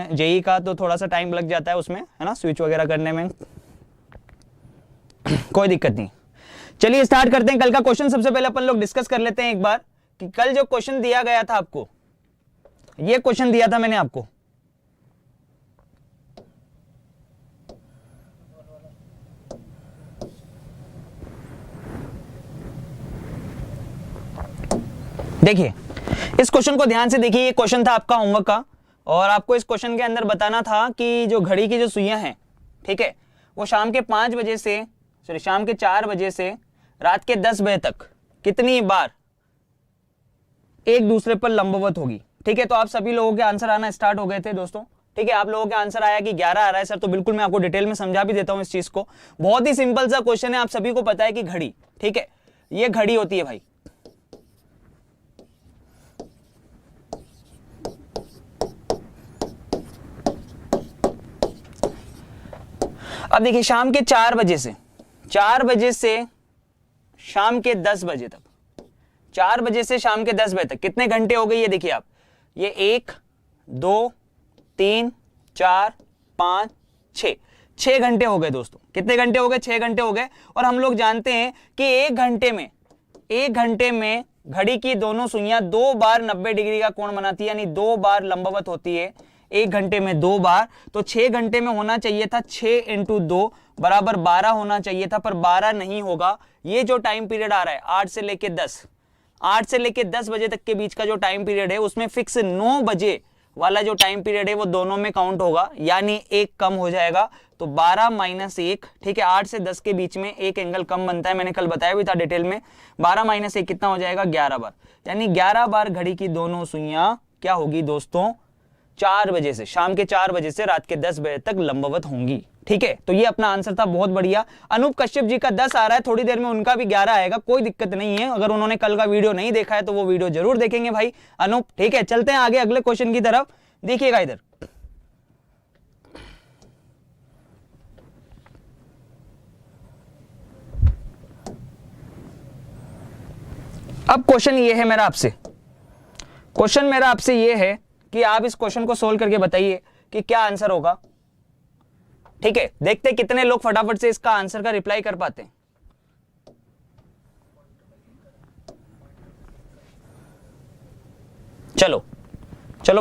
हैं जेई का, तो थोड़ा सा टाइम लग जाता है उसमें, है ना, स्विच वगैरह करने में। कोई दिक्कत नहीं। चलिए स्टार्ट करते हैं कल का क्वेश्चन। सबसे पहले अपन लोग डिस्कस कर लेते हैं एक बार कि कल जो क्वेश्चन दिया गया था आपको, ये क्वेश्चन दिया था मैंने आपको, देखिए इस क्वेश्चन को ध्यान से देखिए। ये क्वेश्चन था आपका होमवर्क का, और आपको इस क्वेश्चन के अंदर बताना था कि जो घड़ी की जो सुइयां हैं, ठीक है, वो शाम के 5 बजे से शाम के 4 बजे से रात के 10 बजे तक कितनी बार एक दूसरे पर लंबवत होगी। ठीक है, तो आप सभी लोगों के आंसर आना स्टार्ट हो गए थे दोस्तों। ठीक है, आप लोगों के आंसर आया कि 11 आ रहा है सर, तो बिल्कुल मैं आपको डिटेल में समझा भी देता हूं इस चीज को। बहुत ही सिंपल सा क्वेश्चन है, आप सभी को पता है कि घड़ी, ठीक है, ये घड़ी होती है भाई। अब देखिए शाम के 4 बजे से शाम के 10 बजे तक, 4 बजे से शाम के 10 बजे तक कितने घंटे हो गए, ये देखिए आप, ये 1 2 3 4 5 6 घंटे हो गए दोस्तों। कितने घंटे हो गए? 6 घंटे हो गए। और हम लोग जानते हैं कि एक घंटे में घड़ी की दोनों सुइयां 2 बार 90 डिग्री का कोण बनाती है, यानी 2 बार लंबवत होती है एक घंटे में 2 बार। तो 6 घंटे में होना चाहिए था 6 × 2 बराबर 12 होना चाहिए था, पर 12 नहीं होगा। ये जो टाइम पीरियड आ रहा है 8 से लेके 10 बजे तक के बीच का जो टाइम पीरियड है, उसमें फिक्स 9 बजे वाला जो टाइम पीरियड है वो दोनों में काउंट होगा, यानी एक कम हो जाएगा। तो 12 - 1, ठीक है, 8 से 10 के बीच में एक एंगल कम बनता है, मैंने कल बताया भी था डिटेल में। 12 - 1 कितना हो जाएगा? 11 बार, यानी 11 बार घड़ी की दोनों सुइयां क्या होगी दोस्तों? 4 बजे से, शाम के 4 बजे से रात के 10 बजे तक लंबवत होंगी। ठीक है, तो ये अपना आंसर था, बहुत बढ़िया। अनूप कश्यप जी का 10 आ रहा है, थोड़ी देर में उनका भी 11 आएगा, कोई दिक्कत नहीं है। अगर उन्होंने कल का वीडियो नहीं देखा है तो वो वीडियो जरूर देखेंगे भाई अनूप। ठीक है, चलते हैं आगे अगले क्वेश्चन की तरफ। देखिएगा इधर, अब क्वेश्चन ये है मेरा आपसे, ये है कि आप इस क्वेश्चन को सोल्व करके बताइए कि क्या आंसर होगा। ठीक है, देखते हैं कितने लोग फटाफट से इसका आंसर का रिप्लाई कर पाते हैं। चलो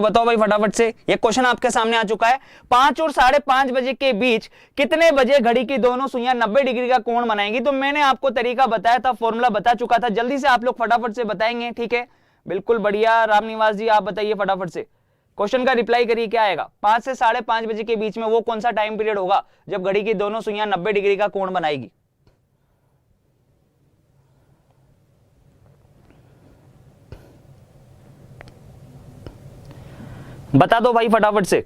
बताओ भाई फटाफट से। ये क्वेश्चन आपके सामने आ चुका है। 5 और 5:30 बजे के बीच कितने बजे घड़ी की दोनों सुइयां 90 डिग्री का कोण बनाएंगी। तो मैंने आपको तरीका बताया था, फॉर्मूला बता चुका था, जल्दी से आप लोग फटाफट से बताएंगे। ठीक है, बिल्कुल बढ़िया। रामनिवास जी आप बताइए फटाफट से, क्वेश्चन का रिप्लाई करिए, क्या आएगा? 5 से 5:30 बजे के बीच में वो कौन सा टाइम पीरियड होगा जब घड़ी की दोनों सुइयां 90 डिग्री का कोण बनाएगी? बता दो भाई फटाफट से।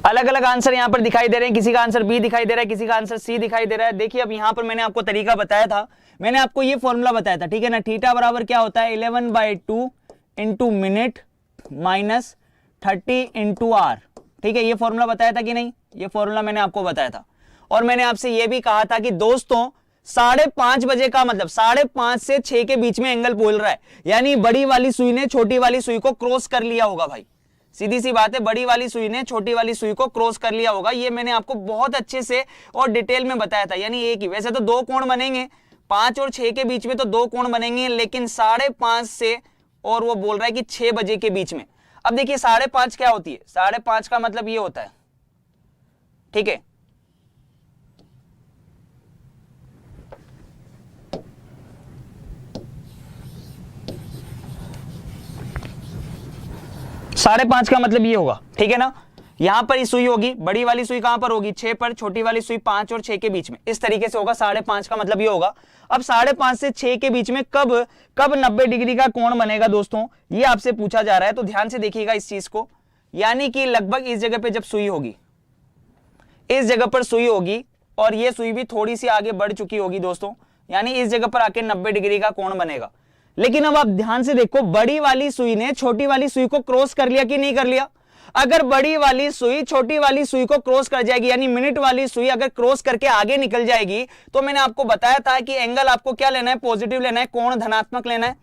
अलग अलग आंसर यहां पर दिखाई दे रहे हैं, किसी का आंसर बी दिखाई दे रहा है, किसी का आंसर सी दिखाई दे रहा है। देखिए अब यहां पर मैंने आपको तरीका बताया था, मैंने आपको ये फॉर्मूला बताया था, ठीक है ना। थीटा बराबर क्या होता है? 11/2 × मिनट माइनस 30 × आर। ठीक है, ये फॉर्मूला बताया था कि नहीं? ये फॉर्मूला मैंने आपको बताया था। और मैंने आपसे यह भी कहा था कि दोस्तों 5:30 बजे का मतलब 5:30 से 6 के बीच में एंगल बोल रहा है, यानी बड़ी वाली सुई ने छोटी वाली सुई को क्रॉस कर लिया होगा भाई। सीधी सी बात है, बड़ी वाली सुई ने छोटी वाली सुई को क्रॉस कर लिया होगा। ये मैंने आपको बहुत अच्छे से और डिटेल में बताया था। यानी एक ही, वैसे तो 2 कोण बनेंगे, 5 और 6 के बीच में तो 2 कोण बनेंगे, लेकिन 5:30 से, और वो बोल रहा है कि 6 बजे के बीच में। अब देखिए 5:30 क्या होती है? 5:30 का मतलब ये होता है, ठीक है, साढ़े 5 का मतलब ये होगा, ठीक है ना। यहां पर सुई होगी, बड़ी वाली सुई कहां पर होगी? 6 पर, छोटी वाली सुई 5 और 6 के बीच में, इस तरीके से होगा। 5:30 का मतलब ये होगा। अब 5:30 से 6 के बीच में कब 90 डिग्री का कोण बनेगा दोस्तों, ये आपसे पूछा जा रहा है। तो ध्यान से देखिएगा इस चीज को, यानी कि लगभग इस जगह पे जब सुई होगी, इस जगह पर सुई होगी, और ये सुई भी थोड़ी सी आगे बढ़ चुकी होगी दोस्तों, यानी इस जगह पर आके 90 डिग्री का कोण बनेगा। लेकिन अब आप ध्यान से देखो, बड़ी वाली सुई ने छोटी वाली सुई को क्रॉस कर लिया कि नहीं कर लिया? अगर बड़ी वाली सुई छोटी वाली सुई को क्रॉस कर जाएगी, यानी मिनट वाली सुई अगर क्रॉस करके आगे निकल जाएगी, तो मैंने आपको बताया था कि एंगल आपको क्या लेना है, पॉजिटिव लेना है, कोण धनात्मक लेना है।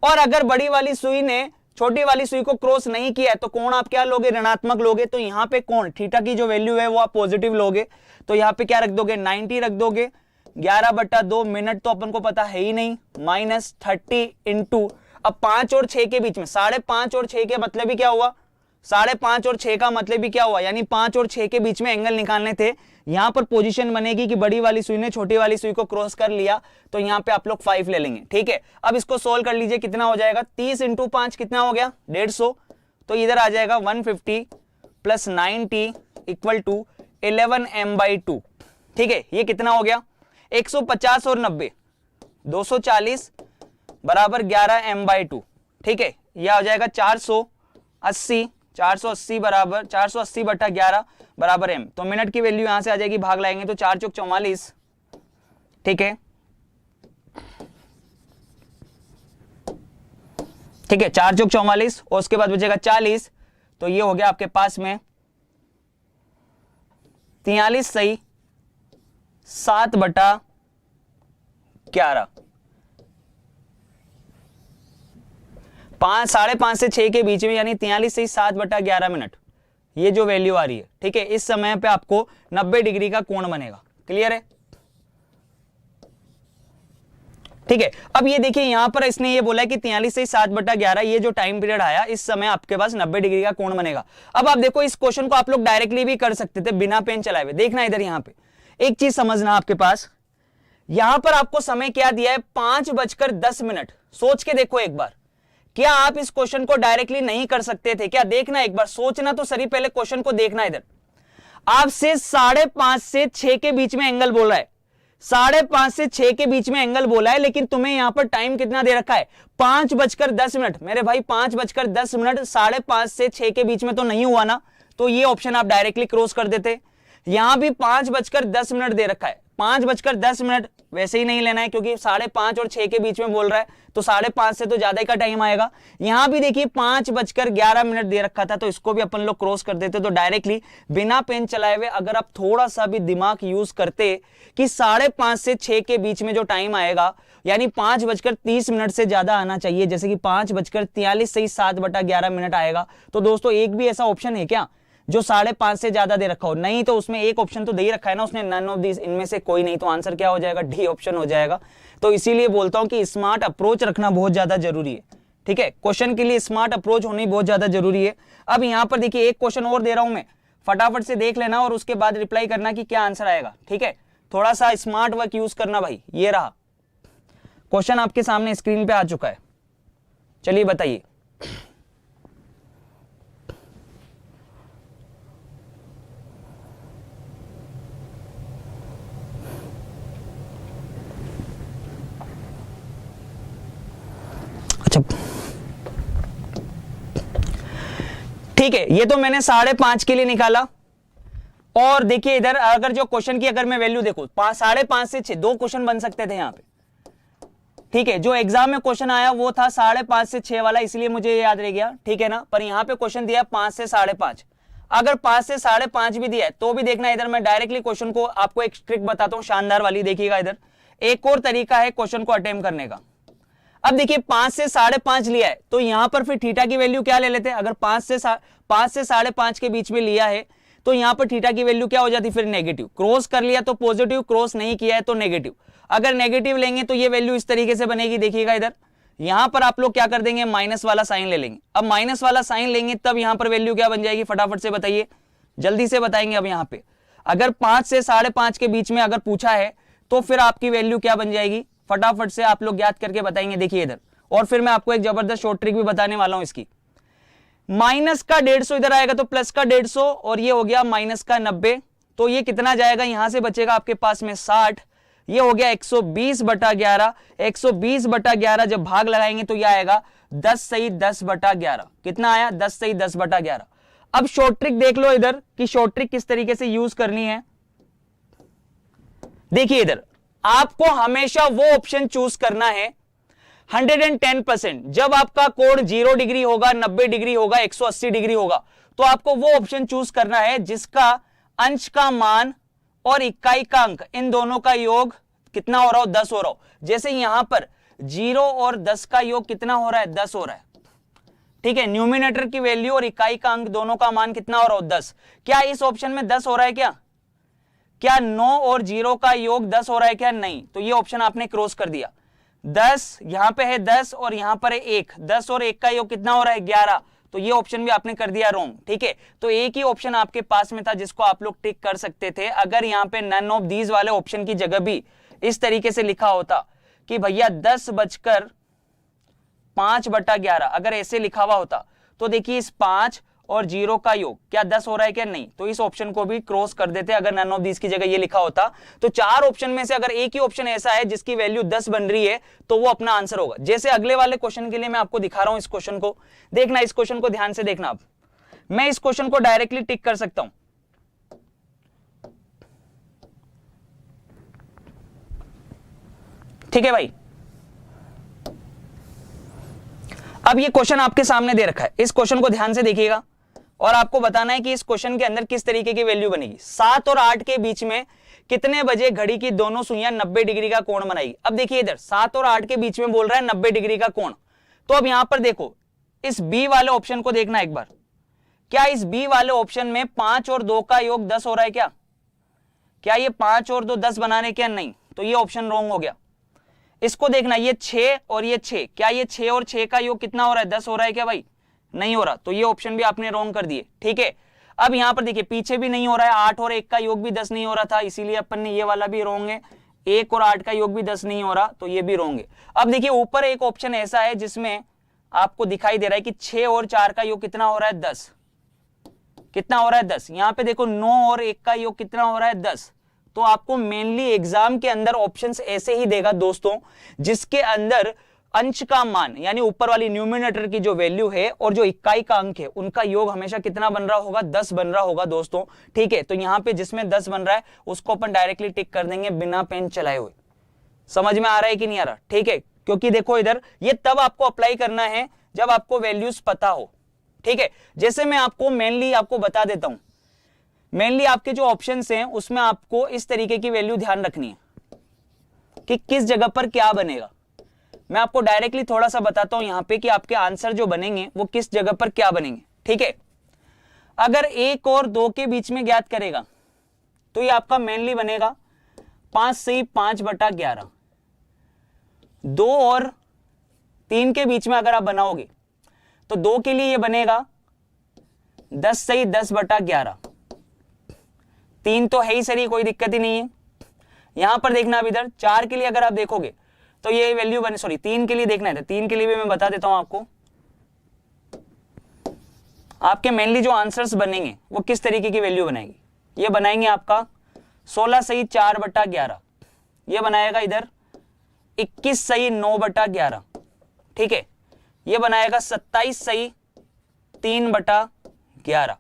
और अगर बड़ी वाली सुई ने छोटी वाली सुई को क्रॉस नहीं किया है तो कोण आप क्या लोगे, ऋणात्मक लोगे। तो यहां पे कोण थीटा की जो वैल्यू है वो आप पॉजिटिव लोगे, तो यहां पे क्या रख दोगे, 90 रख दोगे। 11/2 मिनट तो अपन को पता है ही नहीं, -30 इंटू, अब 5 और 6 के बीच में, 5.5 और 6 के मतलब ही क्या हुआ, 5.5 और 6 का मतलब भी क्या हुआ, यानी 5 और 6 के बीच में एंगल निकालने थे। यहां पर पोजीशन बनेगी कि बड़ी वाली सुई ने छोटी वाली सुई को क्रॉस कर लिया, तो यहां पे आप लोग 5 ले लेंगे। ठीक है, अब इसको सोल्व कर लीजिए, कितना हो जाएगा, 30 इंटू 5 कितना हो गया, 150। तो इधर आ जाएगा 150 प्लस 90 इक्वल टू 11m/2। ठीक है, ये कितना हो गया, 150 और 90 240 बराबर 11m/2। ठीक है, यह हो जाएगा 480 बराबर 480/11 बराबर m। तो मिनट की वैल्यू यहां से आ जाएगी, भाग लाएंगे तो 4 चौक 44। ठीक है, 4 चौक 44 और उसके बाद बचेगा 40, तो ये हो गया आपके पास में 43 सही 7/11। 5.5 से 6 के बीच में, यानी 43 सही 7/11 मिनट, ये जो वैल्यू आ रही है। ठीक है, इस समय पे आपको 90 डिग्री का कोण बनेगा। क्लियर है? ठीक है, अब ये देखिए यहां पर इसने ये बोला है कि 43 से 7/11 ये जो टाइम पीरियड आया, इस समय आपके पास 90 डिग्री का कोण बनेगा। अब आप देखो, इस क्वेश्चन को आप लोग डायरेक्टली भी कर सकते थे बिना पेन चलाए हुए। देखना इधर, यहां पे एक चीज समझना, आपके पास यहां पर आपको समय क्या दिया है, 5:10। सोच के देखो एक बार, क्या आप इस क्वेश्चन को डायरेक्टली नहीं कर सकते थे क्या? देखना एक बार, सोचना तो सही, पहले क्वेश्चन को देखना। इधर आपसे 5:30 से 6 के बीच में एंगल बोला है, 5:30 से 6 के बीच में एंगल बोला है, लेकिन तुम्हें यहां पर टाइम कितना दे रखा है, 5:10। मेरे भाई 5:10, 5:30 से 6 के बीच में तो नहीं हुआ ना, तो ये ऑप्शन आप डायरेक्टली क्रॉस कर देते। यहां भी 5:10 दे रखा है, 5:10 वैसे ही नहीं लेना है, क्योंकि 5:30 और 6 के बीच में बोल रहा है, तो 5:30 से तो ज्यादा ही का टाइम आएगा। यहां भी देखिए 5:11 दे रखा था, तो इसको भी अपन लोग क्रॉस कर देते। तो डायरेक्टली बिना पेन चलाए हुए अगर आप थोड़ा सा भी दिमाग यूज करते कि 5:30 से 6 के बीच में जो टाइम आएगा, यानी 5:30 से ज्यादा आना चाहिए, जैसे कि 5:43 से ही 7/11 मिनट आएगा। तो दोस्तों एक भी ऐसा ऑप्शन है क्या जो 5:30 से ज्यादा दे रखा हो? नहीं, तो उसमें एक ऑप्शन तो दे ही रखा है ना उसने, नन ऑफ दिस, इनमें से कोई नहीं। तो आंसर क्या हो जाएगा, डी ऑप्शन हो जाएगा। तो इसीलिए बोलता हूं कि स्मार्ट अप्रोच रखना बहुत ज्यादा जरूरी है। ठीक है, क्वेश्चन के लिए स्मार्ट अप्रोच होनी बहुत ज्यादा जरूरी है। अब यहां पर देखिए एक क्वेश्चन और दे रहा हूं मैं, फटाफट से देख लेना और उसके बाद रिप्लाई करना कि क्या आंसर आएगा। ठीक है, थोड़ा सा स्मार्ट वर्क यूज करना भाई। ये रहा क्वेश्चन आपके सामने स्क्रीन पे आ चुका है, चलिए बताइए। अच्छा ठीक है, ये तो मैंने 5:30 के लिए निकाला। और देखिए इधर अगर जो क्वेश्चन की अगर मैं वैल्यू देखूं, 5:30 से 6 दो क्वेश्चन बन सकते थे यहां पे। ठीक है, जो एग्जाम में क्वेश्चन आया वो था 5:30 से 6 वाला, इसलिए मुझे ये याद रह गया। ठीक है ना, पर यहां पे क्वेश्चन दिया 5 से 5:30। अगर 5 से 5:30 भी दिया है तो भी देखना, इधर मैं डायरेक्टली क्वेश्चन को आपको एक ट्रिक बताता हूं, शानदार वाली। देखिएगा इधर एक और तरीका है क्वेश्चन को अटेम्प्ट करने का। अब देखिए 5 से 5:30 लिया है, तो यहां पर फिर थीटा की वैल्यू क्या ले लेते हैं। अगर 5 से 5:30 के बीच में लिया है, तो यहां पर थीटा की वैल्यू क्या हो जाती, फिर नेगेटिव। क्रॉस कर लिया तो पॉजिटिव, क्रॉस नहीं किया है तो नेगेटिव। अगर नेगेटिव लेंगे तो ये वैल्यू इस तरीके से बनेगी। देखिएगा इधर, यहां पर आप लोग क्या कर देंगे, माइनस वाला साइन ले लेंगे। अब माइनस वाला साइन लेंगे तब यहां पर वैल्यू क्या बन जाएगी, फटाफट से बताइए, जल्दी से बताएंगे। अब यहां पे अगर 5 से 5:30 के बीच में अगर पूछा है, तो फिर आपकी वैल्यू क्या बन जाएगी, फटाफट से आप लोग याद करके बताएंगे। देखिए इधर, और फिर मैं आपको एक जबरदस्त शॉर्ट ट्रिक भी बताने वाला हूं इसकी। माइनस का 150 इधर आएगा तो प्लस का 150, और ये हो गया माइनस का 90। तो ये कितना जाएगा, यहां से बचेगा आपके पास में 60। ये हो गया 120/11। 120/11 जब भाग लगाएंगे तो ये आएगा 10 सही 10/11। कितना आया, 10 सही 10/11। अब शॉर्ट ट्रिक देख लो इधर कि शॉर्ट ट्रिक किस तरीके से यूज करनी है। देखिए इधर आपको हमेशा वो ऑप्शन चूज करना है, 110%। जब आपका कोण 0 डिग्री होगा, 90 डिग्री होगा, 180 डिग्री होगा, तो आपको वो ऑप्शन चूज करना है जिसका अंश का मान और इकाई का अंक इन दोनों का योग कितना हो रहा हो, 10 हो रहा हो। जैसे यहां पर 0 और 10 का योग कितना हो रहा है, 10 हो रहा है। ठीक है, न्यूमिनेटर की वैल्यू और इकाई का अंक दोनों का मान कितना हो रहा हो, 10। क्या इस ऑप्शन में 10 हो रहा है? क्या 9 और 0 का योग 10 हो रहा है? क्या नहीं। तो ये ऑप्शन आपने क्रॉस कर दिया। 10 यहां पे है 10 और यहां पर है 1, 10 और 1 का योग कितना हो रहा है, 11। तो ये ऑप्शन भी आपने कर दिया रॉन्ग। ठीक है, तो एक ही ऑप्शन आपके पास में था जिसको आप लोग टिक कर सकते थे। अगर यहां पे नन ऑफ दीज वाले ऑप्शन की जगह भी इस तरीके से लिखा होता कि भैया 10:5/11, अगर ऐसे लिखा हुआ होता तो देखिए इस 5 और 0 का योग क्या 10 हो रहा है क्या नहीं, तो इस ऑप्शन को भी क्रॉस कर देते अगर नन ऑफ दिस की जगह ये लिखा होता। तो 4 ऑप्शन में से अगर एक ही ऑप्शन ऐसा है जिसकी वैल्यू 10 बन रही है तो वो अपना आंसर होगा। जैसे अगले वाले क्वेश्चन के लिए मैं आपको दिखा रहा हूं, इस क्वेश्चन को देखना, इस क्वेश्चन को ध्यान से देखना। अब मैं इस क्वेश्चन को डायरेक्टली टिक कर सकता हूं। ठीक है भाई, अब ये क्वेश्चन आपके सामने दे रखा है, इस क्वेश्चन को ध्यान से देखिएगा और आपको बताना है कि इस क्वेश्चन के अंदर किस तरीके की वैल्यू बनेगी। 7 और 8 के बीच में कितने बजे घड़ी की दोनों सुइयां 90 डिग्री का कोण बनाएगी। अब देखिए इधर 7 और 8 के बीच में बोल रहा है 90 डिग्री का कोण। तो अब यहां पर देखो, इस बी वाले ऑप्शन को देखना एक बार। क्या इस बी वाले ऑप्शन में 5 और 2 का योग 10 हो रहा है? क्या ये 5 और 2 10 बनाने क्या नहीं, तो ये ऑप्शन रॉन्ग हो गया। इसको देखना, ये 6 और ये 6, क्या ये 6 और 6 का योग कितना हो रहा है, 10 हो रहा है क्या भाई? नहीं हो रहा, तो ये ऑप्शन भी आपने रॉन्ग कर दिए। ठीक है, अब यहां पर देखिए पीछे भी नहीं हो रहा है, 8 और 1 का योग भी 10 नहीं हो रहा था, इसीलिए अपन ने ये वाला भी रॉन्ग है। 1 और 8 का योग भी 10 नहीं हो रहा, तो ये भी रॉन्ग है। अब देखिए ऊपर एक ऑप्शन ऐसा है जिसमें आपको दिखाई दे रहा है कि 6 और 4 का योग कितना हो रहा है, 10। कितना हो रहा है, 10। यहां पे देखो 9 और 1 का योग कितना हो रहा है, 10। तो आपको मेनली एग्जाम के अंदर ऑप्शंस ऐसे ही देगा दोस्तों, जिसके अंदर अंश का मान यानी ऊपर वाली न्यूमिनेटर की जो वैल्यू है और जो इकाई का अंक है उनका योग हमेशा कितना बन रहा होगा, 10 बन रहा होगा दोस्तों। ठीक है, तो यहां पे जिसमें 10 बन रहा है उसको अपन डायरेक्टली टिक कर देंगे बिना पेन चलाए हुए। समझ में आ रहा है कि नहीं आ रहा? ठीक है, क्योंकि देखो इधर ये तब आपको अप्लाई करना है जब आपको वैल्यूज पता हो। ठीक है, जैसे मैं आपको मेनली आपको बता देता हूं, मेनली आपके जो ऑप्शंस हैं उसमें आपको इस तरीके की वैल्यू ध्यान रखनी है कि किस जगह पर क्या बनेगा। मैं आपको डायरेक्टली थोड़ा सा बताता हूं यहां पे कि आपके आंसर जो बनेंगे वो किस जगह पर क्या बनेंगे। ठीक है, अगर 1 और 2 के बीच में ज्ञात करेगा तो ये आपका मेनली बनेगा 5 से 5/11। 2 और 3 के बीच में अगर आप बनाओगे तो 2 के लिए ये बनेगा 10 से 10/11। 3 तो है ही सही, कोई दिक्कत ही नहीं है। यहां पर देखना अब इधर 4 के लिए अगर आप देखोगे तो ये वैल्यू बने, सॉरी 3 के लिए देखना है, 3 के लिए भी मैं बता देता हूं आपको। आपके मेनली जो आंसर्स बनेंगे वो किस तरीके की वैल्यू बनाएंगे, ये बनाएंगे आपका 16 से 4/11, ये बनाएगा इधर 21 से 9/11। ठीक है, ये बनाएगा 27 से 3/11।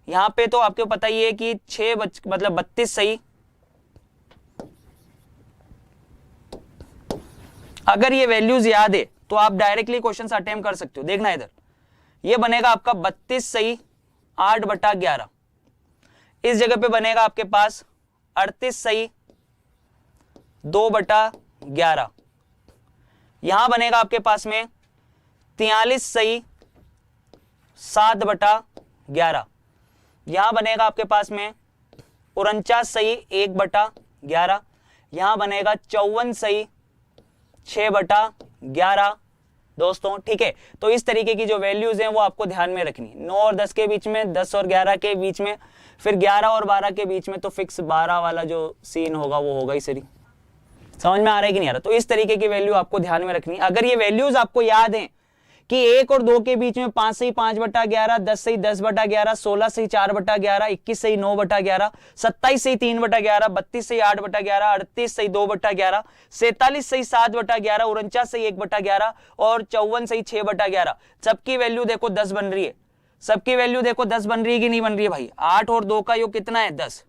यहां पे तो आपको पता ही है कि 32 सही। अगर ये वैल्यूज याद है तो आप डायरेक्टली क्वेश्चन अटेम्प्ट कर सकते हो। देखना इधर, ये बनेगा आपका 32 सही 8/11। इस जगह पे बनेगा आपके पास 38 सही 2/11। यहां बनेगा आपके पास में 43 सही 7/11। यहां बनेगा आपके पास में 49 सही 1/11। यहां बनेगा 54 सही 6/11 दोस्तों। ठीक है, तो इस तरीके की जो वैल्यूज हैं वो आपको ध्यान में रखनी। 9 और 10 के बीच में, 10 और 11 के बीच में, फिर 11 और 12 के बीच में तो फिक्स 12 वाला जो सीन होगा वो होगा ही सही। समझ में आ रहा है कि नहीं आ रहा? तो इस तरीके की वैल्यू आपको ध्यान में रखनी। अगर ये वैल्यूज आपको याद हैं कि 1 और 2 के बीच में 5 से 5/11, 10 से 10/11, 16 से 4/11, 21 से 9/11, 27 से 3/11, 32 से 8/11, 38 से 2/11, 47 से 7/11, 49 से 1/11 और 54 से 6/11, सबकी वैल्यू देखो 10 बन रही है। सबकी वैल्यू देखो 10 बन रही है कि नहीं बन रही है भाई? 8 और 2 का योग कितना है, 10।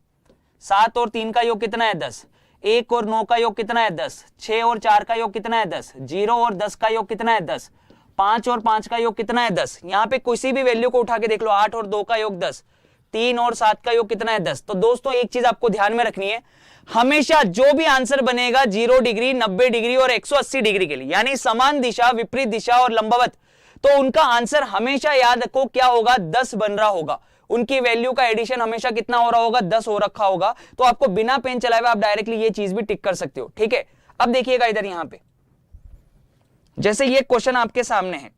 7 और 3 का योग कितना है, 10। 1 और 9 का योग कितना है 10, 6 और 4 का योग कितना है 10, 0 और 10 का योग कितना है 10, 5 और 5 का योग कितना है 10। यहाँ पे किसी भी वैल्यू को उठा के देख लो, 8 और 2 का योग 10, 3 और 7 का योग कितना है 10। तो दोस्तों एक चीज आपको ध्यान में रखनी है, हमेशा जो भी आंसर बनेगा 0 डिग्री, 90 डिग्री और 180 डिग्री के लिए, यानी समान दिशा, विपरीत दिशा और लंबवत, तो उनका आंसर हमेशा याद रखो क्या होगा, 10 बन रहा होगा। उनकी वैल्यू का एडिशन हमेशा कितना हो रहा होगा, 10 हो रखा होगा। तो आपको बिना पेन चलाए आप डायरेक्टली ये चीज भी टिक कर सकते हो, ठीक है। अब देखिएगा इधर, यहां पे जैसे ये क्वेश्चन आपके सामने है,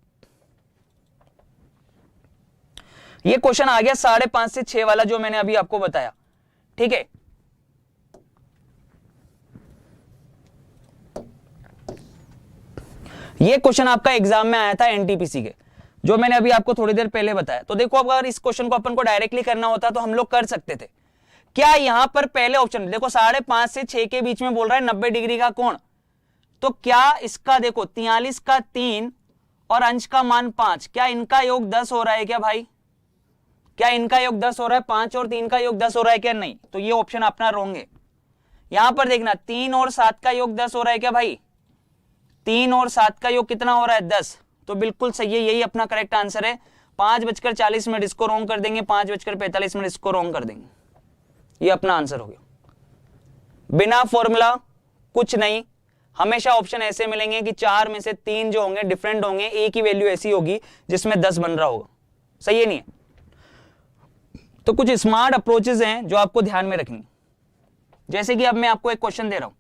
ये क्वेश्चन आ गया 5.5 से 6 वाला जो मैंने अभी आपको बताया, ठीक है। ये क्वेश्चन आपका एग्जाम में आया था एनटीपीसी के, जो मैंने अभी आपको थोड़ी देर पहले बताया। तो देखो अगर इस क्वेश्चन को अपन को डायरेक्टली करना होता तो हम लोग कर सकते थे। क्या यहां पर पहले ऑप्शन देखो 5.5 से 6 के बीच में बोल रहा है 90 डिग्री का कोण, तो क्या इसका देखो 43 का 3 और अंश का मान 5, क्या इनका योग 10 हो रहा है क्या भाई? क्या इनका योग 10 हो रहा है? 5 और 3 का योग 10 हो रहा है क्या? नहीं। तो ये ऑप्शन अपना रॉन्ग है। यहां पर देखना 3 और 7 का योग 10 हो रहा है क्या भाई? 3 और 7 का योग कितना हो रहा है? 10। तो बिल्कुल सही है, यही अपना करेक्ट आंसर है। 5:40 इसको रॉन्ग कर देंगे, 5:45 इसको रॉन्ग कर देंगे, ये अपना आंसर हो गया। बिना फॉर्मूला कुछ नहीं, हमेशा ऑप्शन ऐसे मिलेंगे कि 4 में से 3 जो होंगे डिफरेंट होंगे, एक ही वैल्यू ऐसी होगी जिसमें 10 बन रहा होगा। सही है नहीं है? तो कुछ स्मार्ट अप्रोचेस हैं जो आपको ध्यान में रखनी। जैसे कि अब मैं आपको एक क्वेश्चन दे रहा हूं,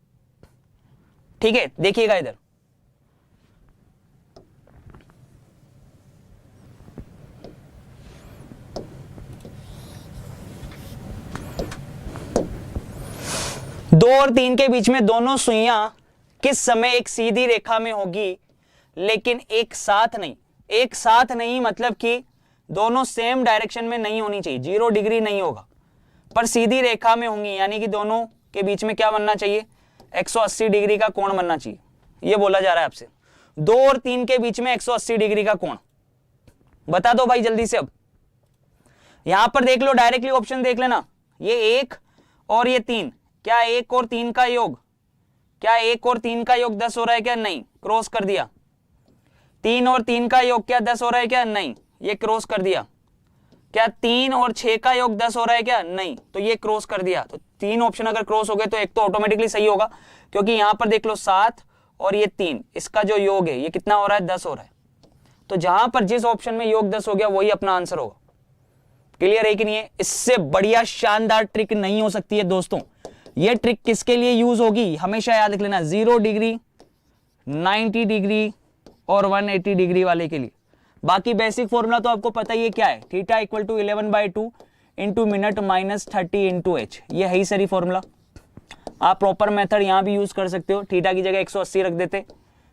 ठीक है, देखिएगा इधर। दो और 3 के बीच में दोनों सुइयां किस समय एक सीधी रेखा में होगी, लेकिन एक साथ नहीं। एक साथ नहीं मतलब कि दोनों सेम डायरेक्शन में नहीं होनी चाहिए, 0 डिग्री नहीं होगा, पर सीधी रेखा में होंगी, यानी कि दोनों के बीच में क्या बनना चाहिए? 180 डिग्री का कोण बनना चाहिए। यह बोला जा रहा है आपसे, 2 और 3 के बीच में 180 डिग्री का कोण। बता दो भाई जल्दी से। अब यहां पर देख लो, डायरेक्टली ऑप्शन देख लेना, ये 1 और ये 3, क्या 1 और 3 का योग, क्या 1 और 3 का योग 10 हो रहा है क्या? नहीं, क्रॉस कर दिया। 3 और 3 का योग क्या 10 हो रहा है क्या? नहीं, ये क्रॉस कर दिया। क्या 3 और 6 का योग 10 हो रहा है क्या? नहीं, तो ये क्रॉस कर दिया। तो 3 ऑप्शन अगर क्रॉस हो गए तो एक तो ऑटोमेटिकली सही होगा, क्योंकि यहां पर देख लो 7 और ये 3, इसका जो योग है ये कितना हो रहा है? 10 हो रहा है। तो जहां पर जिस ऑप्शन में योग 10 हो गया वही अपना आंसर होगा। क्लियर है कि नहीं है? इससे बढ़िया शानदार ट्रिक नहीं हो सकती है दोस्तों। ये ट्रिक किसके लिए यूज होगी हमेशा याद रख लेना, 0 डिग्री, 90 डिग्री और 180 डिग्री वाले के लिए। बाकी बेसिक फॉर्मूला तो आपको पता ही है क्या है, theta equal to 11/2 into minute minus 30 into H. ये है ही सही फॉर्मूला। आप प्रॉपर मेथड यहां भी यूज कर सकते हो, थीटा की जगह 180 रख देते,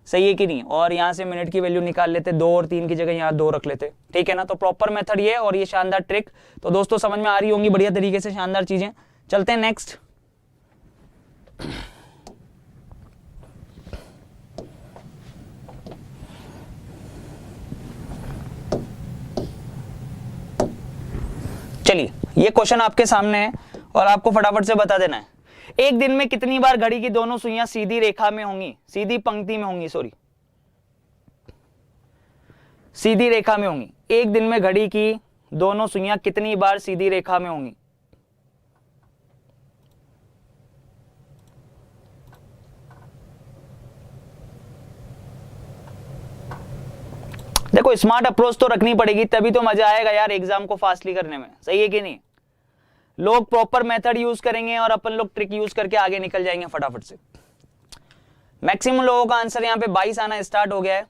सही है कि नहीं, और यहां से मिनट की वैल्यू निकाल लेते, 2 और 3 की जगह यहां 2 रख लेते, ठीक है ना। तो प्रॉपर मेथड ये और ये शानदार ट्रिक तो दोस्तों समझ में आ रही होंगी बढ़िया तरीके से, शानदार चीजें। चलते हैं नेक्स्ट। चलिए, ये क्वेश्चन आपके सामने है और आपको फटाफट से बता देना है, एक दिन में कितनी बार घड़ी की दोनों सुइयां सीधी रेखा में होंगी, सीधी पंक्ति में होंगी, सॉरी सीधी रेखा में होंगी। एक दिन में घड़ी की दोनों सुइयां कितनी बार सीधी रेखा में होंगी? देखो स्मार्ट अप्रोच तो रखनी पड़ेगी, तभी तो मजा आएगा यार एग्जाम को फास्टली करने में, सही है कि नहीं। लोग प्रॉपर मेथड यूज करेंगे और अपन लोग ट्रिक यूज करके आगे निकल जाएंगे फटाफट से। मैक्सिमम लोगों का आंसर यहां पे 22 आना स्टार्ट हो गया है।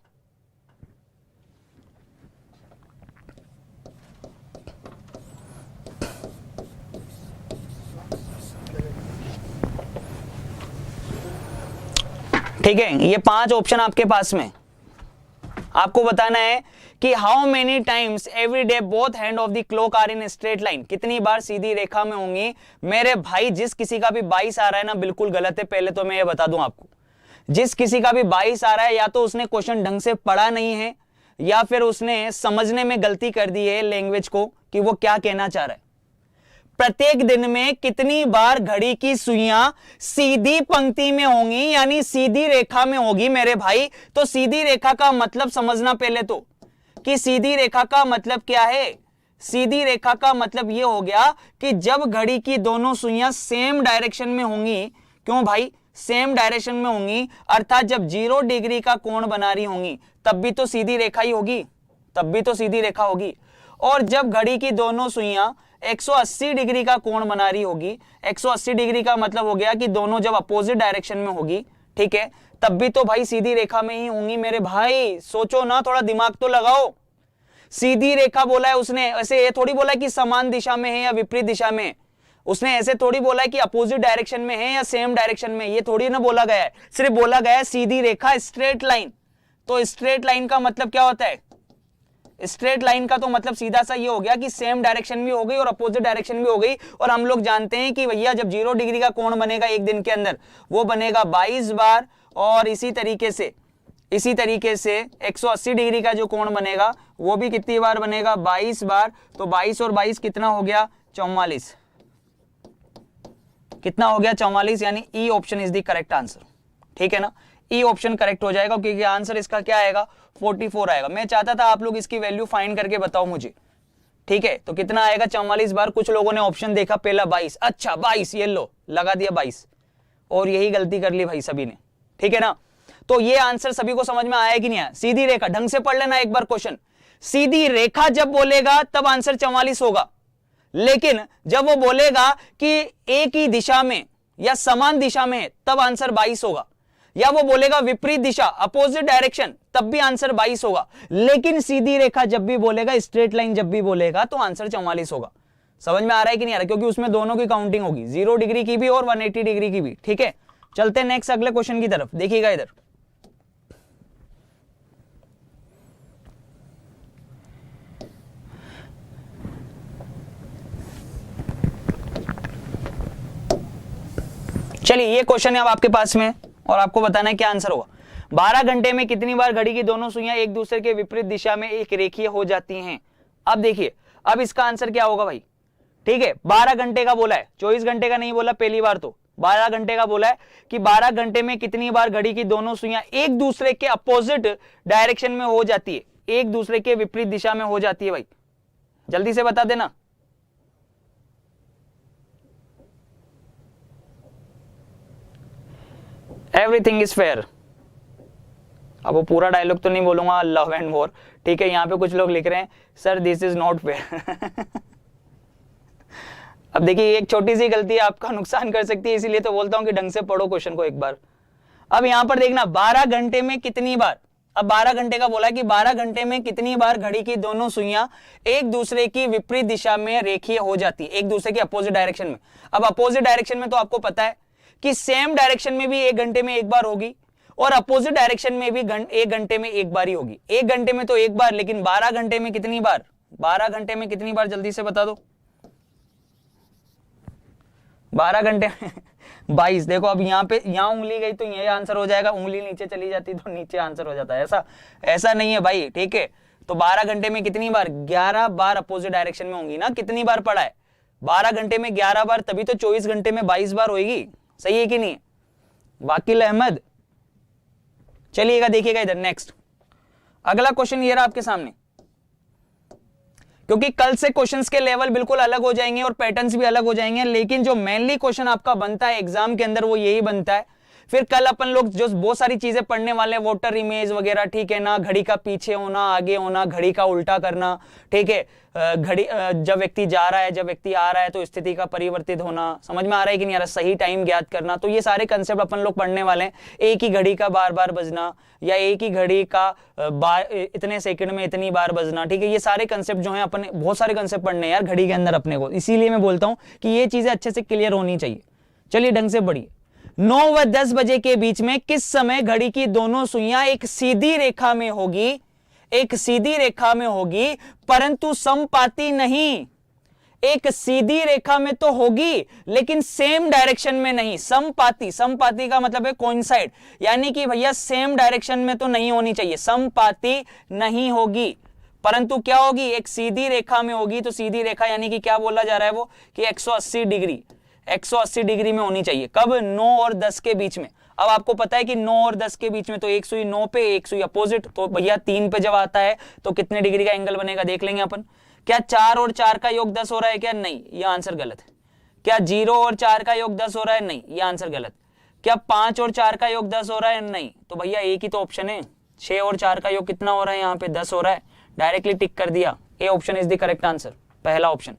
ठीक है, ये 5 ऑप्शन आपके पास में, आपको बताना है कि how many times every day both hand of the clock are in straight line, कितनी बार सीधी रेखा में होंगी। मेरे भाई जिस किसी का भी 22 आ रहा है ना, बिल्कुल गलत है। पहले तो मैं ये बता दूं आपको, जिस किसी का भी 22 आ रहा है या तो उसने क्वेश्चन ढंग से पढ़ा नहीं है या फिर उसने समझने में गलती कर दी है लैंग्वेज को कि वो क्या कहना चाह रहा है। प्रत्येक दिन में कितनी बार घड़ी की सुइयां सीधी पंक्ति में होंगी, यानी सीधी रेखा में होगी मेरे भाई। तो सीधी रेखा का मतलब समझना पहले तो, कि सीधी रेखा का मतलब क्या है। सीधी रेखा का मतलब यह हो गया कि जब घड़ी की दोनों सुइयां सेम डायरेक्शन में होंगी, क्यों भाई, सेम डायरेक्शन में होंगी, अर्थात जब 0 डिग्री का कोण बना रही होंगी, तब भी तो सीधी रेखा ही होगी, तब भी तो सीधी रेखा होगी। और जब घड़ी की दोनों सुइयां 180 डिग्री का कोण बना रही होगी, 180 डिग्री का मतलब हो गया कि दोनों जब अपोजिट डायरेक्शन में होगी, ठीक है, तब भी तो भाई सीधी रेखा में ही होंगी मेरे भाई। सोचो ना, थोड़ा दिमाग तो लगाओ। सीधी रेखा बोला है उसने, ऐसे ये थोड़ी बोला है कि समान दिशा में है या विपरीत दिशा में, उसने ऐसे थोड़ी बोला है कि अपोजिट डायरेक्शन में है या सेम डायरेक्शन में, ये थोड़ी ना बोला गया है। सिर्फ बोला गया है सीधी रेखा, स्ट्रेट लाइन। तो स्ट्रेट लाइन का मतलब क्या होता है, स्ट्रेट लाइन का तो मतलब सीधा सा ये हो गया कि सेम डायरेक्शन भी हो गई और अपोजिट डायरेक्शन भी हो गई। और हम लोग जानते हैं कि भैया जब 0 डिग्री का कोण बनेगा एक दिन के अंदर, वो बनेगा 22 बार, और इसी तरीके से 180 डिग्री का जो कोण बनेगा वो भी कितनी बार बनेगा, 22 बार। तो 22 और 22 कितना हो गया, 44। कितना हो गया, 44, यानी E option is the correct answer. ठीक है ना, ई ऑप्शन करेक्ट हो जाएगा, क्योंकि आंसर इसका क्या आएगा, 44 आएगा। मैं चाहता था आप लोग इसकी वैल्यू फाइंड करके बताओ मुझे। ठीक है, तो कितना आएगा, 44 बार। कुछ लोगों ने ऑप्शन देखा पहला 22, अच्छा 22, ये लो लगा दिया 22, और यही गलती कर ली भाई सभी ने। ठीक है ना, तो ये आंसर सभी को समझ में आया कि नहीं आया। सीधी रेखा, ढंग से पढ़ लेना एक बार क्वेश्चन। सीधी रेखा जब बोलेगा तब आंसर 44 होगा, लेकिन जब वो बोलेगा कि एक ही दिशा में या समान दिशा में है, तब आंसर 22 होगा। या वो बोलेगा विपरीत दिशा, अपोजिट डायरेक्शन, तब भी आंसर 22 होगा। लेकिन सीधी रेखा जब भी बोलेगा, स्ट्रेट लाइन जब भी बोलेगा, तो आंसर 44 होगा। समझ में आ रहा है कि नहीं आ रहा, क्योंकि उसमें दोनों की काउंटिंग होगी, 0 डिग्री की भी और 180 डिग्री की भी। ठीक है, चलते नेक्स्ट अगले क्वेश्चन की तरफ। देखिएगा इधर, चलिए ये क्वेश्चन है अब आपके पास में, और आपको बताना है क्या आंसर होगा। 12 घंटे में कितनी बार घड़ी की दोनों सुइयां एक दूसरे के विपरीत दिशा में एक रेखीय हो जाती हैं। अब देखिए, अब इसका आंसर क्या होगा भाई। ठीक है, 12 घंटे का बोला है, 24 घंटे का नहीं बोला पहली बार, तो 12 घंटे का बोला है कि 12 घंटे में कितनी बार घड़ी की दोनों सुइयां एक दूसरे के अपोजिट डायरेक्शन में हो जाती है, एक दूसरे के विपरीत दिशा में हो जाती है। भाई जल्दी से बता देना। Everything is fair. अब वो पूरा डायलॉग तो नहीं बोलूंगा, लव एंड वॉर। ठीक है, यहां पे कुछ लोग लिख रहे हैं sir this is not fair. अब देखिए, एक छोटी सी गलती आपका नुकसान कर सकती है, इसीलिए तो बोलता हूं कि ढंग से पढ़ो क्वेश्चन को एक बार। अब यहां पर देखना, 12 घंटे में कितनी बार, अब 12 घंटे का बोला कि 12 घंटे में कितनी बार घड़ी की दोनों सुइयां एक दूसरे की विपरीत दिशा में रेखीय हो जाती है, एक दूसरे के अपोजिट डायरेक्शन में। अब अपोजिट डायरेक्शन में तो आपको पता है कि सेम डायरेक्शन में भी 1 घंटे में एक बार होगी, और अपोजिट डायरेक्शन में भी 1 घंटे में एक बार ही होगी। 1 घंटे में तो एक बार, लेकिन 12 घंटे में कितनी बार, 12 घंटे में कितनी बार, जल्दी से बता दो। 12 घंटे में 22। देखो अब यहाँ पे, यहाँ उंगली गई तो ये आंसर हो जाएगा, उंगली नीचे चली जाती तो नीचे आंसर हो जाता है। ऐसा नहीं है भाई। ठीक है, तो 12 घंटे में कितनी बार, 11 बार अपोजिट डायरेक्शन में होंगी ना। कितनी बार पढ़ा है, 12 घंटे में 11 बार, तभी तो 24 घंटे में 22 बार होगी। सही है कि नहीं, वाकिल अहमद। चलिएगा देखिएगा इधर, नेक्स्ट अगला क्वेश्चन ये रहा आपके सामने। क्योंकि कल से क्वेश्चंस के लेवल बिल्कुल अलग हो जाएंगे और पैटर्न्स भी अलग हो जाएंगे, लेकिन जो मेनली क्वेश्चन आपका बनता है एग्जाम के अंदर वो यही बनता है। फिर कल अपन लोग जो बहुत सारी चीजें पढ़ने वाले हैं, वाटर इमेज वगैरह, ठीक है ना, घड़ी का पीछे होना, आगे होना, घड़ी का उल्टा करना, ठीक है, घड़ी जब व्यक्ति जा रहा है, जब व्यक्ति आ रहा है तो स्थिति का परिवर्तित होना, समझ में आ रहा है कि नहीं आ रहा, सही टाइम ज्ञात करना, तो ये सारे कंसेप्ट अपन लोग पढ़ने वाले हैं। एक ही घड़ी का बार बार बजना, या एक ही घड़ी का इतने सेकंड में इतनी बार बजना, ठीक है, ये सारे कंसेप्ट जो है अपन बहुत सारे कंसेप्ट पढ़ने हैं यार घड़ी के अंदर अपने को, इसीलिए मैं बोलता हूं कि ये चीजें अच्छे से क्लियर होनी चाहिए। चलिए ढंग से पढ़िए। 9 व 10 बजे के बीच में किस समय घड़ी की दोनों सुइयां एक सीधी रेखा में होगी, एक सीधी रेखा में होगी परंतु समपाती नहीं। एक सीधी रेखा में तो होगी लेकिन सेम डायरेक्शन में नहीं। समपाती, समपाती का मतलब है कोइंसाइड, यानी कि भैया सेम डायरेक्शन में तो नहीं होनी चाहिए, समपाती नहीं होगी, परंतु क्या होगी, एक सीधी रेखा में होगी। तो सीधी रेखा यानी कि क्या बोला जा रहा है वो, कि 180 डिग्री, 180 डिग्री में होनी चाहिए। कब, 9 और 10 के बीच में। अब आपको पता है कि 9 और 10 के बीच में, तो एक सुई 9 पे, एक सुई अपोजिट, तो भैया 3 पे जब आता है तो कितने डिग्री का एंगल बनेगा देख लेंगे अपन। क्या 4 और 4 का योग 10 हो रहा है क्या, नहीं, ये आंसर गलत है। क्या 0 और 4 का योग 10 हो रहा है, नहीं, ये आंसर गलत। क्या 5 और 4 का योग 10 हो रहा है, नहीं, तो भैया एक ही तो ऑप्शन है, 6 और 4 का योग कितना हो रहा है, यहाँ पे 10 हो रहा है, डायरेक्टली टिक कर दिया, A option is the correct answer, पहला ऑप्शन।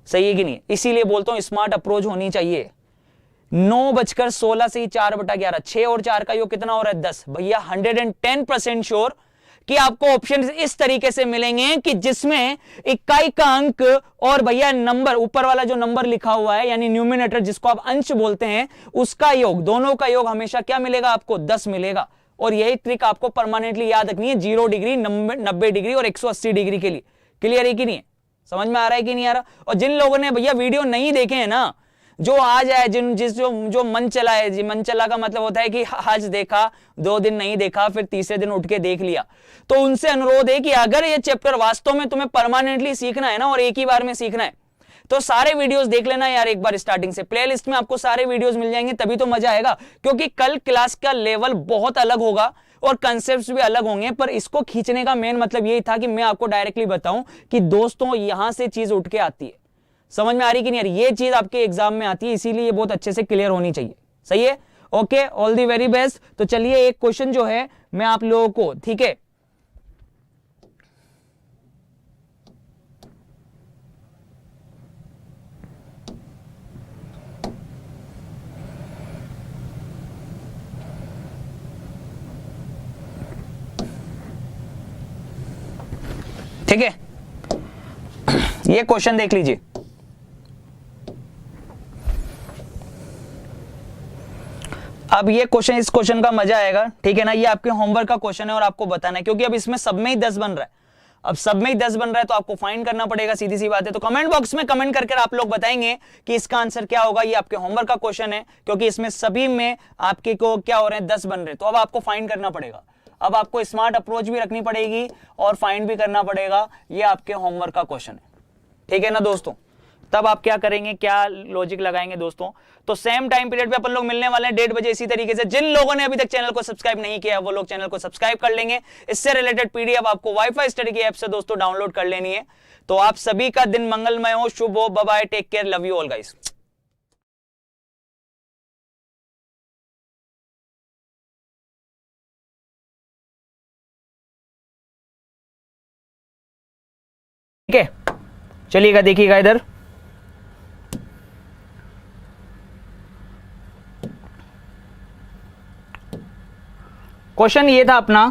सही है कि नहीं, इसीलिए बोलता हूं स्मार्ट अप्रोच होनी चाहिए। 9:16 से ही 4/11, 6 और 4 का योग कितना हो रहा है, 10। भैया 110% श्योर कि आपको ऑप्शन इस तरीके से मिलेंगे कि जिसमें इकाई का अंक और भैया नंबर, ऊपर वाला जो नंबर लिखा हुआ है यानी न्यूमिनेटर जिसको आप अंश बोलते हैं, उसका योग, दोनों का योग हमेशा क्या मिलेगा आपको, 10 मिलेगा। और यही ट्रिक आपको परमानेंटली याद रखनी है 0 डिग्री, 90 डिग्री और 180 डिग्री के लिए। क्लियर है कि नहीं है, समझ में आ रहा है कि नहीं आ रहा। और जिन लोगों ने भैया वीडियो नहीं देखे हैं ना, जो आज है, जो मन चला है जी, मन चला का मतलब होता है कि आज देखा, 2 दिन नहीं देखा, फिर तीसरे दिन उठ के देख लिया, तो उनसे अनुरोध है कि अगर ये चैप्टर वास्तव में तुम्हें परमानेंटली सीखना है ना और एक ही बार में सीखना है, तो सारे वीडियोस देख लेना यार एक बार स्टार्टिंग से। प्लेलिस्ट में आपको सारे वीडियोस मिल जाएंगे, तभी तो मजा आएगा, क्योंकि कल क्लास का लेवल बहुत अलग होगा और कंसेप्ट्स भी अलग होंगे। पर इसको खींचने का मेन मतलब यही था कि मैं आपको डायरेक्टली बताऊं कि दोस्तों यहां से चीज उठ के आती है। समझ में आ रही कि नहीं आ रही, ये चीज आपके एग्जाम में आती है, इसीलिए ये बहुत अच्छे से क्लियर होनी चाहिए। सही है, okay, all the very best. तो चलिए एक क्वेश्चन जो है मैं आप लोगों को, ठीक है, ठीक है, ये क्वेश्चन देख लीजिए। अब ये क्वेश्चन, इस क्वेश्चन का मजा आएगा, ठीक है ना। ये आपके होमवर्क का क्वेश्चन है और आपको बताना है, क्योंकि अब इसमें सब में ही 10 बन रहा है। अब सब में ही 10 बन रहा है तो आपको फाइंड करना पड़ेगा, सीधी सी बात है। तो कमेंट बॉक्स में कमेंट करके आप लोग बताएंगे कि इसका आंसर क्या होगा। ये आपके होमवर्क का क्वेश्चन है, क्योंकि इसमें सभी में आपके को क्या हो रहे हैं, 10 बन रहे हैं। तो अब आपको फाइंड करना पड़ेगा, अब आपको स्मार्ट अप्रोच भी रखनी पड़ेगी और फाइंड भी करना पड़ेगा। ये आपके होमवर्क का क्वेश्चन है, ठीक है ना दोस्तों। तब आप क्या करेंगे, क्या लॉजिक लगाएंगे दोस्तों। तो सेम टाइम पीरियड पे अपन लोग मिलने वाले हैं 1:30 बजे इसी तरीके से। जिन लोगों ने अभी तक चैनल को सब्सक्राइब नहीं किया वो लोग चैनल को सब्सक्राइब कर लेंगे। इससे रिलेटेड पीडीएफ आपको वाईफाई स्टडी की ऐप से दोस्तों डाउनलोड कर लेनी है। तो आप सभी का दिन मंगलमय हो, शुभ हो, bye bye, take care, love you all guys. ठीक है, चलिएगा देखिएगा इधर। क्वेश्चन ये था अपना,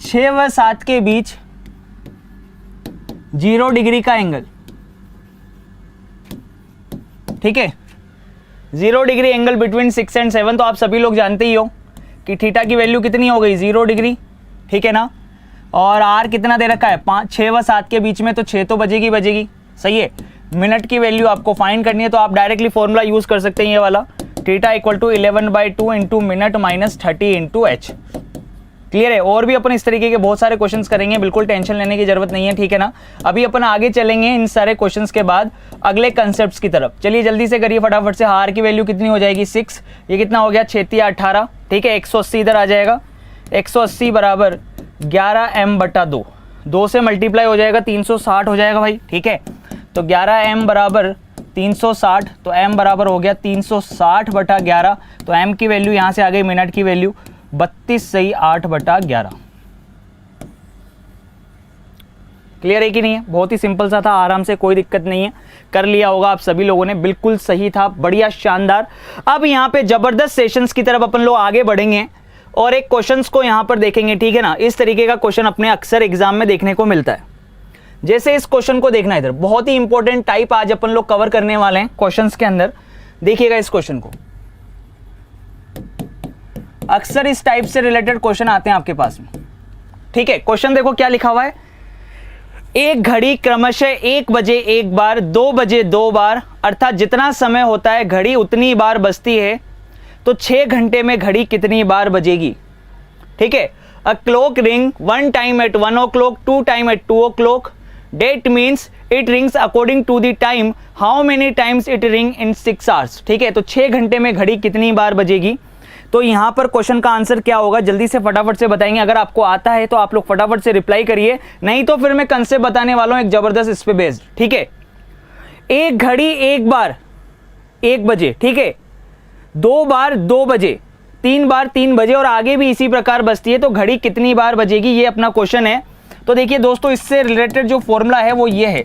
छह व 7 के बीच 0 डिग्री का एंगल, ठीक है, 0 डिग्री एंगल बिटवीन 6 एंड 7। तो आप सभी लोग जानते ही हो कि थीटा की वैल्यू कितनी हो गई, 0 डिग्री, ठीक है ना। और आर कितना दे रखा है, 6 व 7 के बीच में, तो 6 तो बजेगी। सही है, मिनट की वैल्यू आपको फाइंड करनी है, तो आप डायरेक्टली फॉर्मूला यूज कर सकते हैं ये वाला, theta equal to 11/2 into minute minus 30 into H. Clear है। और भी अपन इस तरीके के बहुत सारे क्वेश्चंस करेंगे, बिल्कुल टेंशन लेने की जरूरत नहीं है, ठीक है ना। अभी अपन आगे चलेंगे इन सारे क्वेश्चंस के बाद अगले कंसेप्ट्स की तरफ। चलिए जल्दी से करिए फटाफट से। आर की वैल्यू कितनी हो जाएगी, 6, ये कितना हो गया, 6 या 18, ठीक है। 180 इधर आ जाएगा, 180 बराबर 11m/2, 2 से मल्टीप्लाई हो जाएगा, 360 हो जाएगा भाई, ठीक है। तो 11m बराबर 360, तो m बराबर हो गया 360/11। तो m की वैल्यू यहाँ से आ गई, मिनट की वैल्यू 32 सही 8/11। क्लियर है कि नहीं है, बहुत ही सिंपल सा था, आराम से, कोई दिक्कत नहीं है, कर लिया होगा आप सभी लोगों ने, बिल्कुल सही था, बढ़िया शानदार। अब यहाँ पे जबरदस्त सेशंस की तरफ अपन लोग आगे बढ़ेंगे और एक क्वेश्चंस को यहाँ पर देखेंगे, ठीक है ना। इस तरीके का क्वेश्चन अपने अक्सर एग्जाम में देखने को मिलता है, जैसे इस क्वेश्चन को देखना, इधर बहुत ही इंपॉर्टेंट टाइप आज अपन लोग कवर करने वाले हैं क्वेश्चंस के अंदर। देखिएगा इस क्वेश्चन को, अक्सर इस टाइप से रिलेटेड क्वेश्चन आते हैं आपके पास में, ठीक है। क्वेश्चन देखो क्या लिखा हुआ है, एक घड़ी क्रमशः 1 बजे एक बार, 2 बजे 2 बार, अर्थात जितना समय होता है घड़ी उतनी बार बजती है। तो 6 घंटे में घड़ी कितनी बार बजेगी? ठीक है, a clock ring 1 time at 1 o'clock, 2 time at 2 o'clock. That means it rings according to the time. How many times it ring in 6 hours? ठीक है, तो 6 घंटे में घड़ी कितनी बार बजेगी? तो यहां पर क्वेश्चन का आंसर क्या होगा, जल्दी से फटाफट से बताएंगे। अगर आपको आता है तो आप लोग फटाफट से रिप्लाई करिए, नहीं तो फिर मैं कंसेप्ट बताने वाला हूं एक जबरदस्त इस पे बेस्ड। ठीक है, एक घड़ी एक बार 1 बजे, ठीक है, 2 बार 2 बजे, 3 बार 3 बजे और आगे भी इसी प्रकार बजती है, तो घड़ी कितनी बार बजेगी, ये अपना क्वेश्चन है। तो देखिए दोस्तों, इससे रिलेटेड जो फॉर्मूला है वो ये है,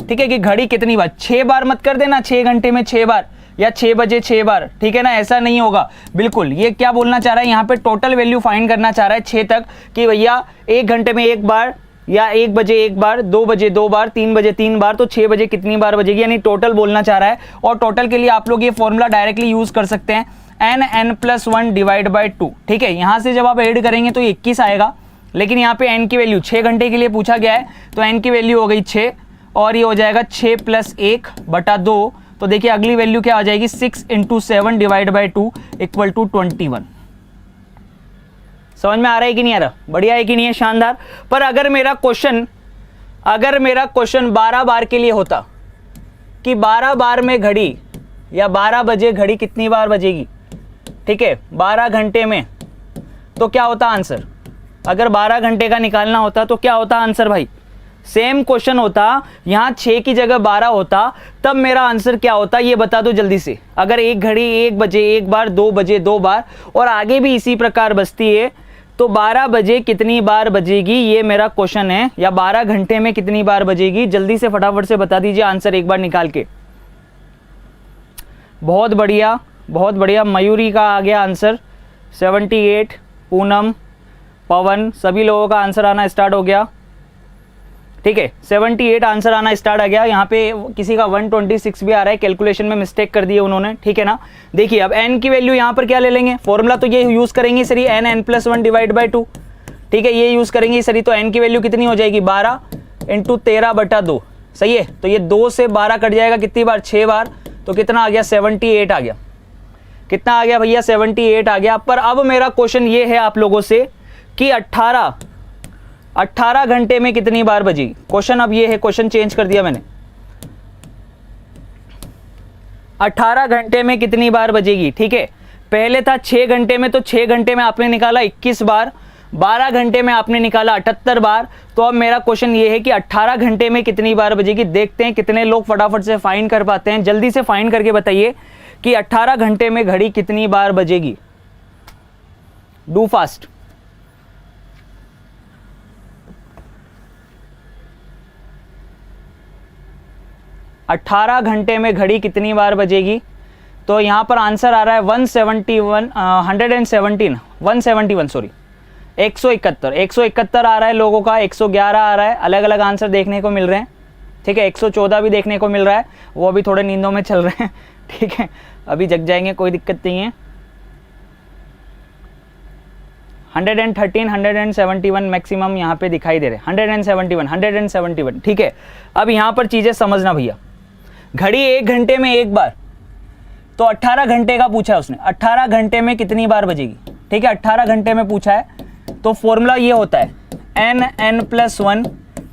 ठीक है, कि घड़ी कितनी बार, 6 बार मत कर देना 6 घंटे में 6 बार या 6 बजे 6 बार, ठीक है ना, ऐसा नहीं होगा बिल्कुल। ये क्या बोलना चाह रहा है, यहाँ पे टोटल वैल्यू फाइंड करना चाह रहा है 6 तक, कि भैया 1 घंटे में 1 बार या 1 बजे 1 बार, 2 बजे 2 बार, 3 बजे 3 बार, तो 6 बजे कितनी बार बजेगी, यानी टोटल बोलना चाह रहा है। और टोटल के लिए आप लोग ये फॉर्मूला डायरेक्टली यूज कर सकते हैं, n+1 डिवाइड बाई 2। ठीक है, यहां से जब आप ऐड करेंगे तो 21 आएगा, लेकिन यहाँ पे n की वैल्यू 6 घंटे के लिए पूछा गया है, तो n की वैल्यू हो गई 6 और ये हो जाएगा 6 + 1 बटा 2। तो देखिए अगली वैल्यू क्या आ जाएगी, 6 × 7 डिवाइड बाई 2 = 21। समझ में आ रहा है कि नहीं आ रहा? बढ़िया है कि नहीं है? शानदार। पर अगर मेरा क्वेश्चन 12 बार के लिए होता कि 12 बार में घड़ी या 12 बजे घड़ी कितनी बार बजेगी, ठीक है, 12 घंटे में, तो क्या होता आंसर? अगर 12 घंटे का निकालना होता तो क्या होता आंसर भाई? सेम क्वेश्चन होता, यहां 6 की जगह 12 होता, तब मेरा आंसर क्या होता ये बता दो जल्दी से। अगर एक घड़ी 1 बजे 1 बार, 2 बजे 2 बार और आगे भी इसी प्रकार बजती है, तो 12 बजे कितनी बार बजेगी, ये मेरा क्वेश्चन है। या 12 घंटे में कितनी बार बजेगी, जल्दी से फटाफट से बता दीजिए आंसर एक बार निकाल के। बहुत बढ़िया, बहुत बढ़िया। मयूरी का आ गया आंसर 78, पूनम, पवन, सभी लोगों का आंसर आना स्टार्ट हो गया। ठीक है, 78 आंसर आना स्टार्ट आ गया। यहाँ पे किसी का 126 भी आ रहा है, कैलकुलेशन में मिस्टेक कर दी है उन्होंने, ठीक है ना। देखिए अब n की वैल्यू यहाँ पर क्या ले लेंगे, फॉर्मूला तो ये यूज करेंगे सरी, n+1 डिवाइड बाई 2, ठीक है, ये यूज करेंगे सरी। तो n की वैल्यू कितनी हो जाएगी, 12 × 13 बटा 2, सही है। तो ये 2 से 12 कट जाएगा कितनी बार, 6 बार, तो कितना आ गया, 78 आ गया। कितना आ गया भैया, 78 आ गया। पर अब मेरा क्वेश्चन ये है आप लोगों से कि 18 घंटे में कितनी बार बजेगी। क्वेश्चन अब ये है, क्वेश्चन चेंज कर दिया मैंने। 18 घंटे में कितनी बार बजेगी, ठीक है। पहले था 6 घंटे में, तो 6 घंटे में आपने निकाला 21 बार, 12 घंटे में आपने निकाला 78 बार। तो अब मेरा क्वेश्चन ये है कि 18 घंटे में कितनी बार बजेगी। देखते हैं कितने लोग फटाफट से फाइंड कर पाते हैं, जल्दी से फाइंड करके बताइए कि 18 घंटे में घड़ी कितनी बार बजेगी। Do fast. अठारह घंटे में घड़ी कितनी बार बजेगी। तो यहां पर आंसर आ रहा है 171 आ रहा है लोगों का, 111 आ रहा है, अलग अलग आंसर देखने को मिल रहे हैं, ठीक है। 114 भी देखने को मिल रहा है, वो अभी थोड़े नींदों में चल रहे हैं, ठीक है, अभी जग जाएंगे, कोई दिक्कत नहीं है। 113, 171 मैक्सिमम यहाँ पे दिखाई दे रहे हैं, 171, ठीक है। अब यहाँ पर चीजें समझना भैया, घड़ी 1 घंटे में 1 बार, तो 18 घंटे का पूछा है उसने, 18 घंटे में कितनी बार बजेगी, ठीक है। 18 घंटे में पूछा है, तो फॉर्मूला ये होता है n+1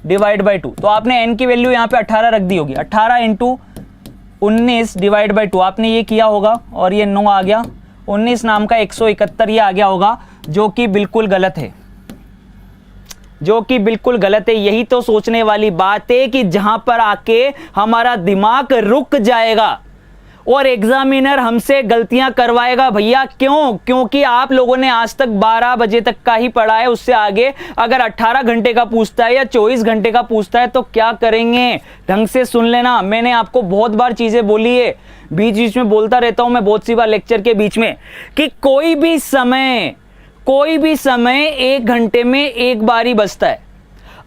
डिवाइड बाई 2। तो आपने n की वैल्यू यहाँ पे 18 रख दी होगी, 18 × 19 डिवाइड बाई 2 आपने ये किया होगा, और ये 9 आ गया, 19 नाम का 171 ये आ गया होगा, जो कि बिल्कुल गलत है, जो कि बिल्कुल गलत है। यही तो सोचने वाली बात है कि जहां पर आके हमारा दिमाग रुक जाएगा और एग्जामिनर हमसे गलतियां करवाएगा भैया। क्यों? क्योंकि आप लोगों ने आज तक 12 बजे तक का ही पढ़ा है, उससे आगे अगर 18 घंटे का पूछता है या 24 घंटे का पूछता है तो क्या करेंगे। ढंग से सुन लेना, मैंने आपको बहुत बार चीजें बोली है, बीच बीच में बोलता रहता हूं मैं बहुत सी बार लेक्चर के बीच में, कि कोई भी समय 1 घंटे में 1 बार ही बजता है।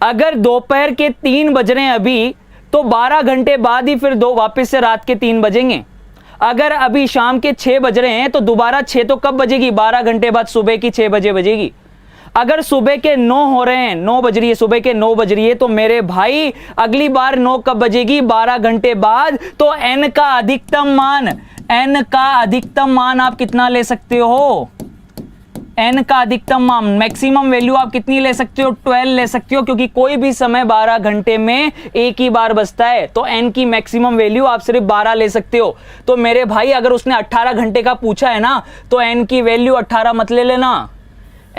अगर दोपहर के 3 बज रहे हैं अभी, तो 12 घंटे बाद ही फिर वापस से रात के 3 बजेंगे। अगर अभी शाम के 6 बज रहे हैं, तो दोबारा 6 तो कब बजेगी, 12 घंटे बाद सुबह की 6 बजे बजेगी। अगर सुबह के 9 हो रहे हैं, 9 बज रही है, सुबह के 9 बज रही है, तो मेरे भाई अगली बार 9 कब बजेगी? 12 घंटे बाद। तो n का अधिकतम मान, n का अधिकतम मान आप कितना ले सकते हो? n का अधिकतम मान, मैक्सिमम वैल्यू आप कितनी ले सकते हो? 12 ले सकते हो, क्योंकि कोई भी समय 12 घंटे में एक ही बार बजता है, तो n की मैक्सिमम वैल्यू आप सिर्फ 12 ले सकते हो। तो मेरे भाई अगर उसने 18 घंटे का पूछा है ना, तो n की वैल्यू 18 मत ले लेना,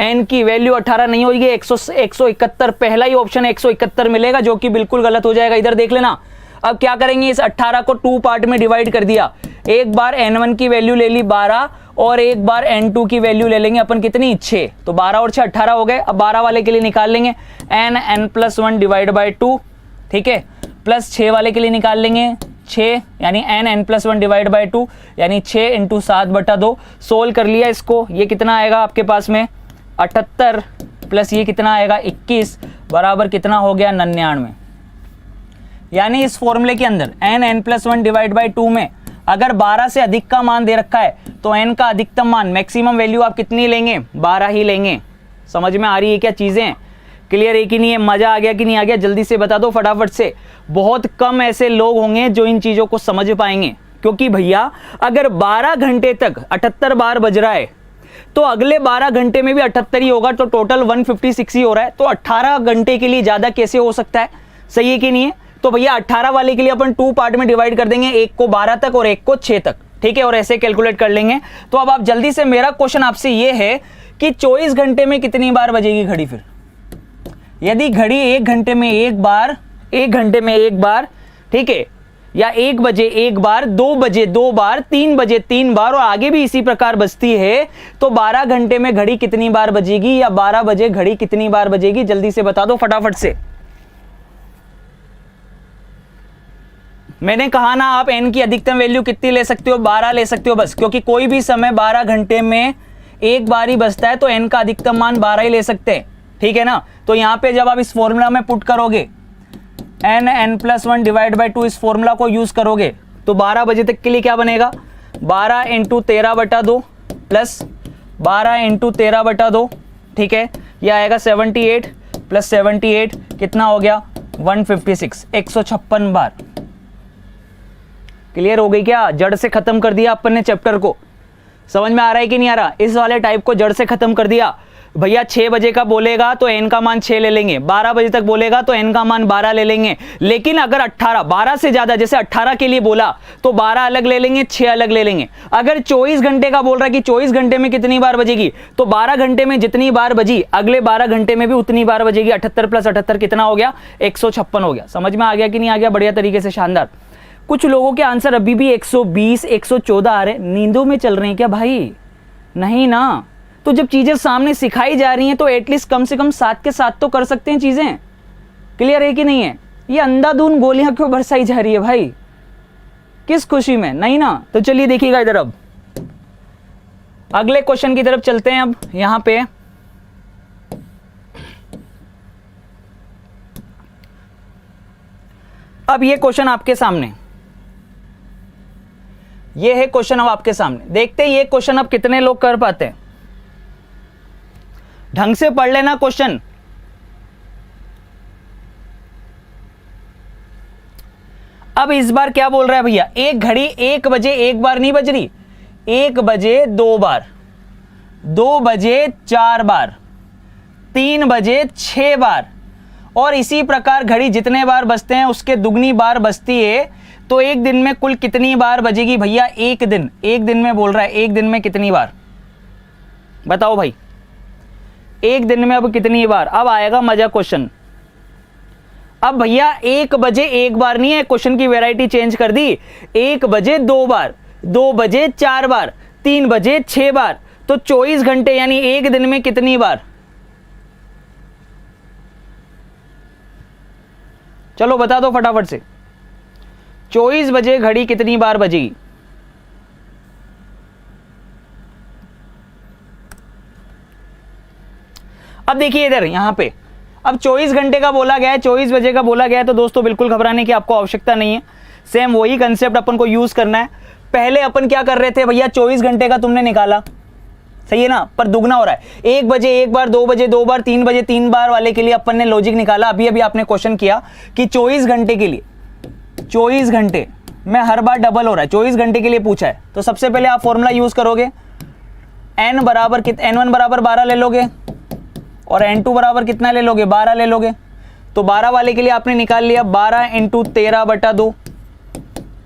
n की वैल्यू 18 नहीं होगी, 171। पहला ही ऑप्शन 171 मिलेगा, जो कि बिल्कुल गलत हो जाएगा। इधर देख लेना। अब क्या करेंगे, इस 18 को 2 पार्ट में डिवाइड कर दिया। एक बार n1 की वैल्यू ले ली 12 और एक बार n2 की वैल्यू ले लेंगे अपन कितनी? 6। तो 12 और 6 18 हो गए। अब 12 वाले के लिए निकाल लेंगे n+1 डिवाइड बाई 2, ठीक है, प्लस 6 वाले के लिए निकाल लेंगे 6, यानी n+1 डिवाइड बाई 2, यानी 6 × 7/2। सोल्व कर लिया इसको, ये कितना आएगा आपके पास में? 78 प्लस ये कितना आएगा? 21 बराबर कितना हो गया? 99। यानी इस फॉर्मूले के अंदर n+1 डिवाइड बाई 2 में अगर 12 से अधिक का मान दे रखा है, तो n का अधिकतम मान, मैक्सिमम वैल्यू आप कितनी लेंगे? 12 ही लेंगे। समझ में आ रही है क्या चीजें? क्लियर है कि नहीं है? मजा आ गया कि नहीं आ गया? जल्दी से बता दो फटाफट से। बहुत कम ऐसे लोग होंगे जो इन चीजों को समझ पाएंगे, क्योंकि भैया अगर 12 घंटे तक 78 बार बज रहा है, तो अगले 12 घंटे में भी 78 ही होगा, तो टोटल 156 ही हो रहा है। तो 18 घंटे के लिए ज्यादा कैसे हो सकता है? सही है कि नहीं है? तो भैया 18 वाले के लिए अपन 2 पार्ट में डिवाइड कर देंगे, एक को 12 तक और एक को 6 तक, ठीक है, और ऐसे कैलकुलेट कर लेंगे। तो अब आप जल्दी से, मेरा क्वेश्चन आपसे ये है कि 24 घंटे में कितनी बार बजेगी घड़ी? फिर यदि घड़ी 1 घंटे में एक बार, 1 घंटे में एक बार, ठीक है, या 1 बजे एक बार, 2 बजे 2 बार, 3 बजे 3 बार और आगे भी इसी प्रकार बजती है, तो 12 घंटे में घड़ी कितनी बार बजेगी, या 12 बजे घड़ी कितनी बार बजेगी? जल्दी से बता दो फटाफट से। मैंने कहा ना, आप n की अधिकतम वैल्यू कितनी ले सकते हो? 12 ले सकते हो बस, क्योंकि कोई भी समय 12 घंटे में एक बार ही बजता है, तो n का अधिकतम मान 12 ही ले सकते हैं, ठीक है ना। तो यहां पे जब आप इस फॉर्मूला में पुट करोगे, n+1 डिवाइड बाई 2, इस फॉर्मूला को यूज करोगे, तो 12 बजे तक के लिए क्या बनेगा? 12 × 13/2 प्लस 12 × 13/2, ठीक है, यह आएगा 78 प्लस 78 कितना हो गया? 156, 156 बार। क्लियर हो गई क्या? जड़ से खत्म कर दिया अपन ने चैप्टर को। समझ में आ रहा है कि नहीं आ रहा? इस वाले टाइप को जड़ से खत्म कर दिया। भैया 6 बजे का बोलेगा तो n का मान 6 ले लेंगे, 12 बजे तक बोलेगा तो n का मान 12 ले लेंगे। लेकिन अगर 18, 12 से ज्यादा, जैसे 18 के लिए बोला तो 12 अलग ले लेंगे, 6 अलग ले लेंगे। अगर 24 घंटे का बोल रहा है कि 24 घंटे में कितनी बार बजेगी, तो 12 घंटे में जितनी बार बजी, अगले 12 घंटे में भी उतनी बार बजेगी। 78 + 78 कितना हो गया? 156 हो गया। समझ में आ गया कि नहीं आ गया? बढ़िया तरीके से, शानदार। कुछ लोगों के आंसर अभी भी 120, 114 आ रहे। नींदों में चल रहे हैं क्या भाई? नहीं ना। तो जब चीजें सामने सिखाई जा रही हैं, तो एटलीस्ट कम से कम 7 के 7 तो कर सकते हैं चीजें। क्लियर है कि नहीं है? ये अंधाधुंध गोलियां क्यों बरसाई जा रही है भाई? किस खुशी में? नहीं ना। तो चलिए देखिएगा इधर, अब अगले क्वेश्चन की तरफ चलते हैं। अब यहां पे अब ये क्वेश्चन आपके सामने, ये है क्वेश्चन अब आपके सामने। देखते हैं ये क्वेश्चन अब कितने लोग कर पाते हैं। ढंग से पढ़ लेना क्वेश्चन। अब इस बार क्या बोल रहा है भैया? एक घड़ी 1 बजे एक बार नहीं बज रही, 1 बजे 2 बार, 2 बजे 4 बार, 3 बजे 6 बार, और इसी प्रकार घड़ी जितने बार बजते हैं उसके दुगनी बार बजती है। तो एक दिन में कुल कितनी बार बजेगी भैया? एक दिन में बोल रहा है, एक दिन में कितनी बार? बताओ भाई, एक दिन में अब कितनी बार? अब आएगा मजा क्वेश्चन। अब भैया 1 बजे एक बार नहीं है, क्वेश्चन की वैरायटी चेंज कर दी। 1 बजे 2 बार, 2 बजे 4 बार, 3 बजे 6 बार, तो 24 घंटे यानी एक दिन में कितनी बार? चलो बता दो फटाफट से। 24 बजे घड़ी कितनी बार बजेगी? अब देखिए इधर यहां पे, अब 24 घंटे का बोला गया है, 24 बजे का बोला गया है, तो दोस्तों बिल्कुल घबराने की आपको आवश्यकता नहीं है। सेम वही कंसेप्ट अपन को यूज करना है। पहले अपन क्या कर रहे थे भैया? 24 घंटे का तुमने निकाला, सही है ना, पर दुगना हो रहा है। 1 बजे 1 बार, 2 बजे 2 बार, 3 बजे 3 बार वाले के लिए अपन ने लॉजिक निकाला। अभी अभी आपने क्वेश्चन किया कि 24 घंटे के लिए, 24 घंटे में हर बार डबल हो रहा है, 24 घंटे के लिए पूछा है। तो सबसे पहले आप फॉर्मूला यूज करोगे, n बराबर n1 बराबर 12 ले लोगे और n2 बराबर कितना ले लोगे, 12 ले लोगे। तो 12 वाले के लिए आपने निकाल लिया 12 × 13/2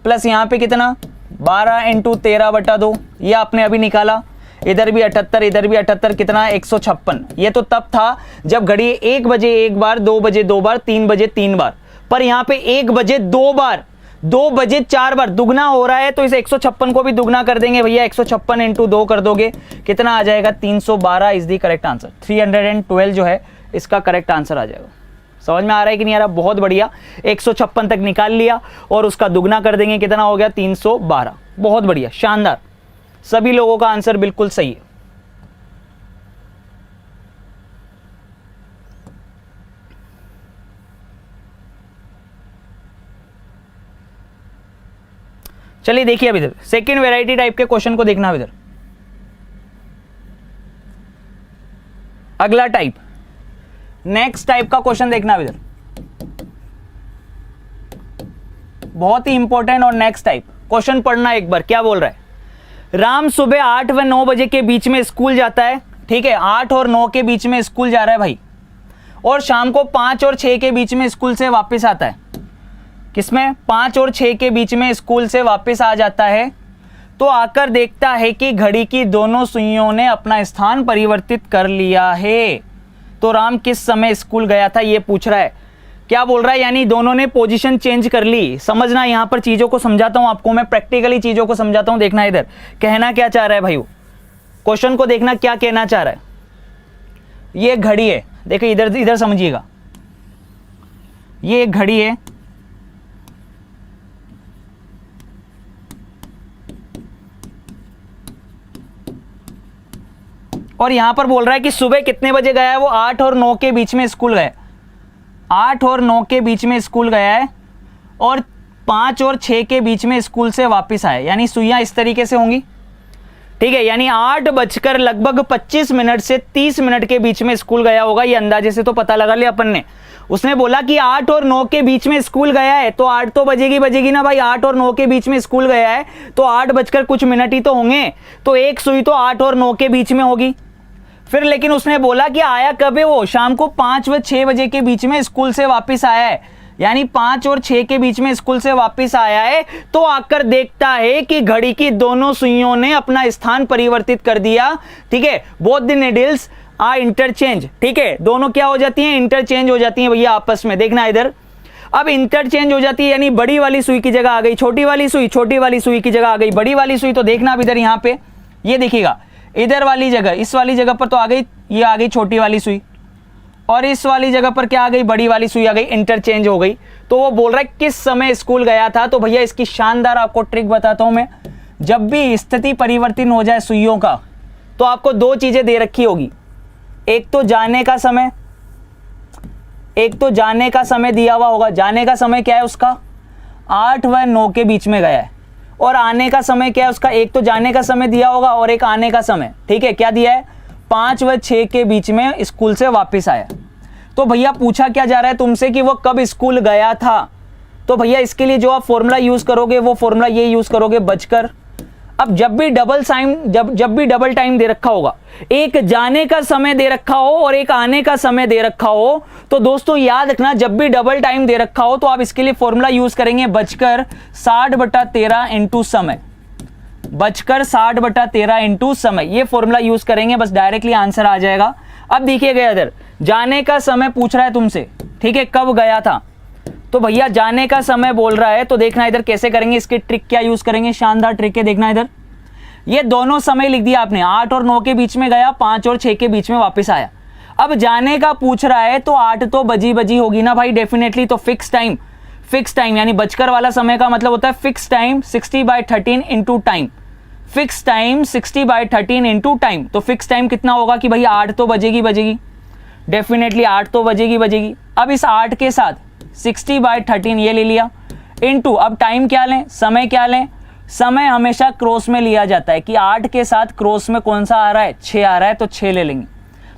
प्लस यहाँ पे कितना 12 × 13/2, ये आपने अभी निकाला। इधर भी 78, इधर भी 78, कितना 156। ये तो तब था जब घड़ी 1 बजे 1 बार, 2 बजे 2 बार, 3 बजे 3 बार, पर यहाँ पे 1 बजे 2 बार, 2 बजे 4 बार दुगना हो रहा है। तो इस 156 को भी दुगना कर देंगे भैया, 156 × 2 कर दोगे, कितना आ जाएगा 312 इज द करेक्ट आंसर। 312 जो है इसका करेक्ट आंसर आ जाएगा। समझ में आ रहा है कि नहीं आ रहा? बहुत बढ़िया, 156 तक निकाल लिया और उसका दुगना कर देंगे, कितना हो गया 312। बहुत बढ़िया, शानदार, सभी लोगों का आंसर बिल्कुल सही है। चलिए देखिए अब इधर सेकंड वैरायटी टाइप के क्वेश्चन को देखना। इधर अगला टाइप, नेक्स्ट टाइप का क्वेश्चन देखना। इधर बहुत ही इंपॉर्टेंट और नेक्स्ट टाइप क्वेश्चन पढ़ना एक बार। क्या बोल रहा है? राम सुबह 8 व 9 बजे के बीच में स्कूल जाता है, ठीक है, 8 और 9 के बीच में स्कूल जा रहा है भाई, और शाम को 5 और 6 के बीच में स्कूल से वापस आता है। किसमें? 5 और 6 के बीच में स्कूल से वापस आ जाता है। तो आकर देखता है कि घड़ी की दोनों सुइयों ने अपना स्थान परिवर्तित कर लिया है। तो राम किस समय स्कूल गया था, ये पूछ रहा है। क्या बोल रहा है? यानी दोनों ने पोजीशन चेंज कर ली। समझना, यहां पर चीजों को समझाता हूं आपको मैं, प्रैक्टिकली चीजों को समझाता हूं। देखना इधर कहना क्या चाह रहा है भाई, क्वेश्चन को देखना क्या कहना चाह रहा है। ये घड़ी है, देखिए इधर इधर समझिएगा, ये एक घड़ी है, और यहां पर बोल रहा है कि सुबह कितने बजे गया है वो, 8 और 9 के बीच में स्कूल गया, 8 और 9 के बीच में स्कूल गया है, और 5 और 6 के बीच में स्कूल से वापस आया। यानी सुइयां इस तरीके से होंगी, ठीक है। यानी 8 बजकर लगभग 25 मिनट से 30 मिनट के बीच में स्कूल गया होगा। ये अंदाजे से तो पता लगा लिया अपन ने। उसने बोला कि 8 और 9 के बीच में स्कूल गया है, तो 8 तो बजेगी ना भाई, 8 और 9 के बीच में स्कूल गया है तो 8 बजकर कुछ मिनट ही तो होंगे, तो एक सुई तो 8 और 9 के बीच में होगी। फिर लेकिन उसने बोला कि आया कब है वो, शाम को 5 व 6 बजे के बीच में स्कूल से वापस आया है। यानी 5 और 6 के बीच में स्कूल से वापस आया है। तो आकर देखता है कि घड़ी की दोनों सुइयों ने अपना स्थान परिवर्तित कर दिया, ठीक है। Both the needles are interchange, ठीक है, दोनों क्या हो जाती हैं, इंटरचेंज हो जाती हैं भैया आपस में। देखना इधर, अब इंटरचेंज हो जाती है, यानी बड़ी वाली सुई की जगह आ गई छोटी वाली सुई, छोटी वाली सुई की जगह आ गई बड़ी वाली सुई। तो देखना अब इधर यहाँ पे ये देखिएगा, इधर वाली जगह, इस वाली जगह पर तो आ गई, ये आ गई छोटी वाली सुई, और इस वाली जगह पर क्या आ गई, बड़ी वाली सुई आ गई, इंटरचेंज हो गई। तो वो बोल रहा है किस समय स्कूल गया था। तो भैया इसकी शानदार आपको ट्रिक बताता हूं मैं। जब भी स्थिति परिवर्तन हो जाए सुइयों का, तो आपको दो चीजें दे रखी होगी, एक तो जाने का समय, एक तो जाने का समय दिया हुआ होगा। जाने का समय क्या है उसका, 8 व 9 के बीच में गया है, और आने का समय क्या है उसका, एक तो जाने का समय दिया होगा और एक आने का समय, ठीक है। क्या दिया है, 5 व 6 के बीच में स्कूल से वापस आया। तो भैया पूछा क्या जा रहा है तुमसे कि वो कब स्कूल गया था। तो भैया इसके लिए जो आप फॉर्मूला यूज करोगे वो फॉर्मूला ये यूज करोगे, बजकर। अब जब भी डबल टाइम दे रखा होगा, एक जाने का समय दे रखा हो और एक आने का समय दे रखा हो, तो दोस्तों याद रखना जब भी डबल टाइम दे रखा हो तो आप इसके लिए फॉर्मूला यूज करेंगे बजकर 60/13 इंटू समय, बजकर 60/13 इंटू समय, ये फॉर्मूला यूज करेंगे, बस डायरेक्टली आंसर आ जाएगा। अब देखिएगा इधर जाने का समय पूछ रहा है तुमसे, ठीक है, कब गया था। तो भैया जाने का समय बोल रहा है, तो देखना इधर कैसे करेंगे, इसकी ट्रिक क्या यूज करेंगे, शानदार ट्रिक है। देखना इधर, ये दोनों समय लिख दिया आपने, 8 और 9 के बीच में गया, 5 और 6 के बीच में वापस आया। अब जाने का पूछ रहा है तो 8 तो बजी होगी ना भाई डेफिनेटली, तो फिक्स टाइम यानी बजकर वाला समय का मतलब होता है fix time 60/13 into time, fix time 60/13 into time. तो फिक्स टाइम कितना होगा कि भाई 8 तो बजेगी, डेफिनेटली 8 तो बजेगी। अब इस 8 के साथ 60/13 ये ले लिया, इंटू अब टाइम क्या लें, समय क्या लें, समय हमेशा क्रॉस में लिया जाता है कि 8 के साथ क्रॉस में कौन सा आ रहा है, 6 आ रहा है, तो 6 ले लेंगे।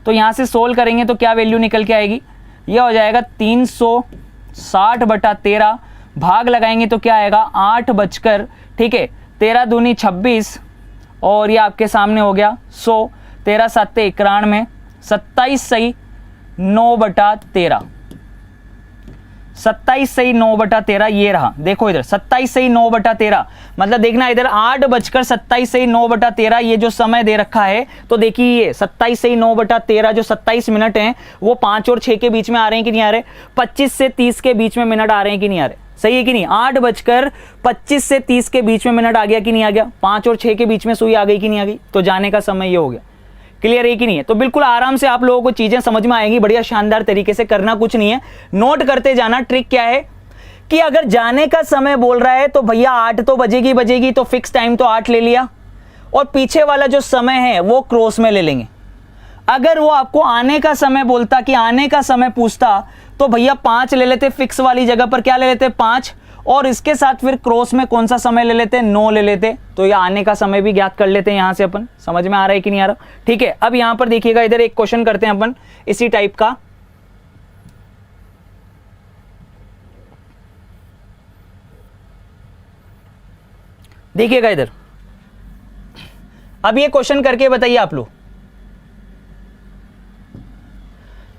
तो यहाँ से सोल्व करेंगे तो क्या वैल्यू निकल के आएगी, यह हो जाएगा 360/13, भाग लगाएंगे तो क्या आएगा 8 बजकर, ठीक है, 13 दूनी 26, और ये आपके सामने हो गया 100, 13 7 91, 27 सही 9/13, 27 सही 9/13, ये रहा, देखो इधर 27 सही 9/13, मतलब देखना इधर 8 बजकर 27 सही 9/13 ये जो समय दे रखा है, तो देखिए ये 27 सही 9/13 जो 27 मिनट हैं वो 5 और 6 के बीच में आ रहे हैं कि नहीं आ रहे, 25 से 30 के बीच में मिनट आ रहे हैं कि नहीं आ रहे, सही है कि नहीं, 8 बजकर 25 से 30 के बीच में मिनट आ गया कि नहीं आ गया, 5 और 6 के बीच में सुई आ गई कि नहीं आ गई, तो जाने का समय ये हो गया। क्लियर है कि नहीं है, तो बिल्कुल आराम से आप लोगों को चीजें समझ में आएंगी, बढ़िया शानदार तरीके से, करना कुछ नहीं है, नोट करते जाना। ट्रिक क्या है कि अगर जाने का समय बोल रहा है तो भैया 8 तो बजेगी, तो फिक्स टाइम तो 8 ले लिया, और पीछे वाला जो समय है वो क्रॉस में ले लेंगे। अगर वो आपको आने का समय बोलता, कि आने का समय पूछता, तो भैया 5 ले लेते, फिक्स वाली जगह पर क्या ले लेते 5, और इसके साथ फिर क्रॉस में कौन सा समय ले लेते 9 ले लेते, तो ये आने का समय भी ज्ञात कर लेते हैं यहां से अपन। समझ में आ रहा है कि नहीं आ रहा, ठीक है। अब यहां पर देखिएगा, इधर एक क्वेश्चन करते हैं अपन इसी टाइप का, देखिएगा इधर, अब ये क्वेश्चन करके बताइए आप लोग,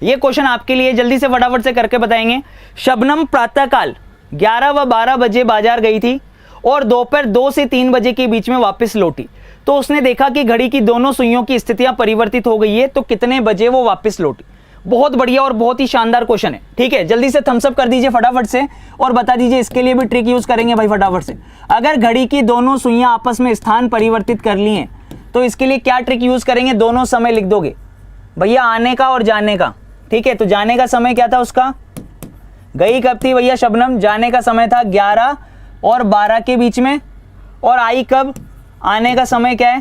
ये क्वेश्चन आपके लिए जल्दी से फटाफट से करके बताएंगे। शबनम प्रातःकाल 11 व 12 बजे बाजार गई थी और दोपहर 2 से 3 बजे के बीच में वापस लौटी, तो उसने देखा कि घड़ी की दोनों सुइयों की स्थितियां परिवर्तित हो गई है, तो कितने बजे वो वापस लौटी। बहुत बढ़िया और बहुत ही शानदार क्वेश्चन है, ठीक है। जल्दी से थम्स अप कर दीजिए फटाफट से और बता दीजिए, इसके लिए भी ट्रिक यूज करेंगे भाई फटाफट से। अगर घड़ी की दोनों सुइयां आपस में स्थान परिवर्तित कर ली हैं तो इसके लिए क्या ट्रिक यूज करेंगे, दोनों समय लिख दोगे भैया, आने का और जाने का, ठीक है। तो जाने का समय क्या था उसका, गई कब थी भैया शबनम, जाने का समय था 11 और 12 के बीच में, और आई कब, आने का समय क्या है,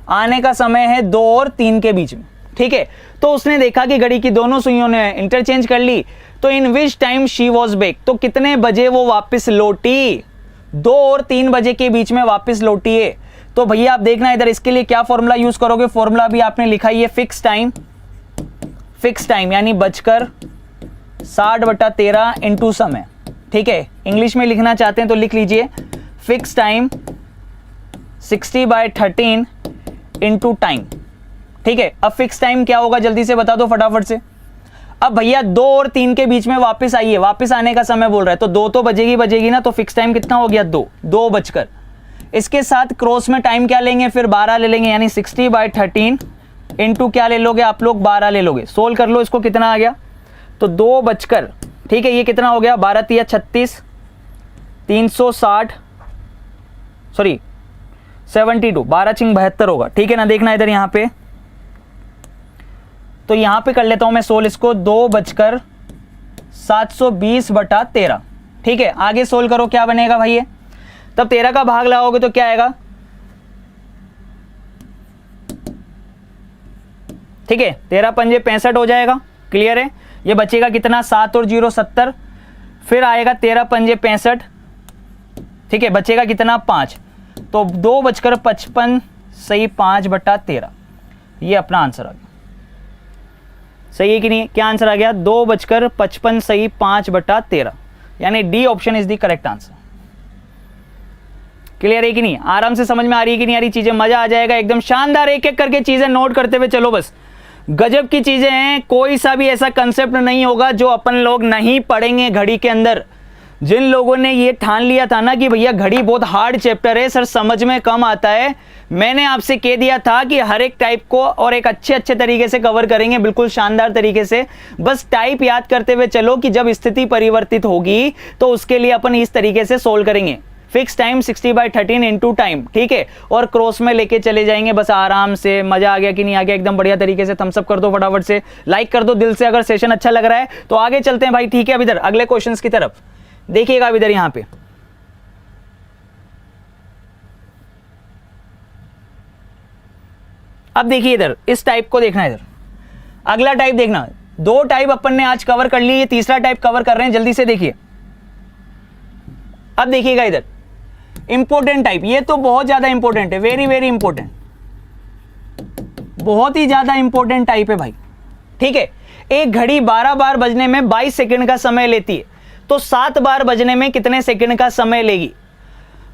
आने का समय है 2 और 3 के बीच में, ठीक है। तो उसने देखा कि घड़ी की दोनों सुइयों ने इंटरचेंज कर ली, तो in which time she was back, तो कितने बजे वो वापस लौटी, 2 और 3 बजे के बीच में वापस लौटी है। तो भैया आप देखना इधर, इसके लिए क्या फॉर्मूला यूज करोगे, फॉर्मूला भी आपने लिखा ही है, फिक्स टाइम यानी बजकर 60/13 इंटू समय, ठीक है। इंग्लिश में लिखना चाहते हैं तो लिख लीजिए फिक्स टाइम 60/13 इंटू टाइम, ठीक है। अब फिक्स टाइम क्या होगा जल्दी से बता दो फटाफट से। अब भैया 2 और 3 के बीच में वापस आइए, वापस आने का समय बोल रहा है, तो 2 तो बजेगी ना, तो फिक्स टाइम कितना हो गया 2 बजकर, इसके साथ क्रॉस में टाइम क्या लेंगे फिर 12 ले लेंगे, यानी 60/13 इंटू क्या ले लोगे आप लोग 12 ले लोगे। सोल्व कर लो इसको, कितना आ गया, तो 2 बजकर, ठीक है, ये कितना हो गया 12 तिया 36, 360 सॉरी 72, 12 चिंग 72 होगा, ठीक है ना। देखना इधर यहाँ पे, तो यहां पे कर लेता हूं मैं सोल्व इसको, 2 बजकर 720/13, ठीक है। आगे सोल्व करो क्या बनेगा भाई, ये तब 13 का भाग लगाओगे तो क्या आएगा, ठीक है, 13 पंजे 65 हो जाएगा, क्लियर है। ये बचेगा कितना 7 और 0 70, फिर आएगा 13 पंजे 65, ठीक है, बचेगा कितना 5, तो 2 बजकर 55 सही 5/13, ये अपना आंसर आ गया। सही है कि नहीं, क्या आंसर आ गया 2 बजकर 55 सही 5/13, यानी D option is the correct answer. Clear है कि नहीं, आराम से समझ में आ रही है कि नहीं आ रही चीजें, मजा आ जाएगा एकदम शानदार, एक एक करके चीजें नोट करते हुए चलो, बस गजब की चीजें हैं। कोई सा भी ऐसा कंसेप्ट नहीं होगा जो अपन लोग नहीं पढ़ेंगे घड़ी के अंदर। जिन लोगों ने ये ठान लिया था ना कि भैया घड़ी बहुत हार्ड चैप्टर है सर, समझ में कम आता है, मैंने आपसे कह दिया था कि हर एक टाइप को और एक अच्छे तरीके से कवर करेंगे, बिल्कुल शानदार तरीके से। बस टाइप याद करते हुए चलो कि जब स्थिति परिवर्तित होगी तो उसके लिए अपन इस तरीके से सोल्व करेंगे, फिक्स टाइम 60/13 इंटू टाइम, ठीक है, और क्रॉस में लेके चले जाएंगे बस आराम से। मजा आ गया कि नहीं आ गया, एकदम बढ़िया तरीके से थम्स अप कर दो फटाफट से, लाइक कर दो दिल से अगर सेशन अच्छा लग रहा है तो। आगे चलते हैं भाई, ठीक है। अब इधर अगले क्वेश्चंस की तरफ देखिएगा, अब इधर यहां पे अब देखिए इधर इस टाइप को देखना, इधर अगला टाइप देखना। 2 टाइप अपन ने आज कवर कर ली, ये तीसरा टाइप कवर कर रहे हैं, जल्दी से देखिए। अब देखिएगा इधर, इंपॉर्टेंट टाइप, ये तो बहुत ज्यादा इंपॉर्टेंट है, वेरी वेरी इंपॉर्टेंट, बहुत ही ज्यादा इंपॉर्टेंट टाइप है भाई। ठीक है, एक घड़ी 12 बार बजने में 22 सेकंड का समय लेती है, तो 7 बार बजने में कितने सेकंड का समय लेगी?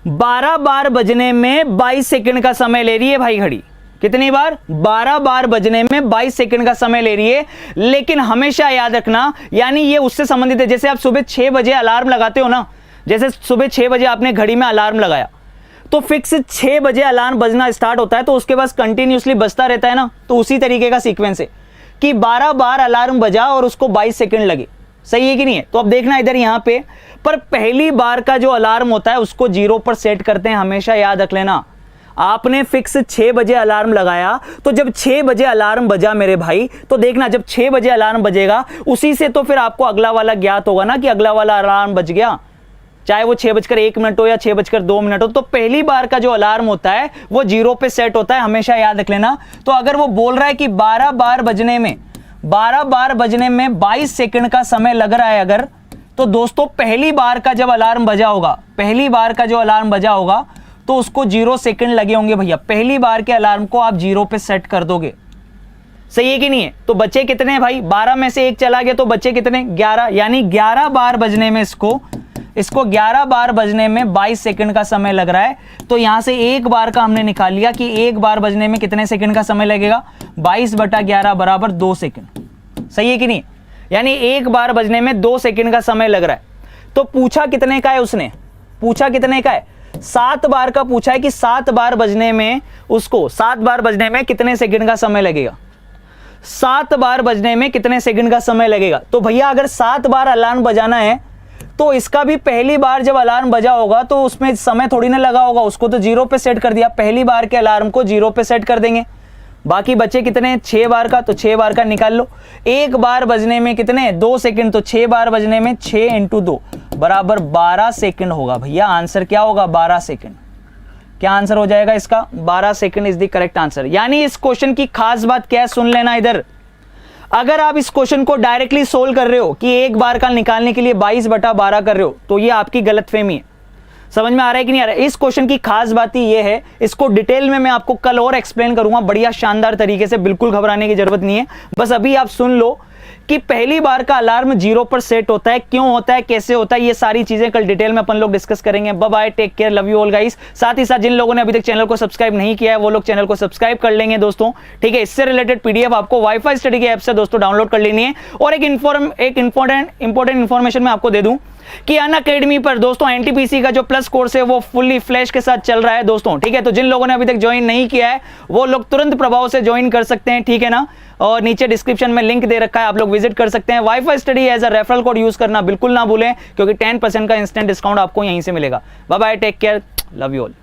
12 बार बजने में 22 सेकंड का समय ले रही है भाई घड़ी। कितनी बार? 12 बार बजने में 22 सेकंड का समय ले रही है। लेकिन हमेशा याद रखना, यानी ये उससे संबंधित है, जैसे आप सुबह 6 बजे अलार्म लगाते हो ना, जैसे सुबह 6 बजे आपने घड़ी में अलार्म लगाया, तो फिक्स 6 बजे अलार्म बजना स्टार्ट होता है, तो उसके बाद कंटिन्यूसली बजता रहता है ना, तो उसी तरीके का सीक्वेंस है कि 12 बार अलार्म बजा और उसको 22 सेकंड लगे। सही है कि नहीं है? तो अब देखना इधर यहां पे, पर पहली बार का जो अलार्म होता है उसको 0 पर सेट करते हैं, हमेशा याद रख लेना। आपने फिक्स 6 बजे अलार्म लगाया, तो जब 6 बजे अलार्म बजा मेरे भाई, तो देखना जब 6 बजे अलार्म बजेगा, उसी से तो फिर आपको अगला वाला ज्ञात होगा ना कि अगला वाला अलार्म बज गया, चाहे वो 6:01 हो या 6:02 हो। तो पहली बार का जो अलार्म होता है वो 0 पे सेट होता है, हमेशा याद रख लेना। तो अगर वो बोल रहा है कि 12 बार बजने में 22 सेकंड का समय लग रहा है अगर, तो दोस्तों पहली बार का जब अलार्म बजा होगा, पहली बार का जो अलार्म बजा होगा, तो उसको 0 सेकंड लगे होंगे भैया। पहली बार के अलार्म को आप 0 पे सेट कर दोगे। सही है कि नहीं है? तो बचे कितने भाई? 12 में से 1 चला गया, तो बचे कितने? 11, यानी 11 बार बजने में इसको 11 बार बजने में 22 सेकंड का समय लग रहा है। तो यहां से एक बार का हमने निकाल लिया कि एक बार बजने में कितने सेकंड का समय लगेगा? 22/11 बराबर 2 सेकंड। सही है कि नहीं? यानी एक बार बजने में 2 सेकंड का समय लग रहा है। तो पूछा कितने का है उसने? पूछा कितने का है? 7 बार का पूछा है कि 7 बार बजने में उसको 7 बार बजने में कितने सेकंड का समय लगेगा? 7 बार बजने में कितने सेकंड का समय लगेगा? तो भैया अगर 7 बार अलार्म बजाना है, तो इसका भी पहली बार जब अलार्म बजा होगा तो उसमें समय थोड़ी ना लगा होगा, उसको तो 0 पे सेट कर दिया। पहली बार के अलार्म को 0 पे सेट कर देंगे। बाकी बचे कितने? 6 बार का, तो 6 बार का निकाल लो। एक बार बजने में कितने? 2 सेकंड, तो 6 बार बजने में 6 × 2 बराबर 12 सेकंड होगा भैया। आंसर क्या होगा? 12 सेकंड। क्या आंसर हो जाएगा इसका? 12 second is the correct answer. यानी इस क्वेश्चन की खास बात क्या है, सुन लेना इधर। अगर आप इस क्वेश्चन को डायरेक्टली सोल्व कर रहे हो कि एक बार का निकालने के लिए 22/12 कर रहे हो, तो ये आपकी गलतफहमी है। समझ में आ रहा है कि नहीं आ रहा है? इस क्वेश्चन की खास बात ही ये है, इसको डिटेल में मैं आपको कल और एक्सप्लेन करूंगा बढ़िया शानदार तरीके से, बिल्कुल घबराने की जरूरत नहीं है। बस अभी आप सुन लो कि पहली बार का अलार्म 0 पर सेट होता है, क्यों होता है, कैसे होता है, ये सारी चीजें कल डिटेल में अपन लोग डिस्कस करेंगे। Bye bye, take care, love you all guys. साथ ही साथ जिन लोगों ने अभी तक चैनल को सब्सक्राइब नहीं किया है वो लोग चैनल को सब्सक्राइब कर लेंगे दोस्तों। ठीक है, इससे रिलेटेड पीडीएफ आपको वाईफाई स्टडी के ऐप से दोस्तों डाउनलोड कर लेनी है। और एक इंपॉर्टेंट इंफॉर्मेशन मैं आपको दे दूं कि अनअकैडमी पर दोस्तों एनटीपीसी का जो प्लस कोर्स है वो फुल्ली फ्लैश के साथ चल रहा है दोस्तों। ठीक है, तो जिन लोगों ने अभी तक ज्वाइन नहीं किया है वो लोग तुरंत प्रभाव से ज्वाइन कर सकते हैं। ठीक है ना? और नीचे डिस्क्रिप्शन में लिंक दे रखा है, आप लोग विजिट कर सकते हैं। WiFi study as a referral code use करना बिल्कुल ना भूलें, क्योंकि 10% का इंस्टेंट डिस्काउंट आपको यहीं से मिलेगा। Bye bye, take care, love you all.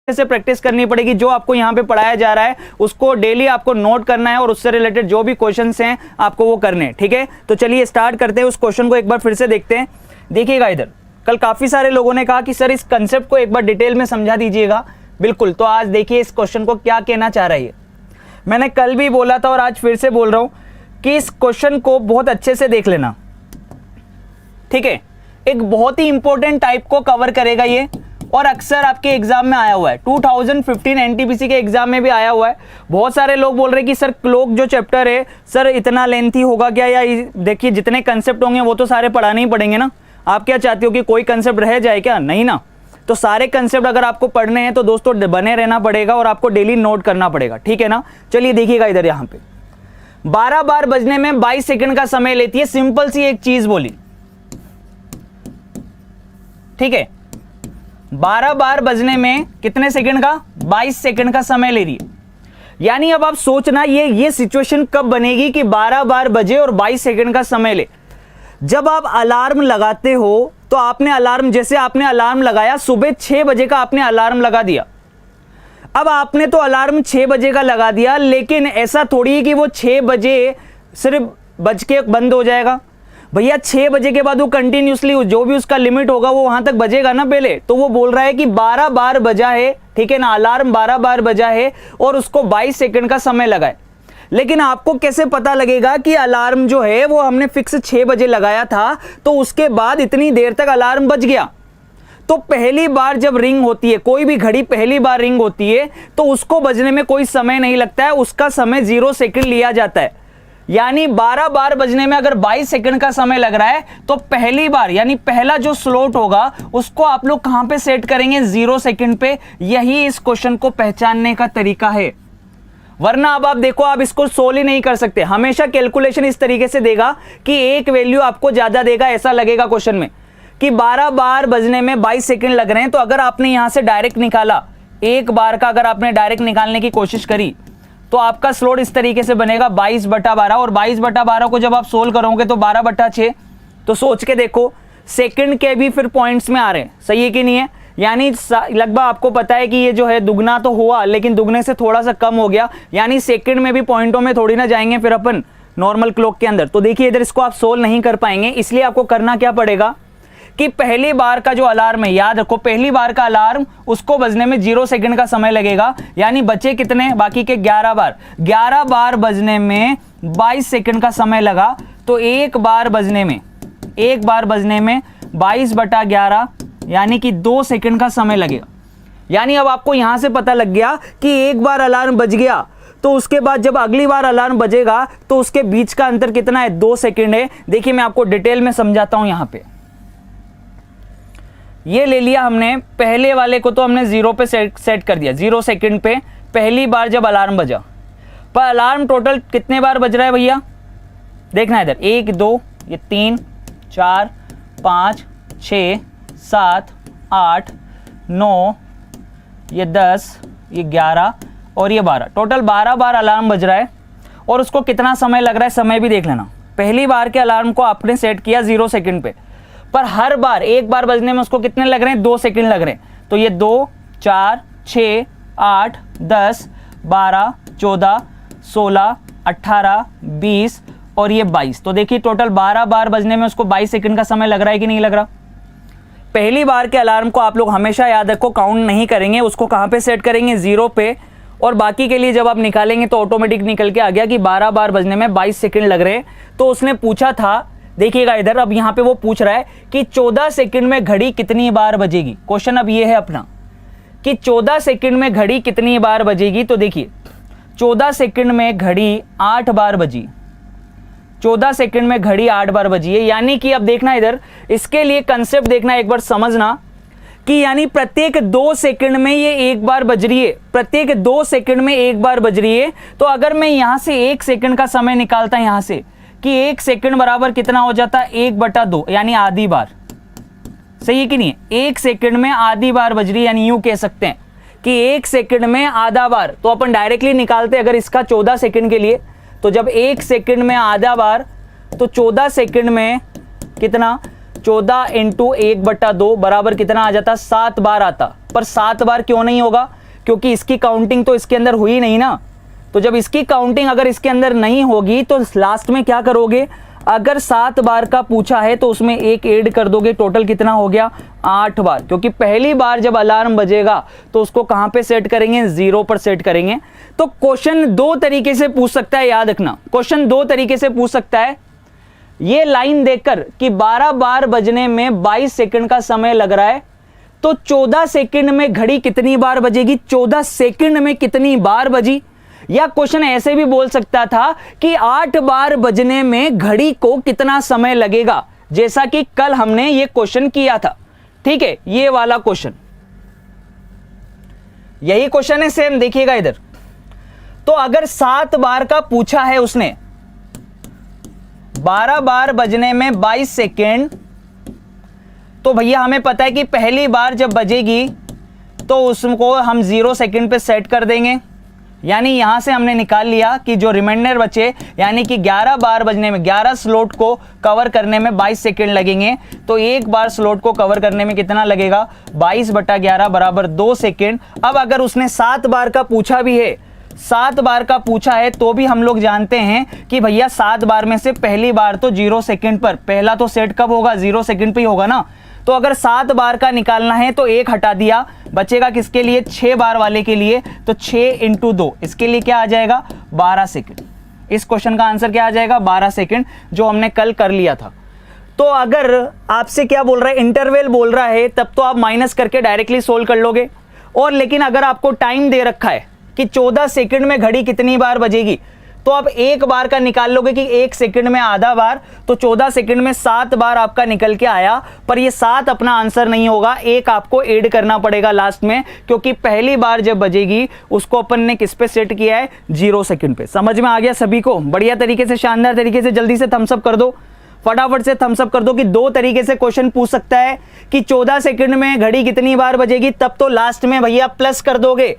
से प्रैक्टिस करनी पड़ेगी। जो आपको यहां पे पढ़ाया जा रहा है उसको डेली आपको नोट करना है और उससे रिलेटेड जो भी क्वेश्चंस हैं आपको वो करने हैं। ठीक है, तो चलिए स्टार्ट करते हैं। उस क्वेश्चन को एक बार फिर से देखते हैं। देखिएगा इधर, कल काफी सारे लोगों ने कहा कि सर इस कंसेप्ट को एक बार डिटेल में समझा दीजिएगा। बिल्कुल, तो आज देखिए इस क्वेश्चन को क्या कहना चाह रही है। मैंने कल भी बोला था और आज फिर से बोल रहा हूं कि इस क्वेश्चन को बहुत अच्छे से देख लेना। ठीक है, एक बहुत ही इंपॉर्टेंट टाइप को कवर करेगा ये, और अक्सर आपके एग्जाम में आया हुआ है। 2015 एनटीपीसी के एग्जाम में भी आया हुआ है। बहुत सारे लोग बोल रहे हैं कि सर क्लोक जो चैप्टर है सर इतना लेंथी होगा क्या, या देखिए जितने कंसेप्ट होंगे वो तो सारे पढ़ाने ही पड़ेंगे ना। आप क्या चाहते हो कि कोई कंसेप्ट रह जाए क्या? नहीं ना। तो सारे कंसेप्ट अगर आपको पढ़ने हैं तो दोस्तों बने रहना पड़ेगा और आपको डेली नोट करना पड़ेगा। ठीक है ना? चलिए देखिएगा इधर, यहाँ पे 12 बार बजने में 22 सेकंड का समय लेती है। सिंपल सी एक चीज बोली, ठीक है, 12 बार बजने में कितने सेकंड का, 22 सेकंड का समय ले रही है। यानी अब आप सोचना ये सिचुएशन कब बनेगी कि 12 बार बजे और 22 सेकंड का समय ले। जब आप अलार्म लगाते हो तो आपने अलार्म, जैसे आपने अलार्म लगाया सुबह 6 बजे का आपने अलार्म लगा दिया। अब आपने तो अलार्म 6 बजे का लगा दिया, लेकिन ऐसा थोड़ी है कि वो 6 बजे सिर्फ बज के बंद हो जाएगा। भैया 6 बजे के बाद वो कंटिन्यूसली जो भी उसका लिमिट होगा वो वहां तक बजेगा ना पहले। तो वो बोल रहा है कि 12 बार बजा है, ठीक है ना, अलार्म 12 बार बजा है और उसको 22 सेकंड का समय लगा है। लेकिन आपको कैसे पता लगेगा कि अलार्म जो है वो हमने फिक्स 6 बजे लगाया था, तो उसके बाद इतनी देर तक अलार्म बज गया। तो पहली बार जब रिंग होती है, कोई भी घड़ी पहली बार रिंग होती है तो उसको बजने में कोई समय नहीं लगता है, उसका समय 0 सेकंड लिया जाता है। यानी 12 बार बजने में अगर 22 सेकंड का समय लग रहा है तो पहली बार यानी पहला जो स्लॉट होगा उसको आप लोग कहां पे सेट करेंगे, 0 सेकंड पे। यही इस क्वेश्चन को पहचानने का तरीका है। वरना अब आप देखो, आप इसको सोल्व ही नहीं कर सकते। हमेशा कैलकुलेशन इस तरीके से देगा कि एक वैल्यू आपको ज्यादा देगा, ऐसा लगेगा क्वेश्चन में कि 12 बार बजने में 22 सेकंड लग रहे हैं। तो अगर आपने यहां से डायरेक्ट निकाला, एक बार का अगर आपने डायरेक्ट निकालने की कोशिश करी तो आपका स्लोट इस तरीके से बनेगा 22/12। और 22/12 को जब आप सोल्व करोगे तो 12/6। तो सोच के देखो, सेकंड के भी फिर पॉइंट्स में आ रहे हैं, सही है कि नहीं है। यानी लगभग आपको पता है कि ये जो है दुगना तो हुआ, लेकिन दुगने से थोड़ा सा कम हो गया। यानी सेकंड में भी पॉइंटों में थोड़ी ना जाएंगे फिर अपन नॉर्मल क्लॉक के अंदर। तो देखिए इधर इसको आप सोल्व नहीं कर पाएंगे, इसलिए आपको करना क्या पड़ेगा कि पहली बार का जो अलार्म है, याद रखो पहली बार का अलार्म उसको बजने में 0 सेकंड का समय लगेगा। यानी बचे कितने, बाकी के 11 बार। 11 बार बजने में 22 सेकंड का समय लगा। तो एक बार बजने में 22/11 यानी कि 2 सेकंड का समय लगेगा। यानी अब आपको यहां से पता लग गया कि एक बार अलार्म बज गया तो उसके बाद जब अगली बार अलार्म बजेगा तो उसके बीच का अंतर कितना है, 2 सेकंड है। देखिए मैं आपको डिटेल में समझाता हूं। यहां पे ये ले लिया हमने, पहले वाले को तो हमने 0 पे सेट कर दिया, 0 सेकंड पे पहली बार जब अलार्म बजा। पर अलार्म टोटल कितने बार बज रहा है भैया, देखना इधर, 1 2 ये 3 4 5 6 7 8 9 ये 10 ये 11 और ये 12, टोटल 12 बार अलार्म बज रहा है। और उसको कितना समय लग रहा है, समय भी देख लेना। पहली बार के अलार्म को आपने सेट किया 0 सेकंड पे, पर हर बार एक बार बजने में उसको कितने लग रहे हैं, 2 सेकंड लग रहे हैं। तो ये 2 4 6 8 10 12 14 16 18 20 और ये 22। तो देखिए टोटल 12 बार बजने में उसको 22 सेकंड का समय लग रहा है कि नहीं लग रहा। पहली बार के अलार्म को आप लोग हमेशा याद रखो, काउंट नहीं करेंगे, उसको कहां पे सेट करेंगे, 0 पे। और बाकी के लिए जब आप निकालेंगे तो ऑटोमेटिक निकल के आ गया कि 12 बार बजने में 22 सेकंड लग रहे हैं। तो उसने पूछा था, देखिएगा इधर, अब यहां पे वो पूछ रहा है कि 14 सेकंड में घड़ी कितनी बार बजेगी। क्वेश्चन अब ये है अपना कि 14 सेकंड में घड़ी कितनी बार बजेगी। तो देखिए 14 सेकंड में घड़ी 8 बार बजी, 14 सेकंड में घड़ी 8 बार बजी है। यानी कि अब देखना इधर, इसके लिए कंसेप्ट देखना एक बार, समझना कि यानी प्रत्येक 2 सेकंड में ये एक बार बज रही है, प्रत्येक 2 सेकंड में एक बार बज रही है। तो अगर मैं यहां से 1 सेकंड का समय निकालता यहां से कि 1 सेकंड बराबर कितना हो जाता है, 1/2 यानी आधी बार, सही है कि नहीं। 1 सेकंड में आधी बार बज रही है, यानी यूं कह सकते हैं कि 1 सेकंड में आधा बार। तो अपन डायरेक्टली निकालते अगर इसका 14 सेकंड के लिए, तो जब 1 सेकंड में आधा बार तो 14 सेकंड में कितना, 14 × 1/2 बराबर कितना आ जाता, 7 बार आता। पर 7 बार क्यों नहीं होगा, क्योंकि इसकी काउंटिंग तो इसके अंदर हुई नहीं ना। तो जब इसकी काउंटिंग अगर इसके अंदर नहीं होगी तो लास्ट में क्या करोगे, अगर 7 बार का पूछा है तो उसमें 1 ऐड कर दोगे, टोटल कितना हो गया, 8 बार। क्योंकि पहली बार जब अलार्म बजेगा तो उसको कहां पे सेट करेंगे, 0 पर सेट करेंगे। तो क्वेश्चन 2 तरीके से पूछ सकता है, याद रखना, क्वेश्चन 2 तरीके से पूछ सकता है। ये लाइन देखकर कि 12 बार बजने में 22 सेकंड का समय लग रहा है, तो 14 सेकंड में घड़ी कितनी बार बजेगी, 14 सेकंड में कितनी बार बजी। या क्वेश्चन ऐसे भी बोल सकता था कि 8 बार बजने में घड़ी को कितना समय लगेगा, जैसा कि कल हमने ये क्वेश्चन किया था। ठीक है, ये वाला क्वेश्चन, यही क्वेश्चन है सेम, देखिएगा इधर। तो अगर 7 बार का पूछा है उसने, 12 बार बजने में 22 सेकेंड, तो भैया हमें पता है कि पहली बार जब बजेगी तो उसको हम 0 सेकंड पे सेट कर देंगे, यानी यहां से हमने निकाल लिया कि जो रिमाइंडर बचे यानी कि 11 बार बजने में 11 स्लॉट को कवर करने में 22 सेकंड लगेंगे। तो एक बार स्लॉट को कवर करने में कितना लगेगा, 22/11 बराबर 2 सेकंड। अब अगर उसने 7 बार का पूछा भी है, 7 बार का पूछा है तो भी हम लोग जानते हैं कि भैया 7 बार में से पहली बार तो 0 सेकंड पर, पहला तो सेट कब होगा, 0 सेकंड पे ही होगा ना। तो अगर 7 बार का निकालना है तो 1 हटा दिया, बचेगा किसके लिए, 6 बार वाले के लिए। तो 6 × 2 इसके लिए क्या आ जाएगा, 12 सेकंड। इस क्वेश्चन का आंसर क्या आ जाएगा, 12 सेकंड, जो हमने कल कर लिया था। तो अगर आपसे क्या बोल रहा है, इंटरवल बोल रहा है, तब तो आप माइनस करके डायरेक्टली सोल्व कर लोगे। और लेकिन अगर आपको टाइम दे रखा है कि 14 सेकंड में घड़ी कितनी बार बजेगी, तो आप एक बार का निकाल लोगे कि 1 सेकंड में आधा बार, तो 14 सेकंड में 7 बार आपका निकल के आया। पर ये 7 अपना आंसर नहीं होगा, एक आपको ऐड करना पड़ेगा लास्ट में, क्योंकि पहली बार जब बजेगी उसको अपन ने किस पे सेट किया है, 0 सेकंड पे। समझ में आ गया सभी को, बढ़िया तरीके से, शानदार तरीके से। जल्दी से थम्स अप कर दो, फटाफट से थम्स अप कर दो कि 2 तरीके से क्वेश्चन पूछ सकता है कि 14 सेकंड में घड़ी कितनी बार बजेगी, तब तो लास्ट में भैया प्लस कर दोगे।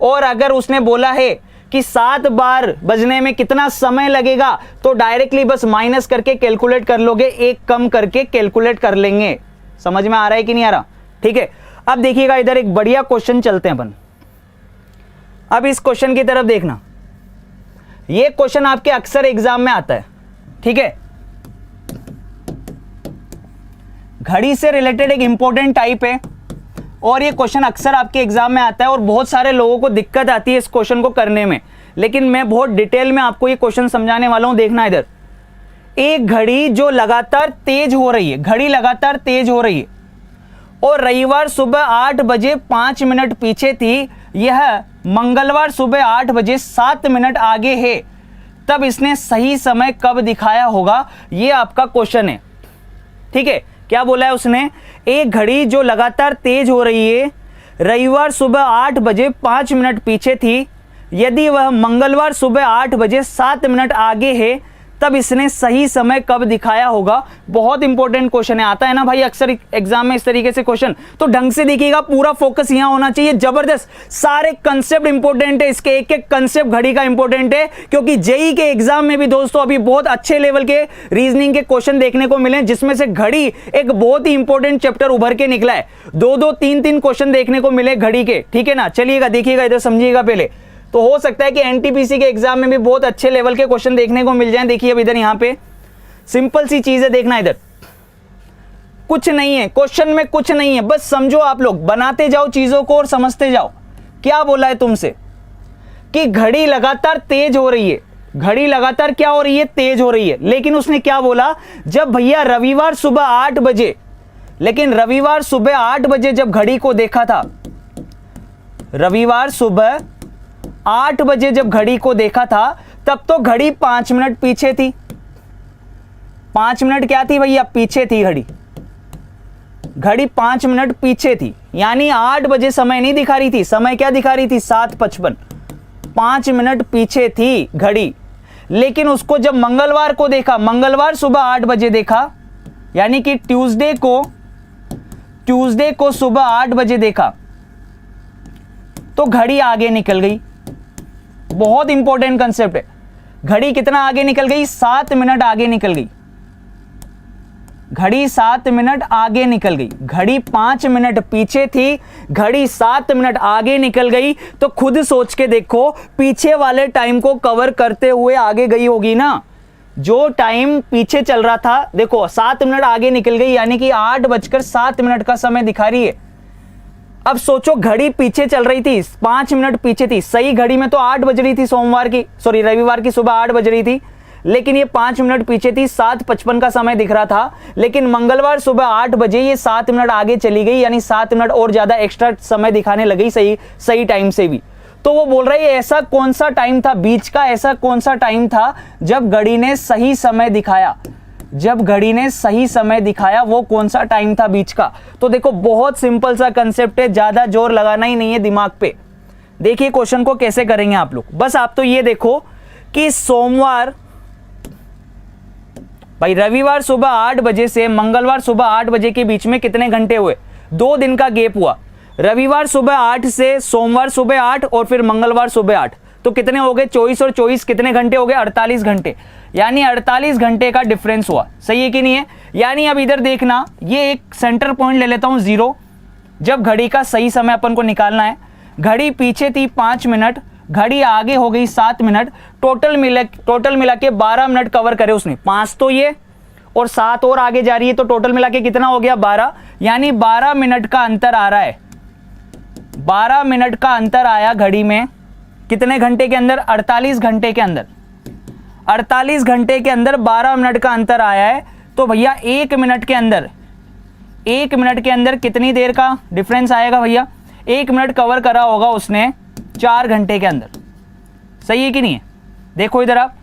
और अगर उसने बोला है कि 7 बार बजने में कितना समय लगेगा, तो डायरेक्टली बस माइनस करके कैलकुलेट कर लोगे, एक कम करके कैलकुलेट कर लेंगे। समझ में आ रहा है कि नहीं आ रहा, ठीक है। अब देखिएगा इधर एक बढ़िया क्वेश्चन चलते हैं अपन। अब इस क्वेश्चन की तरफ देखना, ये क्वेश्चन आपके अक्सर एग्जाम में आता है, ठीक है। घड़ी से रिलेटेड एक इंपॉर्टेंट टाइप है और ये क्वेश्चन अक्सर आपके एग्जाम में आता है और बहुत सारे लोगों को दिक्कत आती है इस क्वेश्चन को करने में, लेकिन मैं बहुत डिटेल में आपको ये क्वेश्चन समझाने वाला हूं। देखना इधर, एक घड़ी जो लगातार तेज हो रही है, घड़ी लगातार तेज हो रही है और रविवार सुबह 8 बजे 5 मिनट पीछे थी, यह मंगलवार सुबह 8 बजे 7 मिनट आगे है, तब इसने सही समय कब दिखाया होगा, ये आपका क्वेश्चन है, ठीक है। क्या बोला है उसने, एक घड़ी जो लगातार तेज हो रही है, रविवार सुबह 8 बजे 5 मिनट पीछे थी, यदि वह मंगलवार सुबह 8 बजे 7 मिनट आगे है, तब इसने सही समय कब दिखाया होगा। बहुत इंपॉर्टेंट क्वेश्चन है, आता है ना भाई अक्सर एग्जाम में इस तरीके से क्वेश्चन। तो ढंग से देखिएगा, पूरा फोकस यहां होना चाहिए, जबरदस्त। सारे कंसेप्ट इंपॉर्टेंट है, इसके एक एक कंसेप्ट घड़ी का इंपॉर्टेंट है, क्योंकि जेई के एग्जाम में भी दोस्तों अभी बहुत अच्छे लेवल के रीजनिंग के क्वेश्चन देखने को मिले, जिसमें से घड़ी एक बहुत ही इंपॉर्टेंट चैप्टर उभर के निकला है। 2-2, 3-3 क्वेश्चन देखने को मिले घड़ी के, ठीक है ना। चलिएगा देखिएगा इधर, समझिएगा पहले। तो हो सकता है कि एनटीपीसी के एग्जाम में भी बहुत अच्छे लेवल के क्वेश्चन देखने को मिल जाएं। देखिए अब इधर, यहां पे सिंपल सी चीज है, देखना इधर, कुछ नहीं है क्वेश्चन में, कुछ नहीं है, बस समझो आप लोग, बनाते जाओ चीजों को और समझते जाओ। क्या बोला है तुमसे कि घड़ी लगातार तेज हो रही है, घड़ी लगातार क्या हो रही है, तेज हो रही है। लेकिन उसने क्या बोला, जब भैया रविवार सुबह 8 बजे, लेकिन रविवार सुबह 8 बजे जब घड़ी को देखा था, रविवार सुबह 8 बजे जब घड़ी को देखा था, तब तो घड़ी 5 मिनट पीछे थी। 5 मिनट क्या थी भैया, पीछे थी घड़ी, घड़ी 5 मिनट पीछे थी, यानी 8 बजे समय नहीं दिखा रही थी, समय क्या दिखा रही थी, 7:55, 5 मिनट पीछे थी घड़ी। लेकिन उसको जब मंगलवार को देखा, मंगलवार सुबह 8 बजे देखा, यानी कि ट्यूसडे को सुबह 8 बजे देखा, तो घड़ी आगे निकल गई। बहुत इंपॉर्टेंट कंसेप्ट है, घड़ी कितना आगे निकल गई, 7 मिनट आगे निकल गई, घड़ी 7 मिनट आगे निकल गई। घड़ी 5 मिनट पीछे थी, घड़ी 7 मिनट आगे निकल गई। तो खुद सोच के देखो, पीछे वाले टाइम को कवर करते हुए आगे गई होगी ना। जो टाइम पीछे चल रहा था, देखो 7 मिनट आगे निकल गई, यानी कि 8:07 का समय दिखा रही है। अब सोचो, घड़ी पीछे चल रही थी, 5 मिनट पीछे थी, सही घड़ी में तो 8 बज रही थी, रविवार की सुबह 8 बज रही थी, लेकिन ये 5 मिनट पीछे थी, 7:55 का समय दिख रहा था। लेकिन मंगलवार सुबह 8 बजे ये 7 मिनट आगे चली गई, यानी 7 मिनट और ज्यादा एक्स्ट्रा समय दिखाने लगी सही टाइम से भी। तो वो बोल रही है, ऐसा कौन सा टाइम था बीच का, ऐसा कौन सा टाइम था जब घड़ी ने सही समय दिखाया, जब घड़ी ने सही समय दिखाया, वो कौन सा टाइम था बीच का। तो देखो बहुत सिंपल सा कंसेप्ट है, ज्यादा जोर लगाना ही नहीं है दिमाग पे। देखिए क्वेश्चन को कैसे करेंगे आप लोग, बस आप तो ये देखो कि सोमवार भाई रविवार सुबह 8 बजे से मंगलवार सुबह 8 बजे के बीच में कितने घंटे हुए? 2 दिन का गैप हुआ। रविवार सुबह 8 से सोमवार सुबह 8 और फिर मंगलवार सुबह 8, तो कितने हो गए? 24 और 24 कितने घंटे हो गए? 48 घंटे, यानी 48 घंटे का डिफरेंस हुआ। सही है कि नहीं है? यानी अब इधर देखना, ये एक सेंटर पॉइंट ले लेता हूं 0। जब घड़ी का सही समय अपन को निकालना है, घड़ी पीछे थी 5 मिनट, घड़ी आगे हो गई 7 मिनट, टोटल मिला के 12 मिनट कवर करे उसने। 5 तो ये और 7 और आगे जा रही है, तो टोटल मिला के कितना हो गया? 12, यानी 12 मिनट का अंतर आ रहा है। 12 मिनट का अंतर आया घड़ी में, कितने घंटे के अंदर? 48 घंटे के अंदर। 48 घंटे के अंदर 12 मिनट का अंतर आया है। तो भैया 1 मिनट के अंदर, 1 मिनट के अंदर कितनी देर का डिफरेंस आएगा भैया? 1 मिनट कवर करा होगा उसने 4 घंटे के अंदर। सही है कि नहीं है? देखो इधर आप,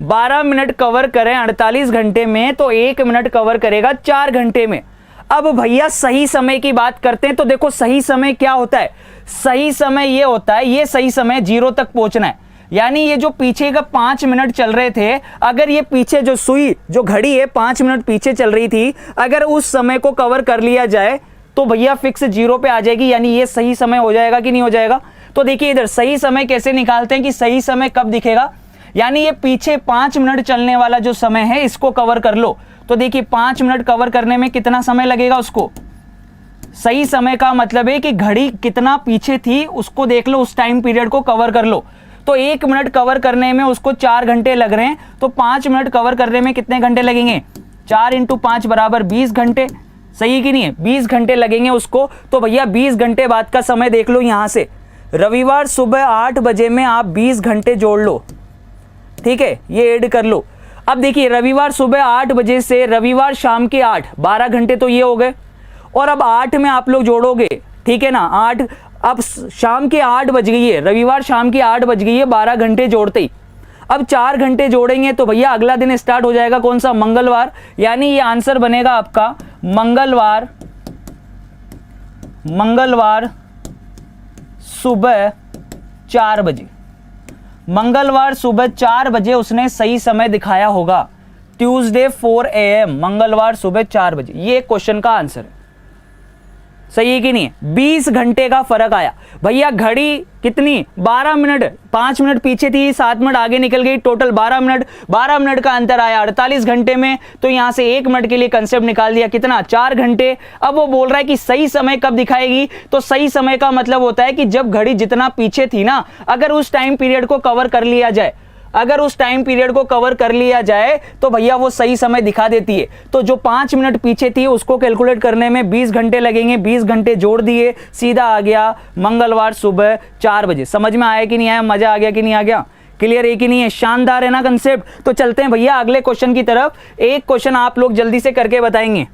12 मिनट कवर करें 48 घंटे में, तो 1 मिनट कवर करेगा 4 घंटे में। अब भैया सही समय की बात करते हैं, तो देखो सही समय क्या होता है? सही समय ये होता है, ये सही समय 0 तक पहुंचना है। यानी ये जो पीछे का 5 मिनट चल रहे थे, अगर ये पीछे जो सुई जो घड़ी है 5 मिनट पीछे चल रही थी, अगर उस समय को कवर कर लिया जाए तो भैया फिक्स 0 पे आ जाएगी। यानी ये सही समय हो जाएगा कि नहीं हो जाएगा? तो देखिए इधर सही समय कैसे निकालते हैं कि सही समय कब दिखेगा। यानी ये पीछे 5 मिनट चलने वाला जो समय है, इसको कवर कर लो। तो देखिए 5 मिनट कवर करने में कितना समय लगेगा उसको? सही समय का मतलब है कि घड़ी कितना पीछे थी उसको देख लो, उस टाइम पीरियड को कवर कर लो। तो 1 मिनट कवर करने में उसको 4 घंटे लग रहे हैं, तो 5 मिनट कवर करने में कितने घंटे लगेंगे? 4 × 5 बराबर 20 घंटे। सही कि नहीं है? 20 घंटे लगेंगे उसको। तो भैया 20 घंटे बाद का समय देख लो यहां से, रविवार सुबह 8 बजे में आप 20 घंटे जोड़ लो, ठीक है, ये ऐड कर लो। अब देखिए रविवार सुबह 8 बजे से रविवार शाम के 8, 12 घंटे तो ये हो गए। और अब 8 में आप लोग जोड़ोगे, ठीक है ना, 8, अब शाम के 8 बज गई है, रविवार शाम की 8 बज गई है, 12 घंटे जोड़ते ही अब 4 घंटे जोड़ेंगे तो भैया अगला दिन स्टार्ट हो जाएगा कौन सा? मंगलवार। यानी ये आंसर बनेगा आपका मंगलवार सुबह 4 बजे। मंगलवार सुबह 4 बजे उसने सही समय दिखाया होगा। ट्यूसडे 4 AM, मंगलवार सुबह 4 बजे। ये क्वेश्चन का आंसर है। सही है कि नहीं? 20 घंटे का फर्क आया भैया। घड़ी कितनी? 12 मिनट, 5 मिनट पीछे थी, 7 मिनट आगे निकल गई, टोटल 12 मिनट। 12 मिनट का अंतर आया 48 घंटे में, तो यहां से 1 मिनट के लिए कंसेप्ट निकाल दिया, कितना? 4 घंटे। अब वो बोल रहा है कि सही समय कब दिखाएगी, तो सही समय का मतलब होता है कि जब घड़ी जितना पीछे थी ना, अगर उस टाइम पीरियड को कवर कर लिया जाए, अगर उस टाइम पीरियड को कवर कर लिया जाए तो भैया वो सही समय दिखा देती है। तो जो 5 मिनट पीछे थी उसको कैलकुलेट करने में 20 घंटे लगेंगे, 20 घंटे जोड़ दिए, सीधा आ गया मंगलवार सुबह 4 बजे। समझ में आया कि नहीं आया? मजा आ गया कि नहीं आ गया? क्लियर है कि नहीं है? शानदार है ना कंसेप्ट? तो चलते हैं भैया अगले क्वेश्चन की तरफ। एक क्वेश्चन आप लोग जल्दी से करके बताएंगे।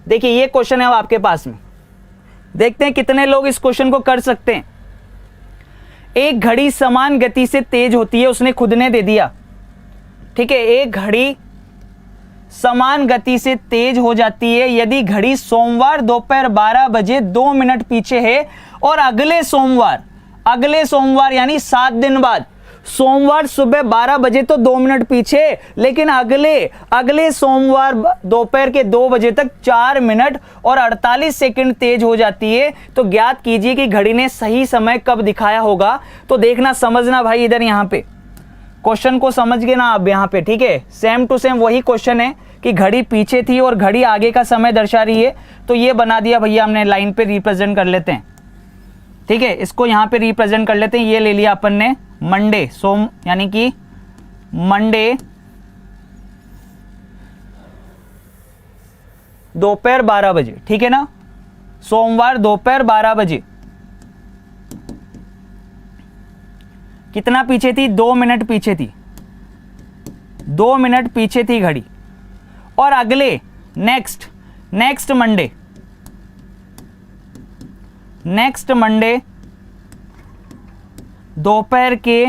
देखिए ये क्वेश्चन है अब आपके पास में, देखते हैं कितने लोग इस क्वेश्चन को कर सकते हैं। एक घड़ी समान गति से तेज होती है, उसने खुद ने दे दिया, ठीक है। एक घड़ी समान गति से तेज हो जाती है यदि घड़ी सोमवार दोपहर 12 बजे 2 मिनट पीछे है और अगले सोमवार यानी 7 दिन बाद सोमवार सुबह 12 बजे तो 2 मिनट पीछे, लेकिन अगले सोमवार दोपहर के 2 बजे तक 4 मिनट और 48 सेकंड तेज हो जाती है। तो ज्ञात कीजिए कि घड़ी ने सही समय कब दिखाया होगा। तो देखना, समझना भाई, इधर यहां पे क्वेश्चन को समझ गए ना आप यहां पे, ठीक है। सेम टू सेम वही क्वेश्चन है कि घड़ी पीछे थी और घड़ी आगे का समय दर्शा रही है। तो ये बना दिया भैया हमने, लाइन पे रिप्रेजेंट कर लेते हैं, ठीक है। इसको यहां पे रिप्रेजेंट कर लेते हैं। ये ले लिया अपन ने मंडे, सोम यानी कि मंडे दोपहर 12 बजे, ठीक है ना। सोमवार दोपहर 12 बजे कितना पीछे थी? 2 मिनट पीछे थी, 2 मिनट पीछे थी घड़ी। और अगले नेक्स्ट मंडे दोपहर के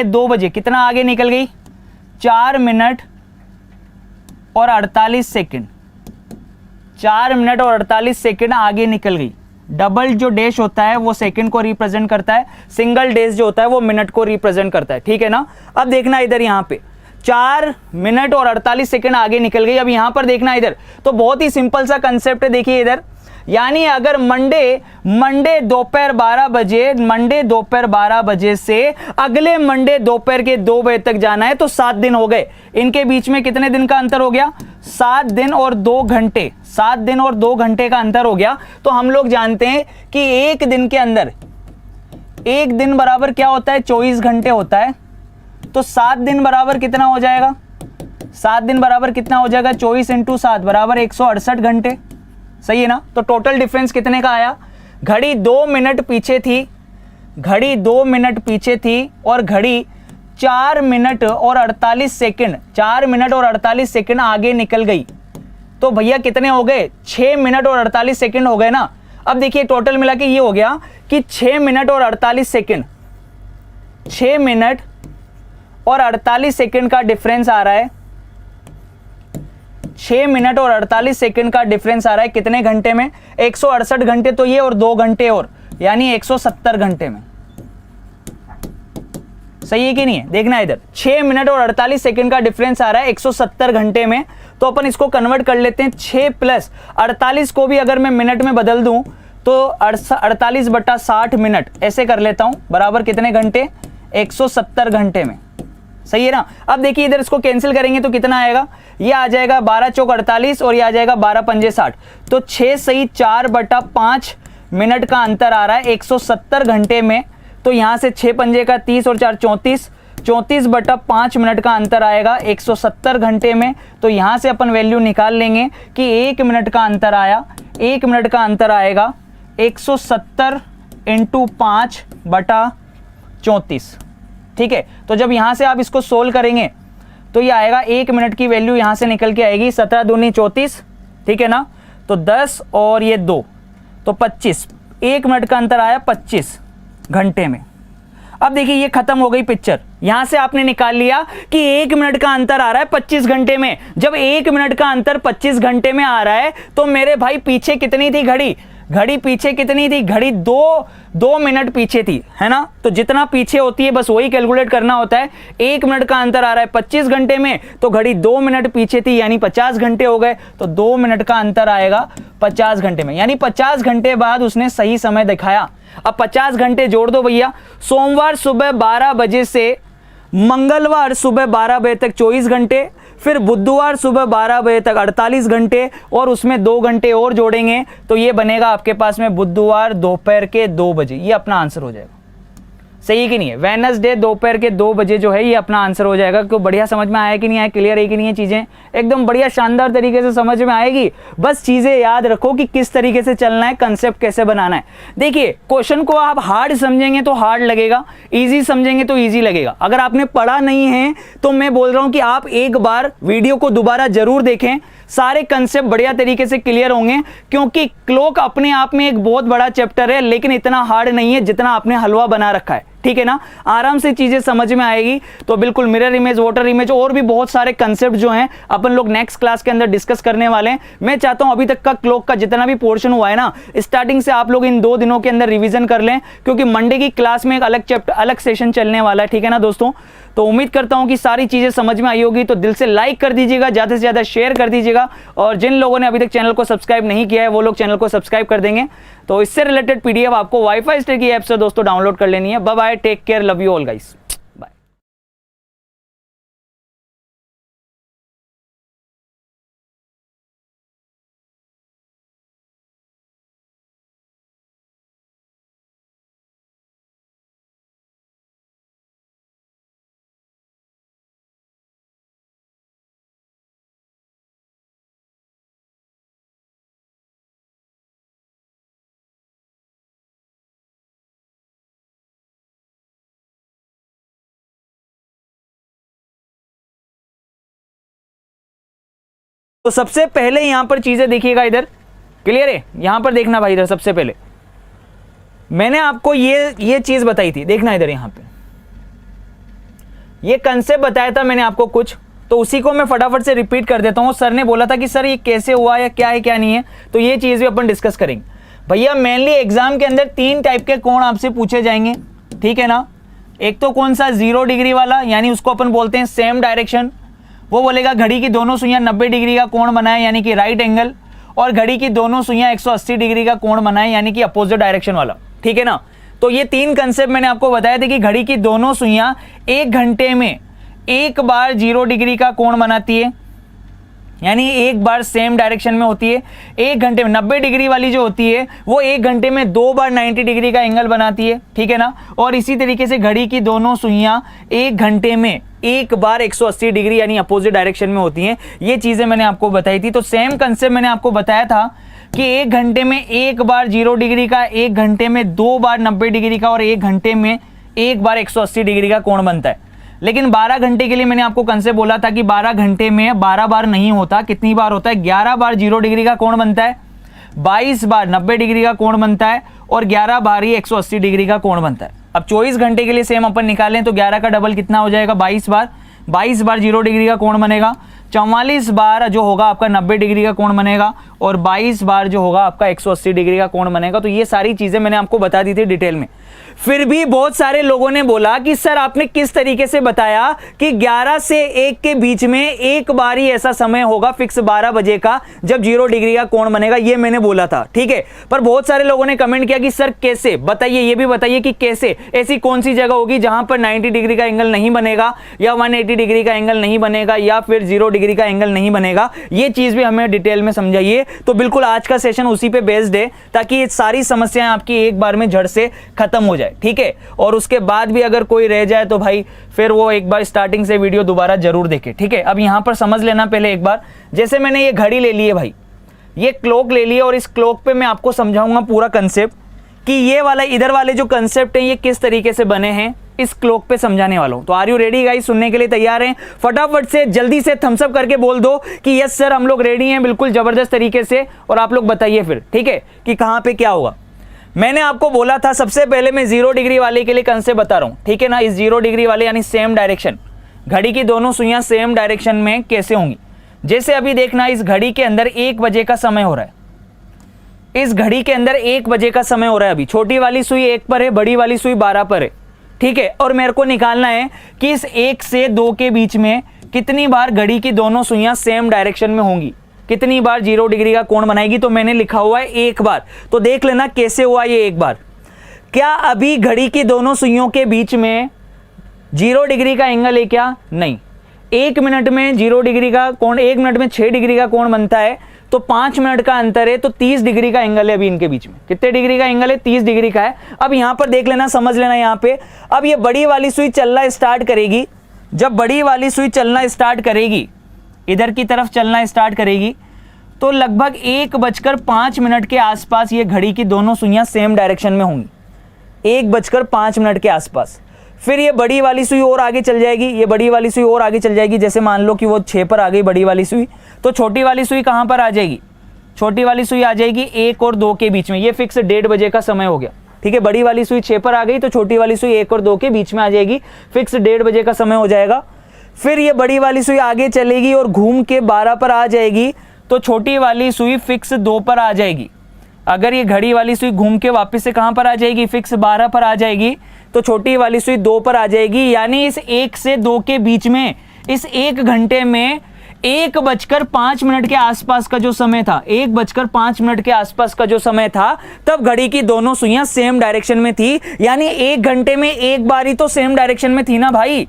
2 बजे कितना आगे निकल गई? 4 मिनट और 48 सेकंड, 4 मिनट और 48 सेकंड आगे निकल गई। डबल जो डैश होता है वो सेकंड को रिप्रेजेंट करता है, सिंगल डैश जो होता है वो मिनट को रिप्रेजेंट करता है, ठीक है ना। अब देखना इधर यहाँ पे 4 मिनट और 48 सेकंड आगे निकल गई। अब यहां पर देखना इधर, तो बहुत ही सिंपल सा कंसेप्ट है, देखिए इधर, यानी अगर मंडे दोपहर 12 बजे, मंडे दोपहर 12 बजे से अगले मंडे दोपहर के 2 बजे तक जाना है तो 7 दिन हो गए। इनके बीच में कितने दिन का अंतर हो गया? 7 दिन और 2 घंटे, 7 दिन और 2 घंटे का अंतर हो गया। तो हम लोग जानते हैं कि एक दिन के अंदर, एक दिन बराबर क्या होता है? 24 घंटे होता है। तो 7 दिन बराबर कितना हो जाएगा? 7 दिन बराबर कितना हो जाएगा? 24 × 7 बराबर 168 घंटे, सही है ना। तो टोटल डिफरेंस कितने का आया? घड़ी 2 मिनट पीछे थी, घड़ी 2 मिनट पीछे थी और घड़ी 4 मिनट और 48 सेकंड, 4 मिनट और 48 सेकंड आगे निकल गई। तो भैया कितने हो गए? 6 मिनट और 48 सेकंड हो गए ना। अब देखिए टोटल मिला के ये हो गया कि 6 मिनट और 48 सेकंड, 6 मिनट और 48 सेकंड का डिफरेंस आ रहा है। 6 मिनट और 48 सेकंड का डिफरेंस आ रहा है कितने घंटे में? 168 घंटे तो ये और 2 घंटे और, यानी 170 घंटे में, सही है कि नहीं है? देखना इधर 6 मिनट और 48 सेकंड का डिफरेंस आ रहा है 170 घंटे में। तो अपन इसको कन्वर्ट कर लेते हैं, 6 + 48 को भी अगर मैं मिनट में बदल दूं तो 48/60 मिनट ऐसे कर लेता हूं, बराबर कितने घंटे? 170 घंटे में, सही है ना। अब देखिए इधर इसको कैंसिल करेंगे तो कितना आएगा? ये आ जाएगा 12 चौक 48 और ये आ जाएगा 12 पंजे 60। तो 6 सही 4/5 मिनट का अंतर आ रहा है 170 घंटे में। तो यहां से 6 पंजे का 30 और 4 34, 34/5 मिनट का अंतर आएगा 170 घंटे में। तो यहां से अपन वैल्यू निकाल लेंगे कि 1 मिनट का अंतर आया, 1 मिनट का अंतर आएगा 170 × 5/34, ठीक है। तो जब यहां से आप इसको सोल्व करेंगे तो ये आएगा 1 मिनट की वैल्यू यहां से निकल के आएगी 17 दूनी 34, ठीक है ना। तो 10 और ये 2 तो 25, 1 मिनट का अंतर आया 25 घंटे में। अब देखिए ये खत्म हो गई पिक्चर। यहां से आपने निकाल लिया कि 1 मिनट का अंतर आ रहा है 25 घंटे में। जब 1 मिनट का अंतर 25 घंटे में आ रहा है तो मेरे भाई पीछे कितनी थी घड़ी? घड़ी पीछे कितनी थी? घड़ी 2 मिनट पीछे थी, है ना। तो जितना पीछे होती है बस वही कैलकुलेट करना होता है। 1 मिनट का अंतर आ रहा है 25 घंटे में, तो घड़ी 2 मिनट पीछे थी यानी 50 घंटे हो गए। तो 2 मिनट का अंतर आएगा 50 घंटे में, यानी 50 घंटे बाद उसने सही समय दिखाया। अब 50 घंटे जोड़ दो भैया। सोमवार सुबह 12 बजे से मंगलवार सुबह 12 बजे तक 24 घंटे, फिर बुधवार सुबह 12 बजे तक 48 घंटे और उसमें 2 घंटे और जोड़ेंगे तो ये बनेगा आपके पास में बुधवार दोपहर के 2 बजे। ये अपना आंसर हो जाएगा, सही है कि नहीं है? वेडनेसडे दोपहर के 2 बजे जो है ये अपना आंसर हो जाएगा। क्यों? बढ़िया समझ में आया कि नहीं आया? क्लियर है कि नहीं है? चीजें एकदम बढ़िया शानदार तरीके से समझ में आएगी। बस चीजें याद रखो कि किस तरीके से चलना है, कंसेप्ट कैसे बनाना है। देखिए क्वेश्चन को आप हार्ड समझेंगे तो हार्ड लगेगा, इजी समझेंगे तो इजी लगेगा। अगर आपने पढ़ा नहीं है तो मैं बोल रहा हूं कि आप एक बार वीडियो को दोबारा जरूर देखें, सारे कंसेप्ट बढ़िया तरीके से क्लियर होंगे। क्योंकि क्लॉक अपने आप में एक बहुत बड़ा चैप्टर है, लेकिन इतना हार्ड नहीं है जितना आपने हलवा बना रखा है, ठीक है ना। आराम से चीजें समझ में आएगी। तो बिल्कुल मिरर इमेज, वाटर इमेज और भी बहुत सारे कंसेप्ट जो हैं अपन लोग नेक्स्ट क्लास के अंदर डिस्कस करने वाले हैं। मैं चाहता हूं अभी तक का क्लॉक का जितना भी पोर्शन हुआ है ना, स्टार्टिंग से आप लोग इन 2 दिनों के अंदर रिवीजन कर लें, क्योंकि मंडे की क्लास में एक अलग चैप्टर, अलग सेशन चलने वाला है, ठीक है ना दोस्तों। तो उम्मीद करता हूं कि सारी चीजें समझ में आई होगी। तो दिल से लाइक कर दीजिएगा, ज्यादा से ज्यादा शेयर कर दीजिएगा, और जिन लोगों ने अभी तक चैनल को सब्सक्राइब नहीं किया है वो लोग चैनल को सब्सक्राइब कर देंगे। तो इससे रिलेटेड पीडीएफ आपको वाईफाई स्टे की ऐप से दोस्तों डाउनलोड कर लेनी है। Bye bye, take care, love you all guys. तो सबसे पहले यहां पर चीजें देखिएगा, इधर क्लियर है? यहां पर देखना भाई, इधर सबसे पहले मैंने आपको ये चीज बताई थी, देखना इधर, यहां पे ये कंसेप्ट बताया था मैंने आपको कुछ, तो उसी को मैं फटाफट से रिपीट कर देता हूं। सर ने बोला था कि सर ये कैसे हुआ या क्या है क्या नहीं है, तो ये चीज भी अपन डिस्कस करेंगे। भैया मेनली एग्जाम के अंदर 3 टाइप के कोण आपसे पूछे जाएंगे, ठीक है ना। एक तो कौन सा 0 डिग्री वाला, यानी उसको अपन बोलते हैं सेम डायरेक्शन। वो बोलेगा घड़ी की दोनों सुइयां 90 डिग्री का कोण बनाए, यानी कि राइट एंगल, और घड़ी की दोनों सुइयां 180 डिग्री का कोण बनाए, यानी कि अपोजिट डायरेक्शन वाला, ठीक है ना। तो ये 3 कंसेप्ट मैंने आपको बताया थे कि घड़ी की दोनों सुइयां 1 घंटे में एक बार 0 डिग्री का कोण बनाती है, यानी एक बार सेम डायरेक्शन में होती है। 1 घंटे में 90 डिग्री वाली जो होती है वो 1 घंटे में 2 बार 90 डिग्री का एंगल बनाती है, ठीक है ना। और इसी तरीके से घड़ी की दोनों सुइयां 1 घंटे में एक बार 180 डिग्री यानी अपोजिट डायरेक्शन में होती हैं। ये चीजें मैंने आपको बताई थी। तो सेम कंसेप्ट मैंने आपको बताया था कि 1 घंटे में एक बार 0 डिग्री का, 1 घंटे में 2 बार 90 डिग्री का, और 1 घंटे में एक बार 180 डिग्री का कोण बनता है। लेकिन 12 घंटे के लिए मैंने आपको कंसेप्ट बोला था कि 12 घंटे में 12 बार नहीं होता, कितनी बार होता है, 11 बार 0 डिग्री का कोण बनता है, 22 बार 90 डिग्री का कोण बनता है, और 11 बार ही 180 डिग्री का कोण बनता है। अब 24 घंटे के लिए सेम अपन निकालें तो 11 का डबल कितना हो जाएगा, 22 बार। 22 बार 0 डिग्री का कोण बनेगा, 44 बार जो होगा आपका 90 डिग्री का कोण बनेगा, और 22 बार जो होगा आपका 180 डिग्री का कोण बनेगा। तो ये सारी चीजें मैंने आपको बता दी थी डिटेल में। फिर भी बहुत सारे लोगों ने बोला कि सर आपने किस तरीके से बताया कि 11 से 1 के बीच में एक बार ही ऐसा समय होगा फिक्स 12 बजे का जब 0 डिग्री का कोण बनेगा, ये मैंने बोला था, ठीक है। पर बहुत सारे लोगों ने कमेंट किया कि सर कैसे, बताइए, ये भी बताइए कि कैसे, ऐसी कौन सी जगह होगी जहां पर 90 डिग्री का एंगल नहीं बनेगा, या 180 डिग्री का एंगल नहीं बनेगा, या फिर 0 डिग्री का एंगल नहीं बनेगा। ये चीज भी हमें डिटेल में समझाइए। तो बिल्कुल आज का सेशन उसी पे बेस्ड है, ताकि ये सारी समस्याएं आपकी एक बार में जड़ से खत्म हो जाए, ठीक है। और उसके बाद भी अगर कोई रह जाए तो भाई फिर वो एक बार स्टार्टिंग से वीडियो दोबारा जरूर देखे, ठीक है। अब यहां पर समझ लेना पहले एक बार, जैसे मैंने ये घड़ी ले ली है भाई, ये क्लॉक ले ली है, और इस क्लॉक पे मैं आपको समझाऊंगा पूरा कंसेप्ट कि ये वाला इधर वाले जो कंसेप्ट है ये किस तरीके से बने हैं, इस क्लॉक पे समझाने वाला हूं। तो आर यू रेडी गाइस, सुनने के लिए तैयार हैं? फटाफट से जल्दी से थम्स अप करके बोल दो कि यस सर हम लोग रेडी हैं, बिल्कुल जबरदस्त तरीके से। और आप लोग बताइए फिर, ठीक है, कि कहां पे क्या होगा। मैंने आपको बोला था सबसे पहले मैं 0 डिग्री वाले के लिए कंसेप्ट बता रहा हूं, ठीक है ना। इस 0 डिग्री वाले यानी सेम डायरेक्शन, घड़ी की दोनों सुइयां सेम डायरेक्शन में कैसे होंगी। जैसे अभी देखना, इस घड़ी के अंदर 1 बजे का समय हो रहा है, इस घड़ी के अंदर 1 बजे का समय हो रहा है। अभी छोटी वाली सुई 1 पर है, बड़ी वाली सुई 12 पर है, ठीक है। और मेरे को निकालना है कि इस 1 से 2 के बीच में कितनी बार घड़ी की दोनों सुइयां सेम डायरेक्शन में होंगी, कितनी बार 0 डिग्री का कोण बनाएगी। तो मैंने लिखा हुआ है 1 बार। तो देख लेना कैसे हुआ ये 1 बार। क्या अभी घड़ी की दोनों सुइयों के बीच में 0 डिग्री का एंगल है क्या? नहीं। 1 मिनट में 0 डिग्री का कोण, 1 मिनट में 6 डिग्री का कोण बनता है, तो 5 मिनट का अंतर है, तो 30 डिग्री का एंगल है अभी इनके बीच में। कितने डिग्री का एंगल है? 30 डिग्री का है। अब यहां पर देख लेना, समझ लेना यहां पे। अब ये बड़ी वाली सुई चलना स्टार्ट करेगी। जब बड़ी वाली सुई चलना स्टार्ट करेगी, इधर की तरफ चलना स्टार्ट करेगी, तो लगभग 1:05 के आसपास ये घड़ी की दोनों सुइयां सेम डायरेक्शन में होंगी। 1:05 के आसपास। फिर ये बड़ी वाली सुई और आगे चल जाएगी, ये बड़ी वाली सुई और आगे चल जाएगी। जैसे मान लो कि वो 6 पर आ गई बड़ी वाली सुई, तो छोटी वाली सुई कहां पर आ जाएगी? छोटी वाली सुई आ जाएगी 1 और 2 के बीच में। ये फिक्स 1:30 बजे का समय हो गया, ठीक है। बड़ी वाली सुई 6 पर आ गई, तो छोटी वाली सुई 1 और 2 के बीच में आ जाएगी, फिक्स 1:30 बजे का समय हो जाएगा। फिर ये बड़ी वाली सुई आगे चलेगी और घूम के 12 पर आ जाएगी, तो छोटी वाली सुई फिक्स 2 पर आ जाएगी। अगर ये घड़ी वाली सुई घूम के वापस से कहां पर आ जाएगी? फिक्स 12 पर आ जाएगी, तो छोटी वाली सुई 2 पर आ जाएगी। यानी इस 1 से 2 के बीच में, इस 1 घंटे में 1:05 के आसपास का जो समय था, 1:05 के आसपास का जो समय था, तब घड़ी की दोनों सुइयां सेम डायरेक्शन में थी। यानी 1 घंटे में एक बार ही तो सेम डायरेक्शन में थी ना भाई।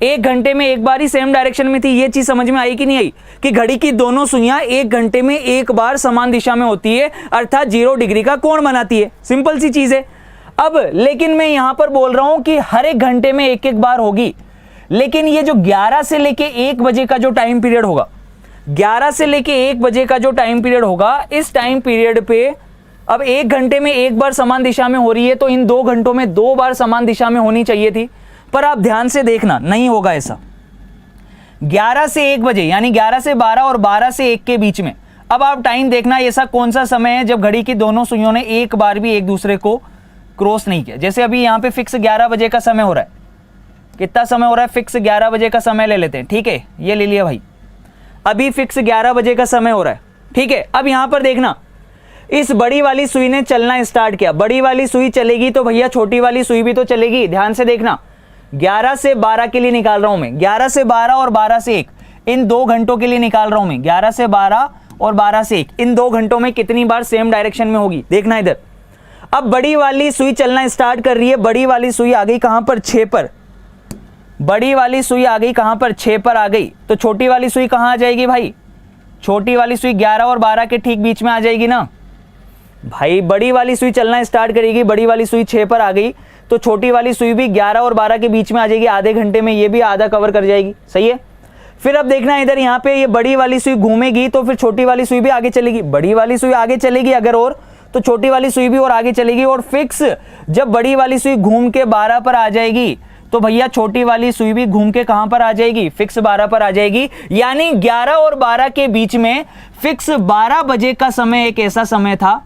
1 घंटे में एक बार ही सेम डायरेक्शन में थी। ये चीज समझ में आई कि नहीं आई कि घड़ी की दोनों सुइयां 1 घंटे में एक बार समान दिशा में होती है, अर्थात 0 डिग्री का कोण बनाती है। सिंपल सी चीज है। अब लेकिन मैं यहां पर बोल रहा हूं कि हर 1 घंटे में एक एक बार होगी, लेकिन ये जो 11 से लेके 1 बजे का जो टाइम पीरियड होगा, 11 से लेके 1 बजे का जो टाइम पीरियड होगा, इस टाइम पीरियड पे अब 1 घंटे में एक बार समान दिशा में हो रही है, तो इन 2 घंटों में 2 बार समान दिशा में होनी चाहिए थी। पर आप ध्यान से देखना, नहीं होगा ऐसा। 11 से 1 बजे यानी 11 से 12 और 12 से 1 के बीच में। अब आप टाइम देखना, ऐसा कौन सा समय है जब घड़ी की दोनों सुइयों ने एक बार भी एक दूसरे को क्रॉस नहीं किया। जैसे अभी यहां पे फिक्स 11 बजे का समय हो रहा है। कितना समय हो रहा है? फिक्स 11 बजे का समय ले लेते हैं, ठीक है। ये ले लिया भाई, अभी फिक्स 11 बजे का समय हो रहा है, ठीक है। अब यहां पर देखना, इस बड़ी वाली सुई ने चलना स्टार्ट किया, बड़ी वाली सुई चलेगी तो भैया छोटी वाली सुई भी तो चलेगी। ध्यान से देखना, 11 से 12 के लिए निकाल रहा हूं मैं, 11 से 12 और 12 से 1, इन 2 घंटों के लिए निकाल रहा हूं मैं। 11 से 12 और 12 से 1, इन 2 घंटों में कितनी बार सेम डायरेक्शन में होगी, देखना इधर। अब बड़ी वाली सुई चलना स्टार्ट कर रही है, बड़ी वाली सुई आ गई कहां पर, 6 पर। बड़ी वाली सुई आ गई कहां पर, 6 पर आ गई, तो छोटी वाली सुई कहां आ जाएगी भाई, छोटी वाली सुई 11 और 12 के ठीक बीच में आ जाएगी ना भाई। बड़ी वाली सुई चलना स्टार्ट करेगी, बड़ी वाली सुई 6 पर आ गई, तो छोटी वाली सुई भी 11 और 12 के बीच में आ जाएगी। आधे घंटे में ये भी आधा कवर कर जाएगी, सही है। फिर अब देखना इधर, यहाँ पे ये बड़ी वाली सुई घूमेगी तो फिर छोटी वाली सुई भी आगे चलेगी, बड़ी वाली सुई आगे चलेगी अगर और, तो छोटी वाली सुई भी और आगे चलेगी। और फिक्स जब बड़ी वाली सुई घूम के 12 पर आ जाएगी तो भैया छोटी वाली सुई भी घूम के कहां पर आ जाएगी, फिक्स 12 पर आ जाएगी। यानी 11 और 12 के बीच में फिक्स 12 बजे का समय एक ऐसा समय था,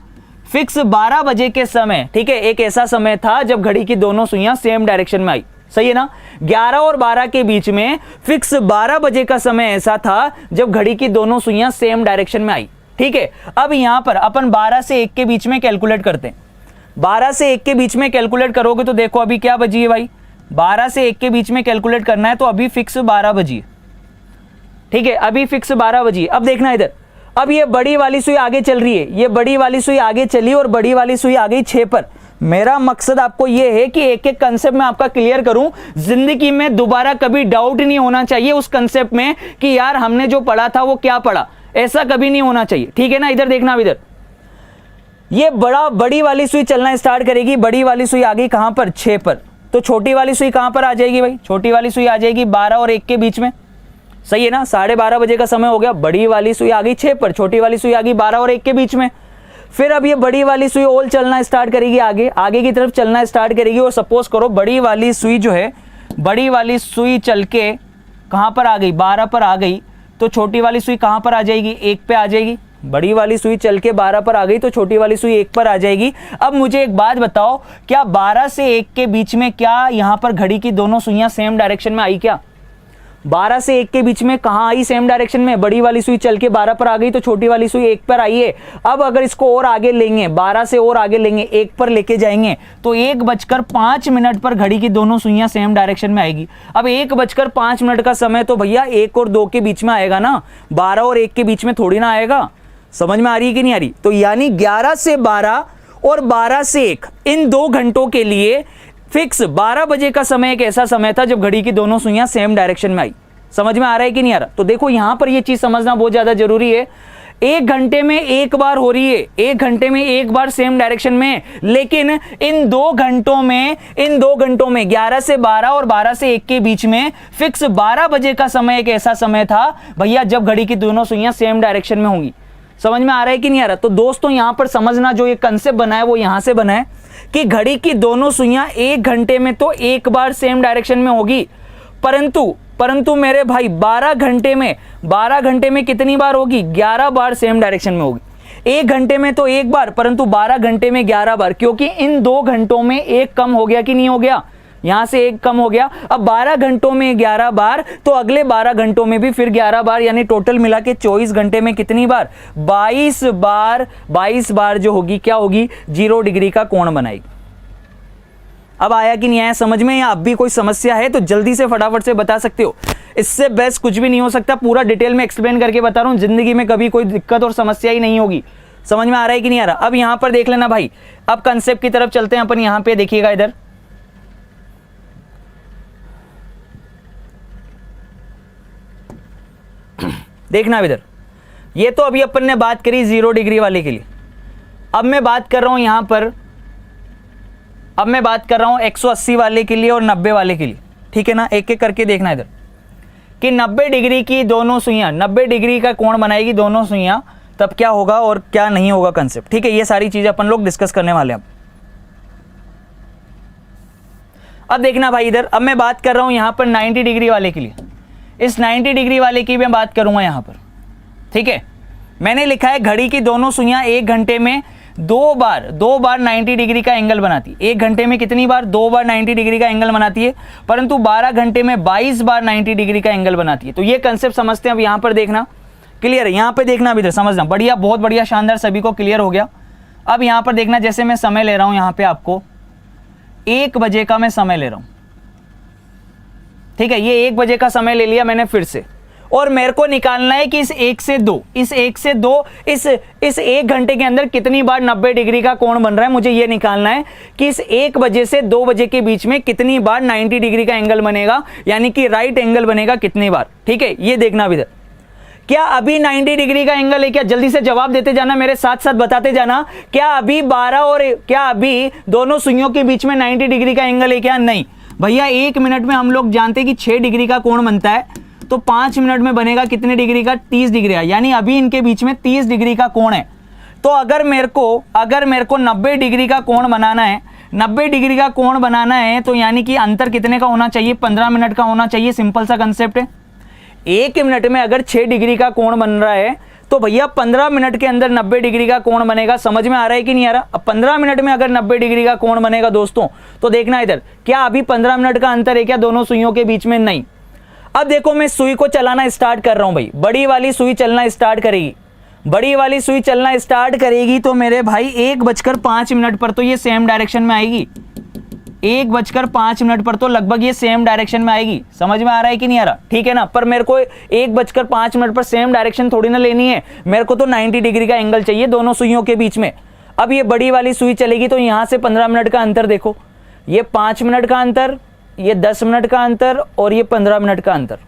फिक्स 12 बजे के समय, ठीक है, एक ऐसा समय था जब घड़ी की दोनों सुइयां सेम डायरेक्शन में आई, सही है ना। 11 और 12 के बीच में फिक्स 12 बजे का समय ऐसा था जब घड़ी की दोनों सुइयां सेम डायरेक्शन में आई, ठीक है। अब यहां पर अपन 12 से 1 के बीच में कैलकुलेट करते हैं। 12 से 1 के बीच में कैलकुलेट करोगे तो देखो अभी क्या बजी है भाई, 12 से 1 के बीच में कैलकुलेट करना है तो अभी फिक्स 12 बजी है, ठीक है, अभी फिक्स 12 बजी। अब देखना इधर, अब ये बड़ी वाली सुई आगे चल रही है, ये बड़ी वाली सुई आगे चली और बड़ी वाली सुई आ गई 6 पर। मेरा मकसद आपको ये है कि एक एक कंसेप्ट में आपका क्लियर करूं, जिंदगी में दोबारा कभी डाउट नहीं होना चाहिए उस कंसेप्ट में कि यार हमने जो पढ़ा था वो क्या पढ़ा, ऐसा कभी नहीं होना चाहिए, ठीक है ना। इधर देखना, इधर ये बड़ी वाली सुई चलना स्टार्ट करेगी, बड़ी वाली सुई आ गई कहां पर, 6 पर, तो छोटी वाली सुई कहां पर आ जाएगी भाई, छोटी वाली सुई आ जाएगी 12 और 1 के बीच में, सही है ना। 12:30 बजे का समय हो गया, बड़ी वाली सुई आ गई 6 पर, छोटी वाली सुई आ गई 12 और 1 के बीच में। फिर अब ये बड़ी वाली सुई और चलना स्टार्ट करेगी, आगे की तरफ चलना स्टार्ट करेगी। और सपोज करो बड़ी वाली सुई जो है, बड़ी वाली सुई चल के कहां पर आ गई, 12 पर आ गई, तो छोटी वाली सुई कहां पर आ जाएगी, 1 पे आ जाएगी। बड़ी वाली सुई चल के 12 पर आ गई तो छोटी वाली सुई 1 पर आ जाएगी। अब मुझे एक बात बताओ, क्या 12 से 1 के बीच में क्या यहां पर घड़ी की दोनों सुइयां सेम डायरेक्शन में आई क्या, 12 से 1 के बीच में कहां आई सेम डायरेक्शन में, बड़ी वाली सुई चल के 12 पर आ गई तो छोटी वाली सुई 1 पर आई है। अब अगर इसको और आगे लेंगे, 12 से और आगे लेंगे, 1 पर लेके जाएंगे तो 1:05 पर घड़ी की दोनों सुइयां सेम डायरेक्शन में आएगी। अब 1:05 का समय तो भैया 1 और 2 के बीच में आएगा ना, 12 और 1 के बीच में थोड़ी ना आएगा। समझ में आ रही है कि नहीं आ रही। तो यानी 11 से 12 और 12 से 1 इन 2 घंटों के लिए फिक्स 12 बजे का समय एक ऐसा समय था जब घड़ी की दोनों सुइयां सेम डायरेक्शन में आई। समझ में आ रहा है कि नहीं आ रहा। तो देखो यहां पर ये चीज समझना बहुत ज्यादा जरूरी है। 1 घंटे में 1 बार हो रही है, 1 घंटे में 1 बार सेम डायरेक्शन में, लेकिन इन 2 घंटों में 11 से 12 और 12 से 1 के बीच में फिक्स 12 बजे का समय एक ऐसा समय था भैया जब घड़ी की दोनों सुइयां सेम डायरेक्शन में होंगी। समझ में आ रहा है कि नहीं आ रहा। तो दोस्तों यहां पर समझना, जो ये कंसेप्ट बना है वो यहां से बना है कि घड़ी की दोनों सुइयां 1 घंटे में तो 1 बार सेम डायरेक्शन में होगी, परंतु मेरे भाई 12 घंटे में कितनी बार होगी, 11 बार सेम डायरेक्शन में होगी। 1 घंटे में तो 1 बार, परंतु 12 घंटे में 11 बार, क्योंकि इन 2 घंटों में 1 कम हो गया कि नहीं हो गया, यहां से 1 कम हो गया। अब 12 घंटों में 11 बार, तो अगले 12 घंटों में भी फिर 11 बार, यानी टोटल मिला के 24 घंटे में कितनी बार, 22 बार जो होगी क्या होगी, 0 डिग्री का कोण बनाएगी। अब आया कि नहीं आया समझ में, या अब भी कोई समस्या है तो जल्दी से फटाफट से बता सकते हो। इससे बेस्ट कुछ भी नहीं हो सकता, पूरा डिटेल में एक्सप्लेन करके बता रहा हूं, जिंदगी में कभी कोई दिक्कत और समस्या ही नहीं होगी। समझ में आ रहा है कि नहीं आ रहा। अब यहां पर देख लेना भाई, अब कंसेप्ट की तरफ चलते हैं अपन। यहां पे देखिएगा, इधर देखना, इधर ये तो अभी अपन ने बात करी 0 डिग्री वाले के लिए। अब मैं बात कर रहा हूं यहां पर, अब मैं बात कर रहा हूं 180 वाले के लिए और 90 वाले के लिए, ठीक है ना। एक एक करके देखना इधर कि 90 डिग्री की दोनों सुइयां, 90 डिग्री का कोण बनाएगी दोनों सुइयां, तब क्या होगा और क्या नहीं होगा कंसेप्ट, ठीक है। ये सारी चीजें अपन लोग डिस्कस करने वाले हैं। अब देखना भाई इधर, अब मैं बात कर रहा हूं यहां पर 90 डिग्री वाले के लिए। इस 90 डिग्री वाले की मैं बात करूंगा यहां पर, ठीक है। मैंने लिखा है घड़ी की दोनों सुइयां 1 घंटे में 2 बार 90 डिग्री का एंगल बनाती है। 1 घंटे में कितनी बार, 2 बार 90 डिग्री का एंगल बनाती है, परंतु 12 घंटे में 22 बार 90 डिग्री का एंगल बनाती है। तो ये कंसेप्ट समझते हैं। अब यहां पर देखना, क्लियर है, यहां पे देखना, अभी इधर समझना, बढ़िया, बहुत बढ़िया, शानदार, सभी को क्लियर हो गया। अब यहां पर देखना, जैसे मैं समय ले रहा हूं यहां पे आपको 1 बजे का मैं समय ले रहा हूं, ठीक है, ये 1 बजे का समय ले लिया मैंने फिर से, और मेरे को निकालना है कि इस 1 से 2 इस 1 घंटे के अंदर कितनी बार 90 डिग्री का कोण बन रहा है। मुझे ये निकालना है कि इस 1 बजे से 2 बजे के बीच में कितनी बार 90 डिग्री का एंगल बनेगा, यानी कि राइट एंगल बनेगा कितनी बार, ठीक है। ये देखना अब इधर, क्या अभी 90 डिग्री का एंगल है क्या? जल्दी से जवाब देते जाना, मेरे साथ साथ बताते जाना, क्या अभी 12 और क्या अभी दोनों सुइयों के बीच में 90 डिग्री का एंगल है क्या? नहीं भैया, 1 मिनट में हम लोग जानते हैं कि 6 डिग्री का कोण बनता है, तो 5 मिनट में बनेगा कितने डिग्री का? 30 डिग्री का, यानी अभी इनके बीच में 30 डिग्री का कोण है। तो अगर मेरे को 90 डिग्री का कोण बनाना है, 90 डिग्री का कोण बनाना है, तो यानी कि अंतर कितने का होना चाहिए? 15 मिनट का होना चाहिए। सिंपल सा कंसेप्ट है। 1 मिनट में अगर 6 डिग्री का कोण बन रहा है, तो भैया 15 मिनट के अंदर 90 डिग्री का कोण बनेगा। समझ में आ रहा है कि नहीं आ रहा? अब 15 मिनट में अगर 90 डिग्री का कोण बनेगा दोस्तों, तो देखना इधर, क्या अभी 15 मिनट का अंतर है क्या दोनों सुइयों के बीच में? नहीं। अब देखो, मैं सुई को चलाना स्टार्ट कर रहा हूं भाई, बड़ी वाली सुई चलना स्टार्ट करेगी, बड़ी वाली सुई चलना स्टार्ट करेगी, तो मेरे भाई 1:05 पर तो ये सेम डायरेक्शन में आएगी। 1:05 पर तो लगभग ये सेम डायरेक्शन में आएगी। समझ में आ रहा है कि नहीं आ रहा? ठीक है ना। पर मेरे को 1:05 पर सेम डायरेक्शन थोड़ी ना लेनी है, मेरे को तो 90 डिग्री का एंगल चाहिए दोनों सुइयों के बीच में। अब ये बड़ी वाली सुई चलेगी, तो यहां से 15 मिनट का अंतर देखो, ये 5 मिनट का अंतर, ये 10 मिनट का अंतर, और ये 15 मिनट का अंतर।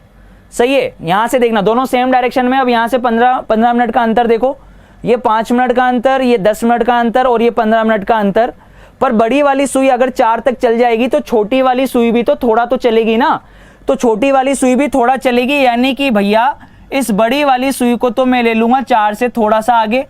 सही है। यहां से देखना, दोनों सेम डायरेक्शन में। अब यहां से 15 मिनट का अंतर देखो, ये 5 मिनट का अंतर, ये 10 मिनट का अंतर, और ये 15 मिनट का अंतर। पर बड़ी वाली सुई अगर 4 तक चल जाएगी, तो छोटी वाली सुई भी तो थोड़ा तो चलेगी ना, तो छोटी वाली सुई भी थोड़ा चलेगी, यानी कि भैया इस बड़ी वाली सुई को तो मैं ले लूंगा 4 से थोड़ा सा आगे,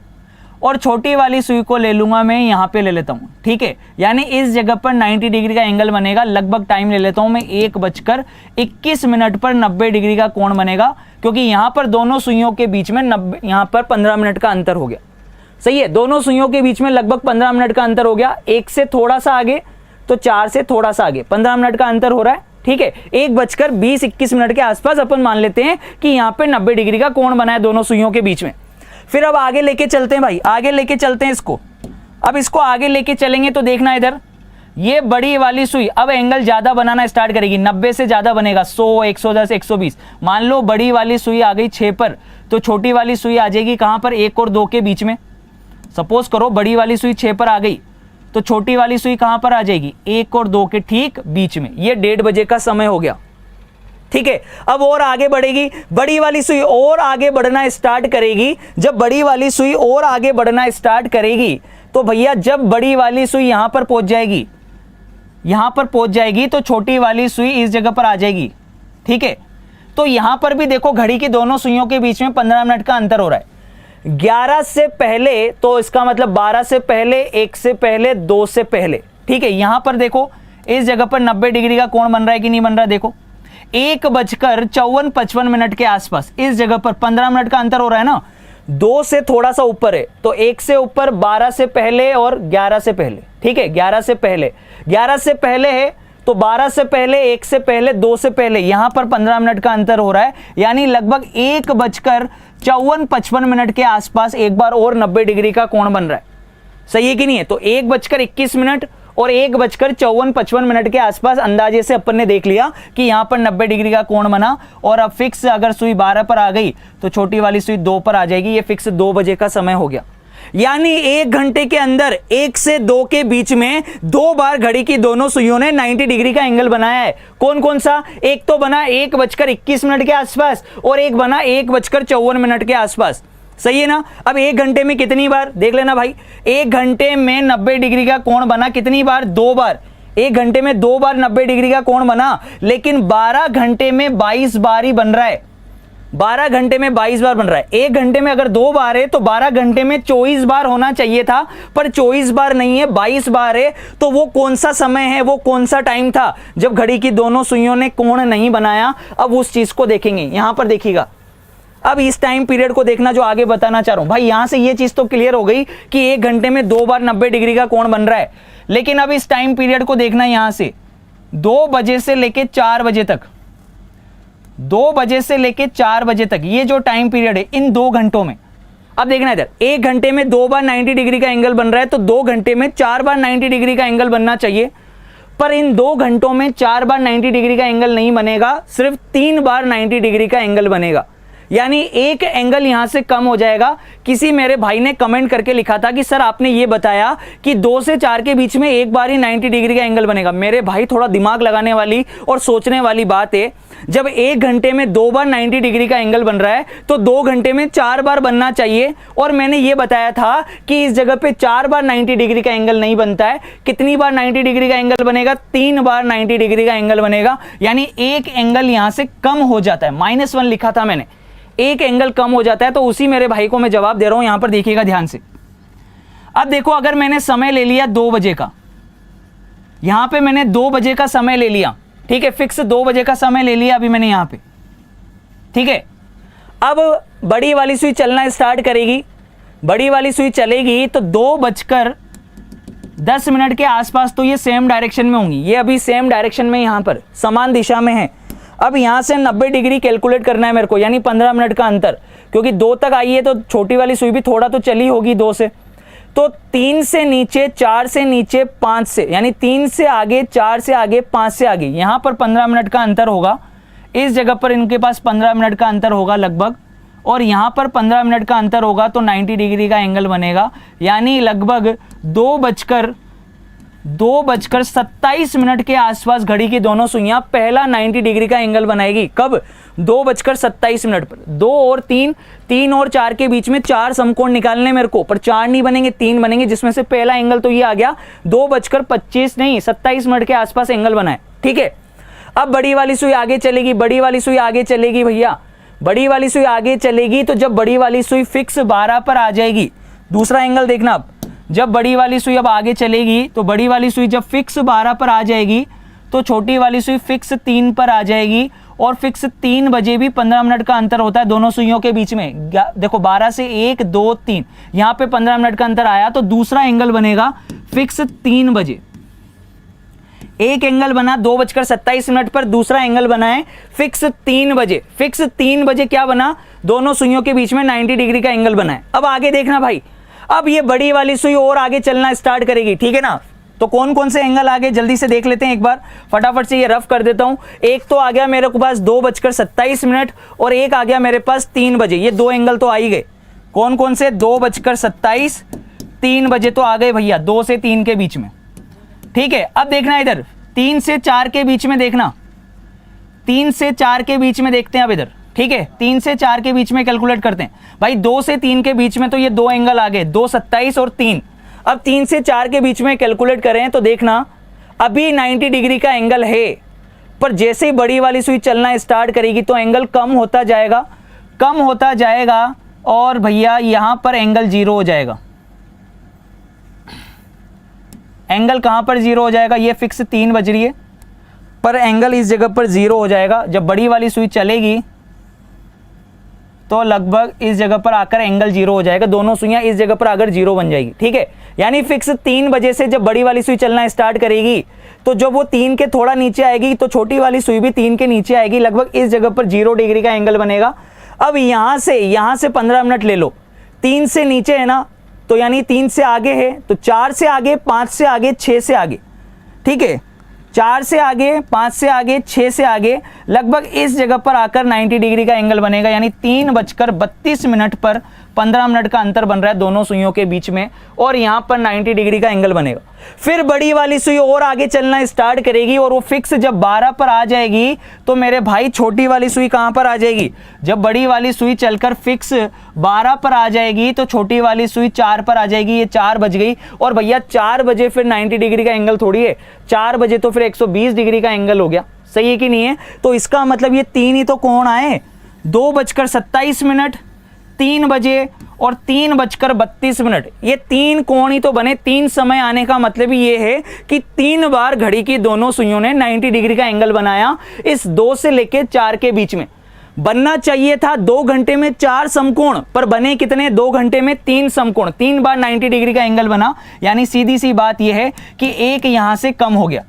और छोटी वाली सुई को ले लूंगा मैं यहां पे ले लेता हूं, ठीक है। यानी इस जगह पर 90 डिग्री का एंगल बनेगा। लगभग टाइम ले लेता हूं मैं 1:21 पर 90 डिग्री का कोण बनेगा, क्योंकि यहां पर दोनों सुइयों के बीच में यहां पर 15 मिनट का अंतर हो गया। सही है, दोनों सुइयों के बीच में लगभग 15 मिनट का अंतर हो गया। 1 से थोड़ा सा आगे, तो 4 से थोड़ा सा आगे 15 मिनट का अंतर हो रहा है, ठीक है। 1:20-21 के आसपास अपन मान लेते हैं कि यहां पे 90 डिग्री का कोण बना है दोनों सुइयों के बीच में। फिर अब आगे लेके चलते हैं भाई, आगे लेके चलते हैं इसको। अब इसको आगे लेके चलेंगे तो देखना इधर, ये बड़ी वाली सुई अब एंगल ज्यादा बनाना स्टार्ट करेगी, 90 से ज्यादा बनेगा, 100, 110, 120। मान लो बड़ी वाली सुई आ गई 6 पर, तो छोटी वाली सुई आ जाएगी कहां पर? 1 और 2 के बीच में। सपोज करो बड़ी वाली सुई 6 पर आ गई, तो छोटी वाली सुई कहां पर आ जाएगी? 1 और 2 के ठीक बीच में। ये 1:30 बजे का समय हो गया, ठीक है। अब और आगे बढ़ेगी, बड़ी वाली सुई और आगे बढ़ना स्टार्ट करेगी। जब बड़ी वाली सुई और आगे बढ़ना स्टार्ट करेगी, तो भैया जब बड़ी वाली सुई यहां पर पहुंच जाएगी, यहां पर पहुंच जाएगी, तो छोटी वाली सुई इस जगह पर आ जाएगी, ठीक है। तो यहां पर भी देखो, घड़ी की दोनों सुइयों के बीच में 15 मिनट का अंतर हो रहा है। 11 से पहले, तो इसका मतलब 12 से पहले, 1 से पहले, 2 से पहले, ठीक है। यहां पर देखो, इस जगह पर 90 डिग्री का कोण बन रहा है कि नहीं बन रहा? देखो 1:54-55 के आसपास इस जगह पर 15 मिनट का अंतर हो रहा है ना। 2 से थोड़ा सा ऊपर है, तो 1 से ऊपर 12 से पहले और 11 से पहले, ठीक है। 11 से पहले है, तो 12 से पहले, 1 से पहले, 2 से पहले, यहां पर 15 मिनट का अंतर हो रहा है। यानी लगभग 1:54-55 के आसपास एक बार और 90 डिग्री का कोण बन रहा है। सही है कि नहीं है? तो 1:21 और 1:54-55 के आसपास अंदाजे से अपन ने देख लिया कि यहां पर 90 डिग्री का कोण बना। और अब फिक्स अगर सुई 12 पर आ गई, तो छोटी वाली सुई 2 पर आ जाएगी। ये फिक्स 2 बजे का समय हो गया। यानी 1 घंटे के अंदर 1 से 2 के बीच में 2 बार घड़ी की दोनों सुइयों ने 90 डिग्री का एंगल बनाया है। कौन कौन सा? एक तो बना 1:21 के आसपास, और एक बना 1:54 के आसपास। सही है ना। अब 1 घंटे में कितनी बार देख लेना भाई, 1 घंटे में 90 डिग्री का कोण बना कितनी बार? 2 बार। 1 घंटे में 2 बार 90 डिग्री का कोण बना, लेकिन 12 घंटे में 22 बार ही बन रहा है। 12 घंटे में 22 बार बन रहा है। 1 घंटे में अगर 2 बार है, तो 12 घंटे में 24 बार होना चाहिए था, पर 24 बार नहीं है, 22 बार है। तो वो कौन सा समय है, वो कौन सा टाइम था जब घड़ी की दोनों सुइयों ने कोण नहीं बनाया? अब उस चीज को देखेंगे। यहां पर देखिएगा, अब इस टाइम पीरियड को देखना जो आगे बताना चाह रहा हूं भाई। यहां से ये चीज तो क्लियर हो गई कि 1 घंटे में 2 बार 90 डिग्री का कोण बन रहा है। लेकिन अब इस टाइम पीरियड को देखना, यहां से 2 बजे से लेके 4 बजे तक, 2 बजे से लेके 4 बजे तक ये जो टाइम पीरियड है, इन 2 घंटों में अब देखना इधर, 1 घंटे में 2 बार 90 डिग्री का एंगल बन रहा है, तो 2 घंटे में 4 बार 90 डिग्री का एंगल बनना चाहिए, पर इन 2 घंटों में 4 बार 90 डिग्री का एंगल नहीं बनेगा, सिर्फ 3 बार 90 डिग्री का एंगल बनेगा, यानी एक एंगल यहां से कम हो जाएगा। किसी मेरे भाई ने कमेंट करके लिखा था कि सर आपने ये बताया कि 2 से 4 के बीच में एक बार ही 90 डिग्री का एंगल बनेगा। मेरे भाई थोड़ा दिमाग लगाने वाली और सोचने वाली बात है, जब 1 घंटे में 2 बार 90 डिग्री का एंगल बन रहा है तो 2 घंटे में 4 बार बनना चाहिए, और मैंने ये बताया था कि इस जगह पे 4 बार 90 डिग्री का एंगल नहीं बनता है। कितनी बार 90 डिग्री का एंगल बनेगा? 3 बार 90 डिग्री का एंगल बनेगा, यानी एक एंगल यहां से कम हो जाता है। -1 लिखा था मैंने, एक एंगल कम हो जाता है, तो उसी मेरे भाई को मैं जवाब दे रहा हूं। यहां पर देखिएगा ध्यान से। अब देखो, अगर मैंने समय ले लिया 2 बजे का, यहां पे मैंने 2 बजे का समय ले लिया, ठीक है, फिक्स 2 बजे का समय ले लिया अभी मैंने यहां पे, ठीक है। अब बड़ी वाली सुई चलना स्टार्ट करेगी, बड़ी वाली सुई चलेगी तो 2:10 के आसपास तो ये सेम डायरेक्शन में होंगी, ये अभी सेम डायरेक्शन में यहां पर समान दिशा में है। अब यहां से 90 डिग्री कैलकुलेट करना है मेरे को, यानी 15 मिनट का अंतर, क्योंकि 2 तक आई है तो छोटी वाली सुई भी थोड़ा तो चली होगी 2 से, तो 3 से नीचे, 4 से नीचे, 5 से, यानी 3 से आगे, 4 से आगे, 5 से आगे, यहां पर 15 मिनट का अंतर होगा। इस जगह पर इनके पास 15 मिनट का अंतर होगा लगभग, और यहां पर 15 मिनट का अंतर होगा, तो 90 डिग्री का एंगल बनेगा, यानी लगभग 2:27 के आसपास घड़ी की दोनों सुइयां पहला 90 डिग्री का एंगल बनाएगी। कब? 2:27 पर 2 और 3, 3 और 4 के बीच में 4 समकोण निकालने मेरे को, पर 4 नहीं बनेंगे, 3 बनेंगे, जिसमें से पहला एंगल तो ये आ गया, 2:25 नहीं 27 मिनट के आसपास एंगल बनाए, ठीक है। अब बड़ी वाली सुई आगे चलेगी, बड़ी वाली सुई आगे चलेगी भैया, बड़ी वाली सुई आगे चलेगी, तो जब बड़ी वाली सुई फिक्स 12 पर आ जाएगी, दूसरा एंगल देखना, अब जब बड़ी वाली सुई अब आगे चलेगी, तो बड़ी वाली सुई जब फिक्स 12 पर आ जाएगी, तो छोटी वाली सुई फिक्स 3 पर आ जाएगी, और फिक्स 3 बजे भी 15 मिनट का अंतर होता है दोनों सुइयों के बीच में। देखो 12 से 1, 2, 3, यहां पे 15 मिनट का अंतर आया, तो दूसरा एंगल बनेगा फिक्स 3 बजे। एक एंगल बना 2:27 पर, दूसरा एंगल बना है फिक्स 3 बजे। फिक्स 3 बजे क्या बना? दोनों सुइयों के बीच में 90 डिग्री का एंगल बना है। अब आगे देखना भाई, अब ये बड़ी वाली सुई और आगे चलना स्टार्ट करेगी, ठीक है ना। तो कौन कौन से एंगल आगे जल्दी से देख लेते हैं एक बार, फटाफट से ये रफ कर देता हूं। एक तो आ गया मेरे को पास 2:27 और एक आ गया मेरे पास 3 बजे, ये 2 एंगल तो आ ही गए। कौन कौन से? 2:27, 3 बजे तो आ गए भैया, 2 से 3 के बीच में, ठीक है। अब देखना इधर 3 से 4 के बीच में, देखना 3 से 4 के बीच में देखते हैं अब इधर, ठीक है। 3 से 4 के बीच में कैलकुलेट करते हैं भाई, 2 से 3 के बीच में तो ये 2 एंगल आ गए, 2:27 और 3। अब 3 से 4 के बीच में कैलकुलेट करें तो देखना अभी 90 डिग्री का एंगल है, पर जैसे ही बड़ी वाली सुई चलना स्टार्ट करेगी तो एंगल कम होता जाएगा, कम होता जाएगा, और भैया यहां पर एंगल 0 हो जाएगा। एंगल कहां पर 0 हो जाएगा? ये फिक्स 3 बज रही है, पर एंगल इस जगह पर 0 हो जाएगा। जब बड़ी वाली सुई चलेगी तो लगभग इस जगह पर आकर एंगल 0 हो जाएगा, दोनों सुइयां इस जगह पर आकर 0 बन जाएगी, ठीक है। यानी फिक्स 3 बजे से जब बड़ी वाली सुई चलना स्टार्ट करेगी, तो जब वो 3 के थोड़ा नीचे आएगी, तो छोटी वाली सुई भी 3 के नीचे आएगी, लगभग इस जगह पर 0 डिग्री का एंगल बनेगा। अब यहां से 15 मिनट ले लो, 3 से नीचे है ना, तो यानी 3 से आगे है, तो 4 से आगे, 5 से आगे, 6 से आगे, ठीक है। 4 से आगे, 5 से आगे, 6 से आगे, लगभग इस जगह पर आकर 90 डिग्री का एंगल बनेगा, यानी 3:32 पर 15 मिनट का अंतर बन रहा है दोनों सुइयों के बीच में, और यहां पर 90 डिग्री का एंगल बनेगा। फिर बड़ी वाली सुई और आगे चलना स्टार्ट करेगी, और वो फिक्स जब 12 पर आ जाएगी, तो मेरे भाई छोटी वाली सुई कहां पर आ जाएगी? जब बड़ी वाली सुई चलकर फिक्स 12 पर आ जाएगी, तो छोटी वाली सुई 4 पर आ जाएगी, ये 4 बज गई। और भैया 4 बजे फिर 90 डिग्री का एंगल थोड़ी है, 4 बजे तो फिर 120 डिग्री का एंगल हो गया, सही है कि नहीं है? तो इसका मतलब ये 3 ही तो कोण आए, 2:27, 3 बजे और 3:32, ये 3 कोण ही तो बने। 3 समय आने का मतलब ये है कि 3 बार घड़ी की दोनों सुइयों ने 90 डिग्री का एंगल बनाया, इस 2 से लेके 4 के बीच में। बनना चाहिए था 2 घंटे में 4 समकोण, पर बने कितने? 2 घंटे में 3 समकोण, 3 बार 90 डिग्री का एंगल बना, यानी सीधी सी बात यह है कि एक यहां से कम हो गया।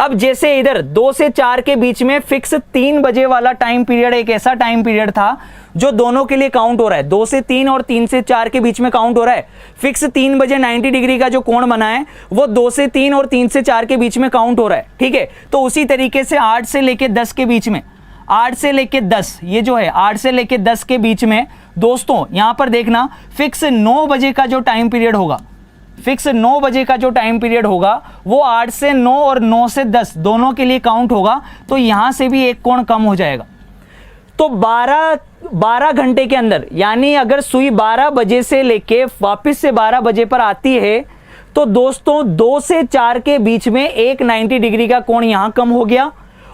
अब जैसे इधर 2 से 4 के बीच में फिक्स 3 बजे वाला टाइम पीरियड एक ऐसा टाइम पीरियड था जो दोनों के लिए काउंट हो रहा है, 2 से 3 और 3 से 4 के बीच में काउंट हो रहा है। फिक्स 3 बजे 90 डिग्री का जो कोण बना है वो 2 से 3 और 3 से 4 के बीच में काउंट हो रहा है, ठीक है। तो उसी तरीके से 8 से लेके 10 के बीच में, 8 से लेके 10, ये जो है 8 से लेके 10 के बीच में दोस्तों यहां पर देखना फिक्स 9 बजे का जो टाइम पीरियड होगा, फिक्स 9 बजे का जो टाइम पीरियड होगा वो 8 से 9 और 9 से 10 दोनों के लिए काउंट होगा। तो यहां से भी एक कोण कम हो जाएगा। तो 12 घंटे के अंदर, यानी अगर सुई 12 बजे से लेके वापस से 12 बजे पर आती है तो दोस्तों 2 से 4 के बीच में एक 90 डिग्री का कोण यहां कम हो गया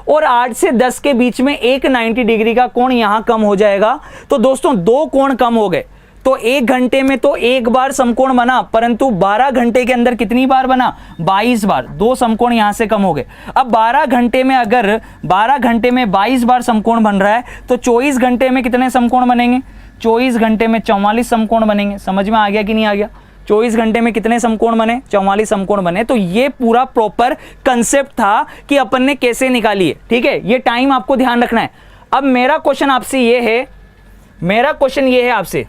और 8 से 10 के बीच में एक 90 डिग्री का कोण यहां कम हो जाएगा। तो दोस्तों 2 कोण कम हो गए। तो 1 घंटे में तो एक बार समकोण बना, परंतु 12 घंटे के अंदर कितनी बार बना? 22 बार। 2 समकोण यहां से कम हो गए। अब 12 घंटे में अगर 12 घंटे में 22 बार समकोण बन रहा है तो 24 घंटे में कितने समकोण बनेंगे? 24 घंटे में 44 समकोण बनेंगे। समझ में आ गया कि नहीं आ गया? 24 घंटे में कितने समकोण बने? 44 समकोण बने। तो ये पूरा प्रॉपर कंसेप्ट था कि अपन ने कैसे निकाली है, ठीक है। ये टाइम आपको ध्यान रखना है। अब मेरा क्वेश्चन आपसे ये है, मेरा क्वेश्चन ये है आपसे,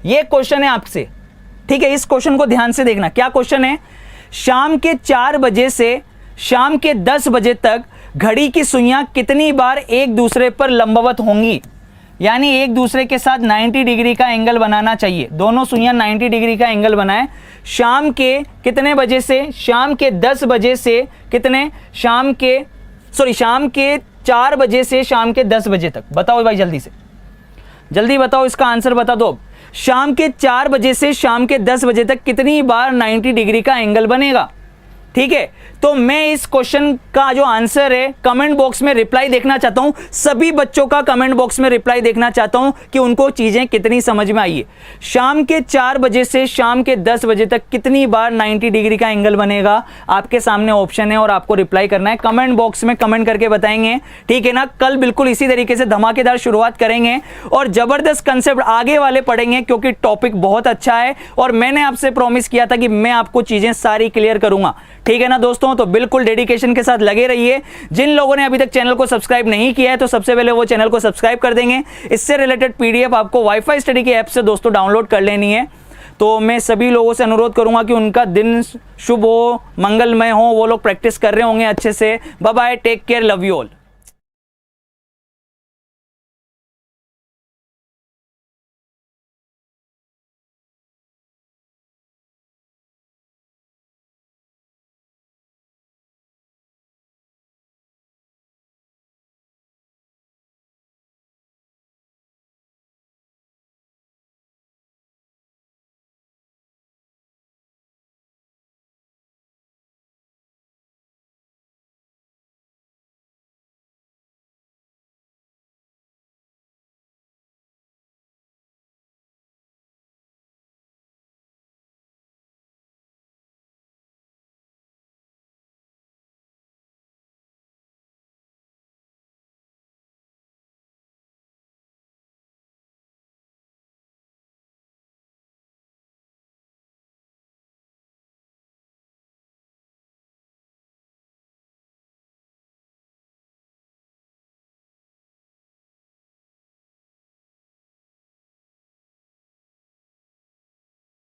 ये क्वेश्चन है आपसे, ठीक है। इस क्वेश्चन को ध्यान से देखना। क्या क्वेश्चन है? शाम के 4 बजे से शाम के 10 बजे तक घड़ी की सुइयां कितनी बार एक दूसरे पर लंबवत होंगी? यानी एक दूसरे के साथ 90 डिग्री का एंगल बनाना चाहिए। दोनों सुइयां 90 डिग्री का एंगल बनाएं। शाम के कितने बजे से? शाम के 10 बजे से कितने? शाम के 4 बजे से शाम के 10 बजे तक। बताओ भाई जल्दी से, जल्दी बताओ, इसका आंसर बता दो। शाम के 4 बजे से शाम के 10 बजे तक कितनी बार 90 डिग्री का एंगल बनेगा? ठीक है। तो मैं इस क्वेश्चन का जो आंसर है कमेंट बॉक्स में रिप्लाई देखना चाहता हूं। सभी बच्चों का कमेंट बॉक्स में रिप्लाई देखना चाहता हूं कि उनको चीजें कितनी समझ में आई है। शाम के 4 बजे से शाम के 10 बजे तक कितनी बार 90 डिग्री का एंगल बनेगा? आपके सामने ऑप्शन है और आपको रिप्लाई करना है। कमेंट बॉक्स में कमेंट करके बताएंगे, ठीक है ना। कल बिल्कुल इसी तरीके से धमाकेदार शुरुआत करेंगे और जबरदस्त कंसेप्ट आगे वाले पढ़ेंगे क्योंकि टॉपिक बहुत अच्छा है और मैंने आपसे प्रॉमिस किया था कि मैं आपको चीजें सारी क्लियर करूंगा, ठीक है ना दोस्तों। तो बिल्कुल डेडिकेशन के साथ लगे रहिए। जिन लोगों ने अभी तक चैनल को सब्सक्राइब नहीं किया है तो सबसे पहले वो चैनल को सब्सक्राइब कर देंगे। इससे रिलेटेड पीडीएफ आपको वाईफाई स्टडी की ऐप से दोस्तों डाउनलोड कर लेनी है। तो मैं सभी लोगों से अनुरोध करूंगा कि उनका दिन शुभ हो, मंगलमय हो, वो लोग प्रैक्टिस कर रहे होंगे अच्छे से। Bye bye, take care, love you all.